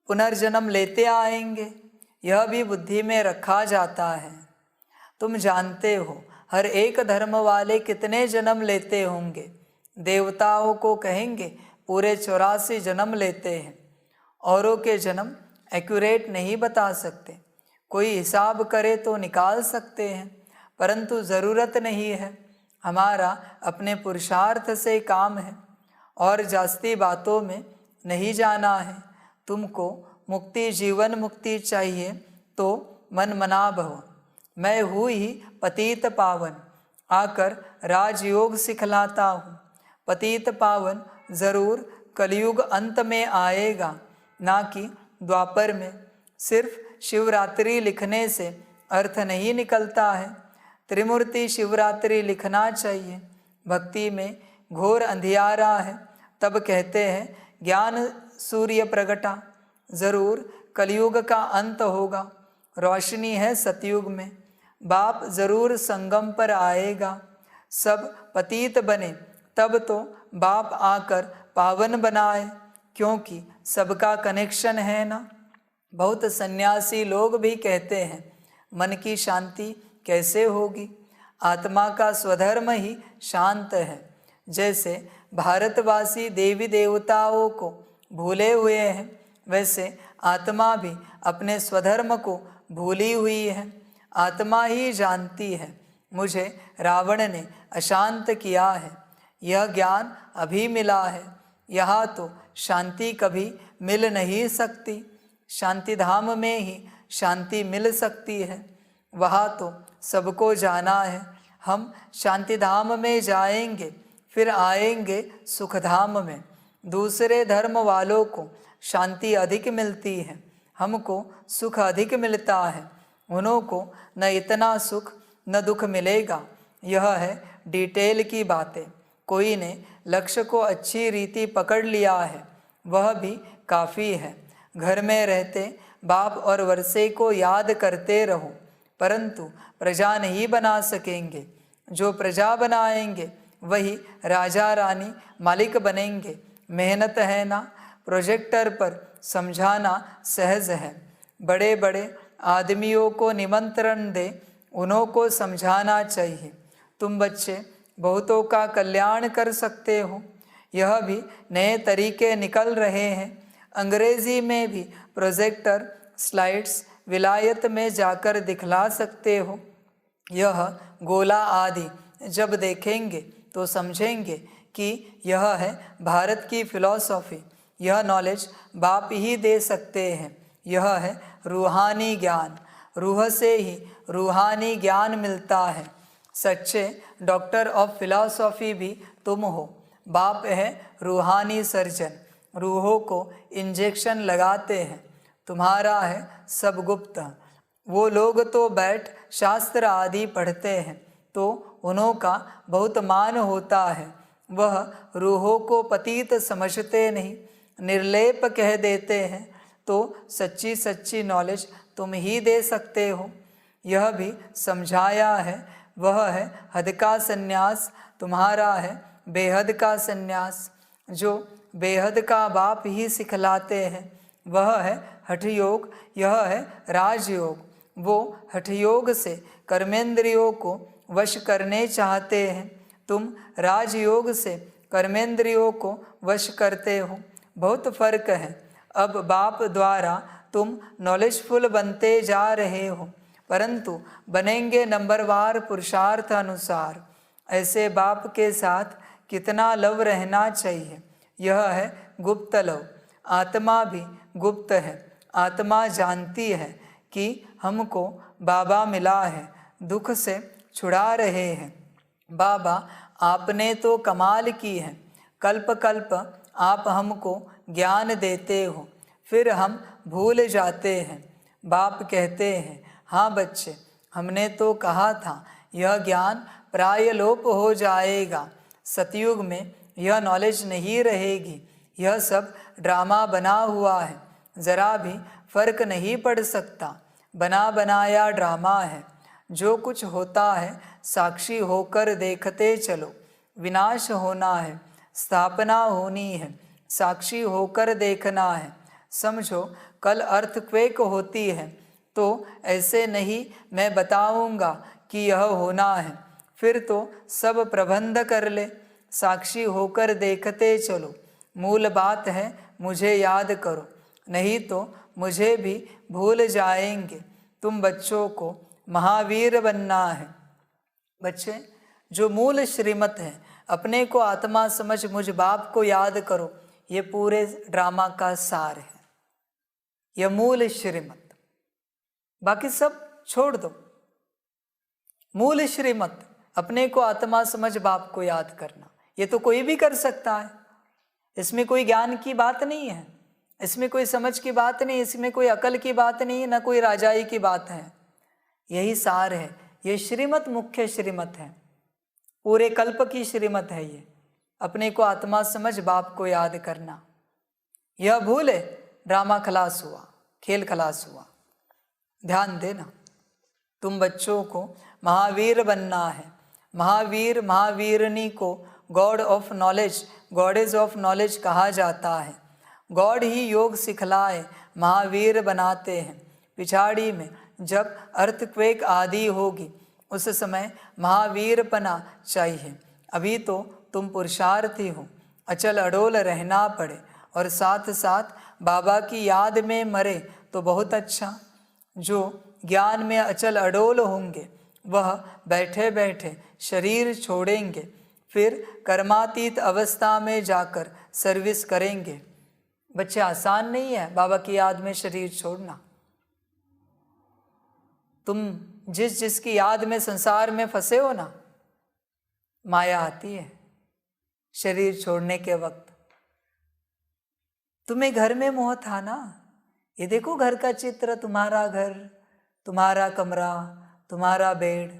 पुनर्जन्म लेते आएंगे। यह भी बुद्धि में रखा जाता है। तुम जानते हो हर एक धर्म वाले कितने जन्म लेते होंगे। देवताओं को कहेंगे पूरे 84 जन्म लेते हैं। औरों के जन्म एक्यूरेट नहीं बता सकते, कोई हिसाब करे तो निकाल सकते हैं, परंतु ज़रूरत नहीं है। हमारा अपने पुरुषार्थ से काम है और जास्ती बातों में नहीं जाना है। तुमको मुक्ति, जीवन मुक्ति चाहिए तो मन मना भव। मैं हूँ ही पतित पावन, आकर राजयोग सिखलाता हूँ। पतित पावन जरूर कलयुग अंत में आएगा, ना कि द्वापर में। सिर्फ शिवरात्रि लिखने से अर्थ नहीं निकलता है, त्रिमूर्ति शिवरात्रि लिखना चाहिए। भक्ति में घोर अंधियारा है, तब कहते हैं ज्ञान सूर्य प्रगटा। जरूर कलयुग का अंत होगा, रोशनी है सतयुग में। बाप जरूर संगम पर आएगा, सब पतित बने तब तो बाप आकर पावन बनाए, क्योंकि सबका कनेक्शन है ना। बहुत सन्यासी लोग भी कहते हैं मन की शांति कैसे होगी, आत्मा का स्वधर्म ही शांत है। जैसे भारतवासी देवी देवताओं को भूले हुए हैं, वैसे आत्मा भी अपने स्वधर्म को भूली हुई है। आत्मा ही जानती है मुझे रावण ने अशांत किया है। यह ज्ञान अभी मिला है, यहाँ तो शांति कभी मिल नहीं सकती। शांति धाम में ही शांति मिल सकती है, वहाँ तो सबको जाना है। हम शांति धाम में जाएंगे, फिर आएंगे सुख धाम में। दूसरे धर्म वालों को शांति अधिक मिलती है, हमको सुख अधिक मिलता है। उन्हों को न इतना सुख न दुख मिलेगा। यह है डिटेल की बातें। कोई ने लक्ष्य को अच्छी रीति पकड़ लिया है, वह भी काफ़ी है। घर में रहते बाप और वर्षे को याद करते रहो, परंतु प्रजा नहीं बना सकेंगे। जो प्रजा बनाएंगे वही राजा रानी मालिक बनेंगे। मेहनत है ना, प्रोजेक्टर पर समझाना सहज है। बड़े बड़े आदमियों को निमंत्रण दे, उन्हों को समझाना चाहिए। तुम बच्चे बहुतों का कल्याण कर सकते हो। यह भी नए तरीके निकल रहे हैं। अंग्रेजी में भी प्रोजेक्टर स्लाइड्स विलायत में जाकर दिखला सकते हो। यह गोला आदि जब देखेंगे तो समझेंगे कि यह है भारत की फिलॉसफी। यह नॉलेज बाप ही दे सकते हैं। यह है रूहानी ज्ञान, रूह से ही रूहानी ज्ञान मिलता है। सच्चे डॉक्टर ऑफ फिलॉसफी भी तुम हो। बाप है रूहानी सर्जन, रूहों को इंजेक्शन लगाते हैं। तुम्हारा है सब गुप्त। वो लोग तो बैठ शास्त्र आदि पढ़ते हैं तो उन्हों का बहुत मान होता है। वह रूहों को पतित समझते नहीं, निर्लेप कह देते हैं। तो सच्ची सच्ची नॉलेज तुम ही दे सकते हो। यह भी समझाया है, वह है हद का संन्यास, तुम्हारा है बेहद का संन्यास। जो बेहद का बाप ही सिखलाते हैं, वह है हठ योग, यह है राजयोग। वो हठ योग से कर्मेंद्रियों को वश करने चाहते हैं, तुम राजयोग से कर्मेंद्रियों को वश करते हो। बहुत फर्क है। अब बाप द्वारा तुम नॉलेजफुल बनते जा रहे हो, परंतु बनेंगे नंबरवार पुरुषार्थ अनुसार। ऐसे बाप के साथ कितना लव रहना चाहिए, यह है गुप्त लव। आत्मा भी गुप्त है। आत्मा जानती है कि हमको बाबा मिला है, दुख से छुड़ा रहे हैं। बाबा आपने तो कमाल की है, कल्प कल्प आप हमको ज्ञान देते हो, फिर हम भूल जाते हैं। बाप कहते हैं, हाँ बच्चे, हमने तो कहा था यह ज्ञान प्राय लोप हो जाएगा। सतयुग में यह नॉलेज नहीं रहेगी। यह सब ड्रामा बना हुआ है, ज़रा भी फर्क नहीं पड़ सकता। बना बनाया ड्रामा है। जो कुछ होता है साक्षी होकर देखते चलो। विनाश होना है, स्थापना होनी है, साक्षी होकर देखना है। समझो, कल अर्थक्वेक होती है तो ऐसे नहीं मैं बताऊंगा कि यह होना है, फिर तो सब प्रबंध कर ले। साक्षी होकर देखते चलो। मूल बात है मुझे याद करो, नहीं तो मुझे भी भूल जाएंगे। तुम बच्चों को महावीर बनना है। बच्चे, जो मूल श्रीमत है, अपने को आत्मा समझ मुझ बाप को याद करो, ये पूरे ड्रामा का सार है। यह मूल श्रीमत, बाकी सब छोड़ दो। मूल श्रीमत अपने को आत्मा समझ बाप को याद करना, ये तो कोई भी कर सकता है। इसमें कोई ज्ञान की बात नहीं है, इसमें कोई समझ की बात नहीं, इसमें कोई अकल की बात नहीं, ना कोई राजाई की बात है। यही सार है। ये श्रीमत मुख्य श्रीमत है, पूरे कल्प की श्रीमत है ये। अपने को आत्मा समझ बाप को याद करना। यह भूले ड्रामा खलास हुआ, खेल खलास हुआ। ध्यान देना, तुम बच्चों को महावीर बनना है। महावीर महावीरनी को God of knowledge, goddess of knowledge कहा जाता है। गॉड ही योग सिखलाए महावीर बनाते हैं। पिछाड़ी में जब अर्थक्वेक आदि होगी उस समय महावीरपना चाहिए। अभी तो तुम पुरुषार्थी हो, अचल अडोल रहना पड़े और साथ साथ बाबा की याद में मरे तो बहुत अच्छा। जो ज्ञान में अचल अडोल होंगे वह बैठे बैठे शरीर छोड़ेंगे, फिर कर्मातीत अवस्था में जाकर सर्विस करेंगे। बच्चे, आसान नहीं है बाबा की याद में शरीर छोड़ना। तुम जिसकी याद में संसार में फंसे हो ना, माया आती है शरीर छोड़ने के वक्त। तुम्हें घर में मोह था ना, ये देखो घर का चित्र, तुम्हारा घर, तुम्हारा कमरा, तुम्हारा बेड।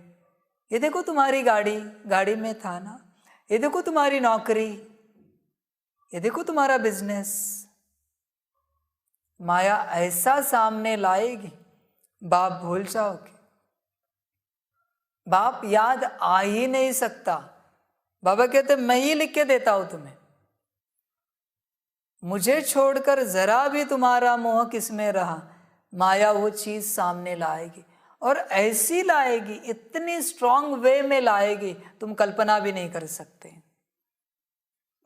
ये देखो तुम्हारी गाड़ी, गाड़ी में था ना। ये देखो तुम्हारी नौकरी, ये देखो तुम्हारा बिजनेस। माया ऐसा सामने लाएगी, बाप भूल जाओगे। बाप याद आ ही नहीं सकता। बाबा कहते मैं ही लिख के देता हूं तुम्हें। मुझे छोड़कर जरा भी तुम्हारा मोह किसमें रहा, माया वो चीज सामने लाएगी, और ऐसी लाएगी, इतनी स्ट्रांग वे में लाएगी, तुम कल्पना भी नहीं कर सकते।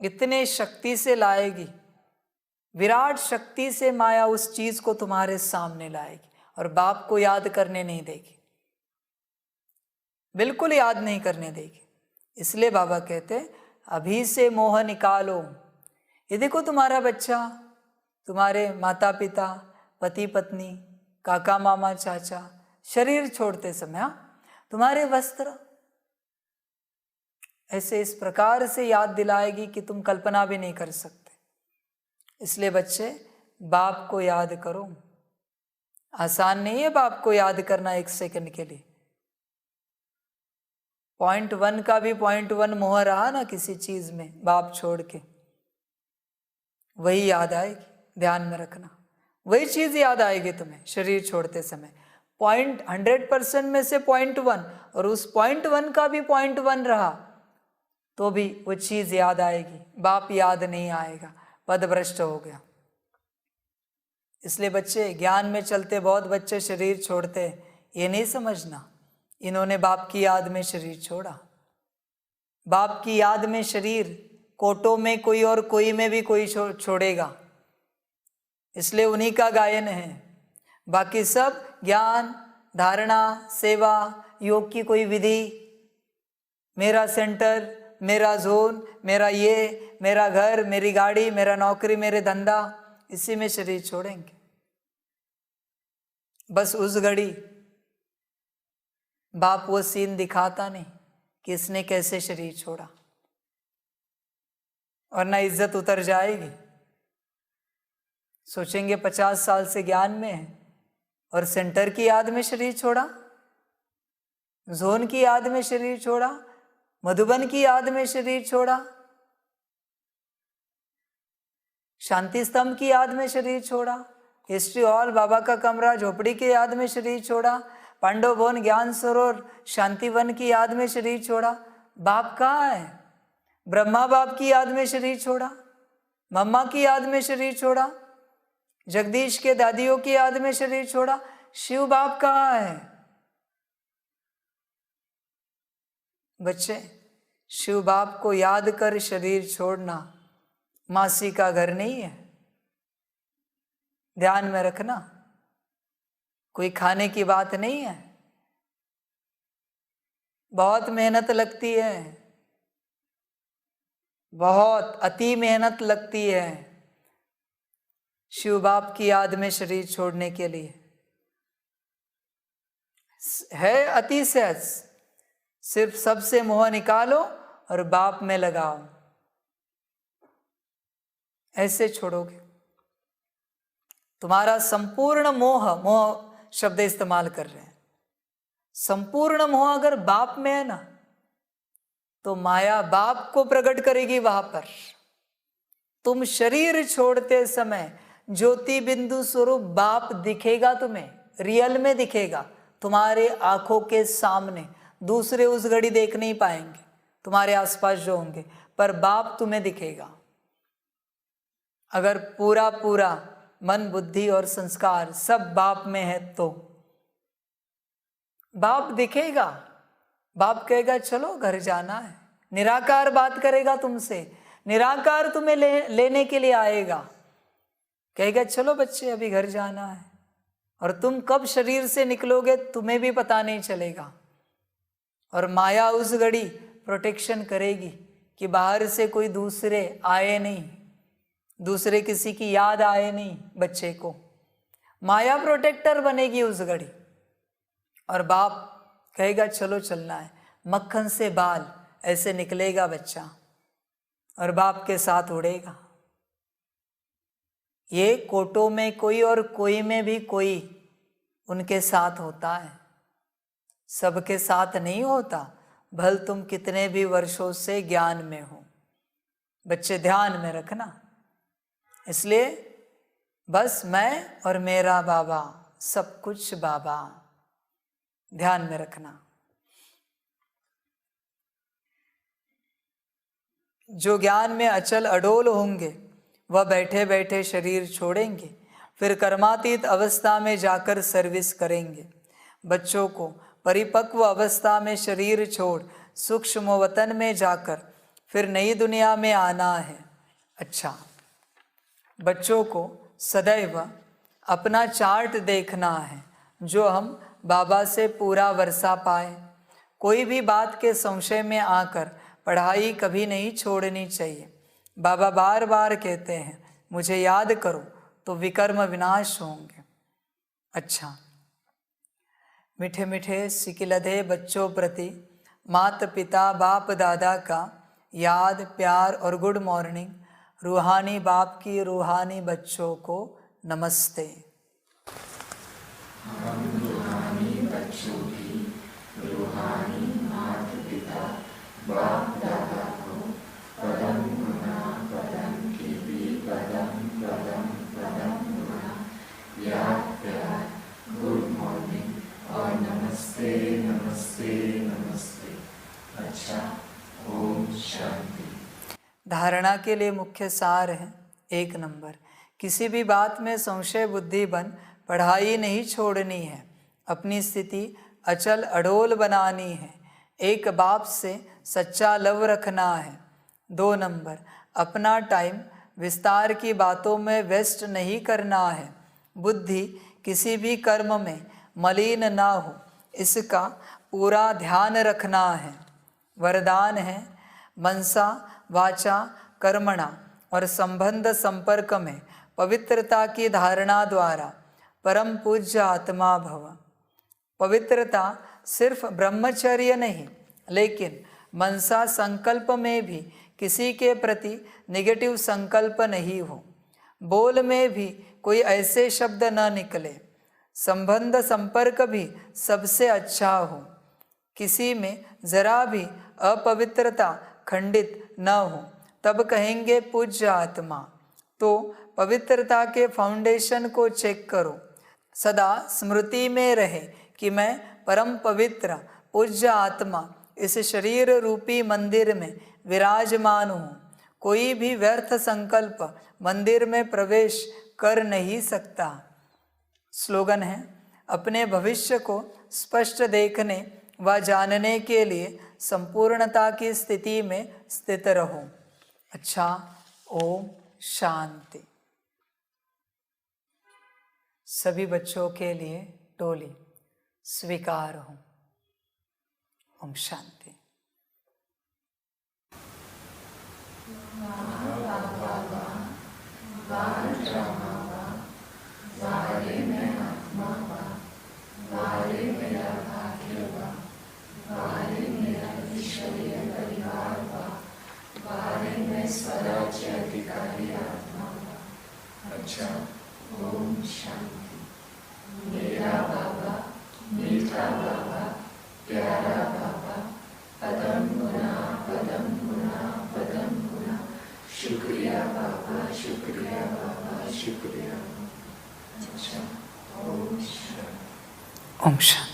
इतने शक्ति से लाएगी, विराट शक्ति से माया उस चीज को तुम्हारे सामने लाएगी और बाप को याद करने नहीं देगी, बिल्कुल याद नहीं करने देगी। इसलिए बाबा कहते अभी से मोह निकालो। ये देखो तुम्हारा बच्चा, तुम्हारे माता पिता, पति पत्नी, काका मामा चाचा शरीर छोड़ते समय, तुम्हारे वस्त्र, ऐसे इस प्रकार से याद दिलाएगी कि तुम कल्पना भी नहीं कर सकते। इसलिए बच्चे, बाप को याद करो। आसान नहीं है बाप को याद करना एक सेकंड के लिए। 0.1 का भी 0.1 मोह रहा ना किसी चीज में, बाप छोड़ के, वही याद आएगी। ध्यान में रखना, वही चीज याद आएगी तुम्हें शरीर छोड़ते समय। 100% में से 0.1, और उस 0.1 का भी 0.1 रहा तो भी वो चीज याद आएगी। बाप याद नहीं आएगा, पदभ्रष्ट हो गया। इसलिए बच्चे, ज्ञान में चलते बहुत बच्चे शरीर छोड़ते, ये नहीं समझना इन्होंने बाप की याद में शरीर छोड़ा। बाप की याद में शरीर कोटों में कोई और कोई में भी कोई छोड़ेगा। इसलिए उन्हीं का गायन है, बाकी सब ज्ञान, धारणा, सेवा, योग की कोई विधि, मेरा सेंटर, मेरा जोन, मेरा ये, मेरा घर, मेरी गाड़ी, मेरा नौकरी, मेरे धंधा, इसी में शरीर छोड़ेंगे। बस उस घड़ी बाप वो सीन दिखाता नहीं कि इसने कैसे शरीर छोड़ा, और ना इज्जत उतर जाएगी। सोचेंगे 50 साल से ज्ञान में है और सेंटर की याद में शरीर छोड़ा, जोन की याद में शरीर छोड़ा, मधुबन की याद में शरीर छोड़ा, शांति स्तंभ की याद में शरीर छोड़ा, हिस्ट्री हॉल, बाबा का कमरा, झोपड़ी की याद में शरीर छोड़ा, पांडव भवन, ज्ञान सरोवर, शांति वन की याद में शरीर छोड़ा। बाप कहाँ है? ब्रह्मा बाप की याद में शरीर छोड़ा, मम्मा की याद में शरीर छोड़ा, जगदीश के दादियों की याद में शरीर छोड़ा। शिव बाप कहाँ है? बच्चे, शिव बाप को याद कर शरीर छोड़ना मासी का घर नहीं है, ध्यान में रखना। कोई खाने की बात नहीं है, बहुत मेहनत लगती है, बहुत अति मेहनत लगती है शिव बाप की याद में शरीर छोड़ने के लिए। है अति सहज, सिर्फ सबसे मोह निकालो और बाप में लगाओ, ऐसे छोड़ोगे। तुम्हारा संपूर्ण मोह, मोह शब्द इस्तेमाल कर रहे हैं, संपूर्ण मोह अगर बाप में है ना, तो माया बाप को प्रकट करेगी वहां पर। तुम शरीर छोड़ते समय ज्योति बिंदु स्वरूप बाप दिखेगा तुम्हें, रियल में दिखेगा तुम्हारे आंखों के सामने। दूसरे उस घड़ी देख नहीं पाएंगे तुम्हारे आसपास जो होंगे, पर बाप तुम्हें दिखेगा। अगर पूरा पूरा मन, बुद्धि और संस्कार सब बाप में है तो बाप दिखेगा। बाप कहेगा चलो घर जाना है, निराकार बात करेगा तुमसे, निराकार तुम्हें लेने के लिए आएगा, कहेगा चलो बच्चे अभी घर जाना है। और तुम कब शरीर से निकलोगे तुम्हें भी पता नहीं चलेगा। और माया उस घड़ी प्रोटेक्शन करेगी कि बाहर से कोई दूसरे आए नहीं, दूसरे किसी की याद आए नहीं बच्चे को। माया प्रोटेक्टर बनेगी उस घड़ी। और बाप कहेगा चलो चलना है, मक्खन से बाल ऐसे निकलेगा बच्चा और बाप के साथ उड़ेगा। ये कोटों में कोई और कोई में भी कोई उनके साथ होता है, सबके साथ नहीं होता, भल तुम कितने भी वर्षों से ज्ञान में हो। बच्चे ध्यान में रखना। इसलिए बस मैं और मेरा बाबा, सब कुछ बाबा, ध्यान में रखना। जो ज्ञान में अचल अडोल होंगे वह बैठे बैठे शरीर छोड़ेंगे, फिर कर्मातीत अवस्था में जाकर सर्विस करेंगे। बच्चों को परिपक्व अवस्था में शरीर छोड़ सूक्ष्म वतन में जाकर फिर नई दुनिया में आना है। अच्छा, बच्चों को सदैव अपना चार्ट देखना है, जो हम बाबा से पूरा वर्षा पाए। कोई भी बात के संशय में आकर पढ़ाई कभी नहीं छोड़नी चाहिए। बाबा बार बार कहते हैं मुझे याद करो तो विकर्म विनाश होंगे। अच्छा, मीठे मीठे सिकिलधे बच्चों प्रति माता पिता बाप दादा का याद, प्यार और गुड मॉर्निंग। रूहानी बाप की रूहानी बच्चों को नमस्ते। हम रूहानी बच्चों की रूहानी माता पिता बाप दादा को पदम गुना पदम की भी पदम पदम पदम गुना याद, प्यार, गुड मॉर्निंग और नमस्ते नमस्ते नमस्ते। अच्छा, ओम शांति। धारणा के लिए मुख्य सार है, 1 नंबर, किसी भी बात में संशय बुद्धि बन पढ़ाई नहीं छोड़नी है, अपनी स्थिति अचल अडोल बनानी है, एक बाप से सच्चा लव रखना है। 2 नंबर, अपना टाइम विस्तार की बातों में वेस्ट नहीं करना है, बुद्धि किसी भी कर्म में मलिन ना हो, इसका पूरा ध्यान रखना है। वरदान है, मनसा वाचा कर्मणा और संबंध संपर्क में पवित्रता की धारणा द्वारा परम पूज्य आत्मा भव। पवित्रता सिर्फ ब्रह्मचर्य नहीं, लेकिन मनसा संकल्प में भी किसी के प्रति नेगेटिव संकल्प नहीं हो। बोल में भी कोई ऐसे शब्द न निकले। संबंध संपर्क भी सबसे अच्छा हो। किसी में जरा भी अपवित्रता खंडित न हो, तब कहेंगे पूज्य आत्मा। तो पवित्रता के फाउंडेशन को चेक करो। सदा स्मृति में रहे कि मैं परम पवित्र पूज्य आत्मा इस शरीर रूपी मंदिर में विराजमान हूँ। कोई भी व्यर्थ संकल्प मंदिर में प्रवेश कर नहीं सकता। स्लोगन है, अपने भविष्य को स्पष्ट देखने व जानने के लिए संपूर्णता की स्थिति में स्थित रहो। अच्छा, ओम शांति। सभी बच्चों के लिए टोली स्वीकार हो। ओम शांति। स्वराज्य अधिकारी आत्मा। अच्छा, ओम शांति। मेरा बाबा, मीठा बाबा, प्यारा बाबा, पदम गुना पदम गुना पदम गुना। शुक्रिया बाबा, शुक्रिया बाबा, शुक्रिया। अच्छा, ओम शांति। ओम शांति।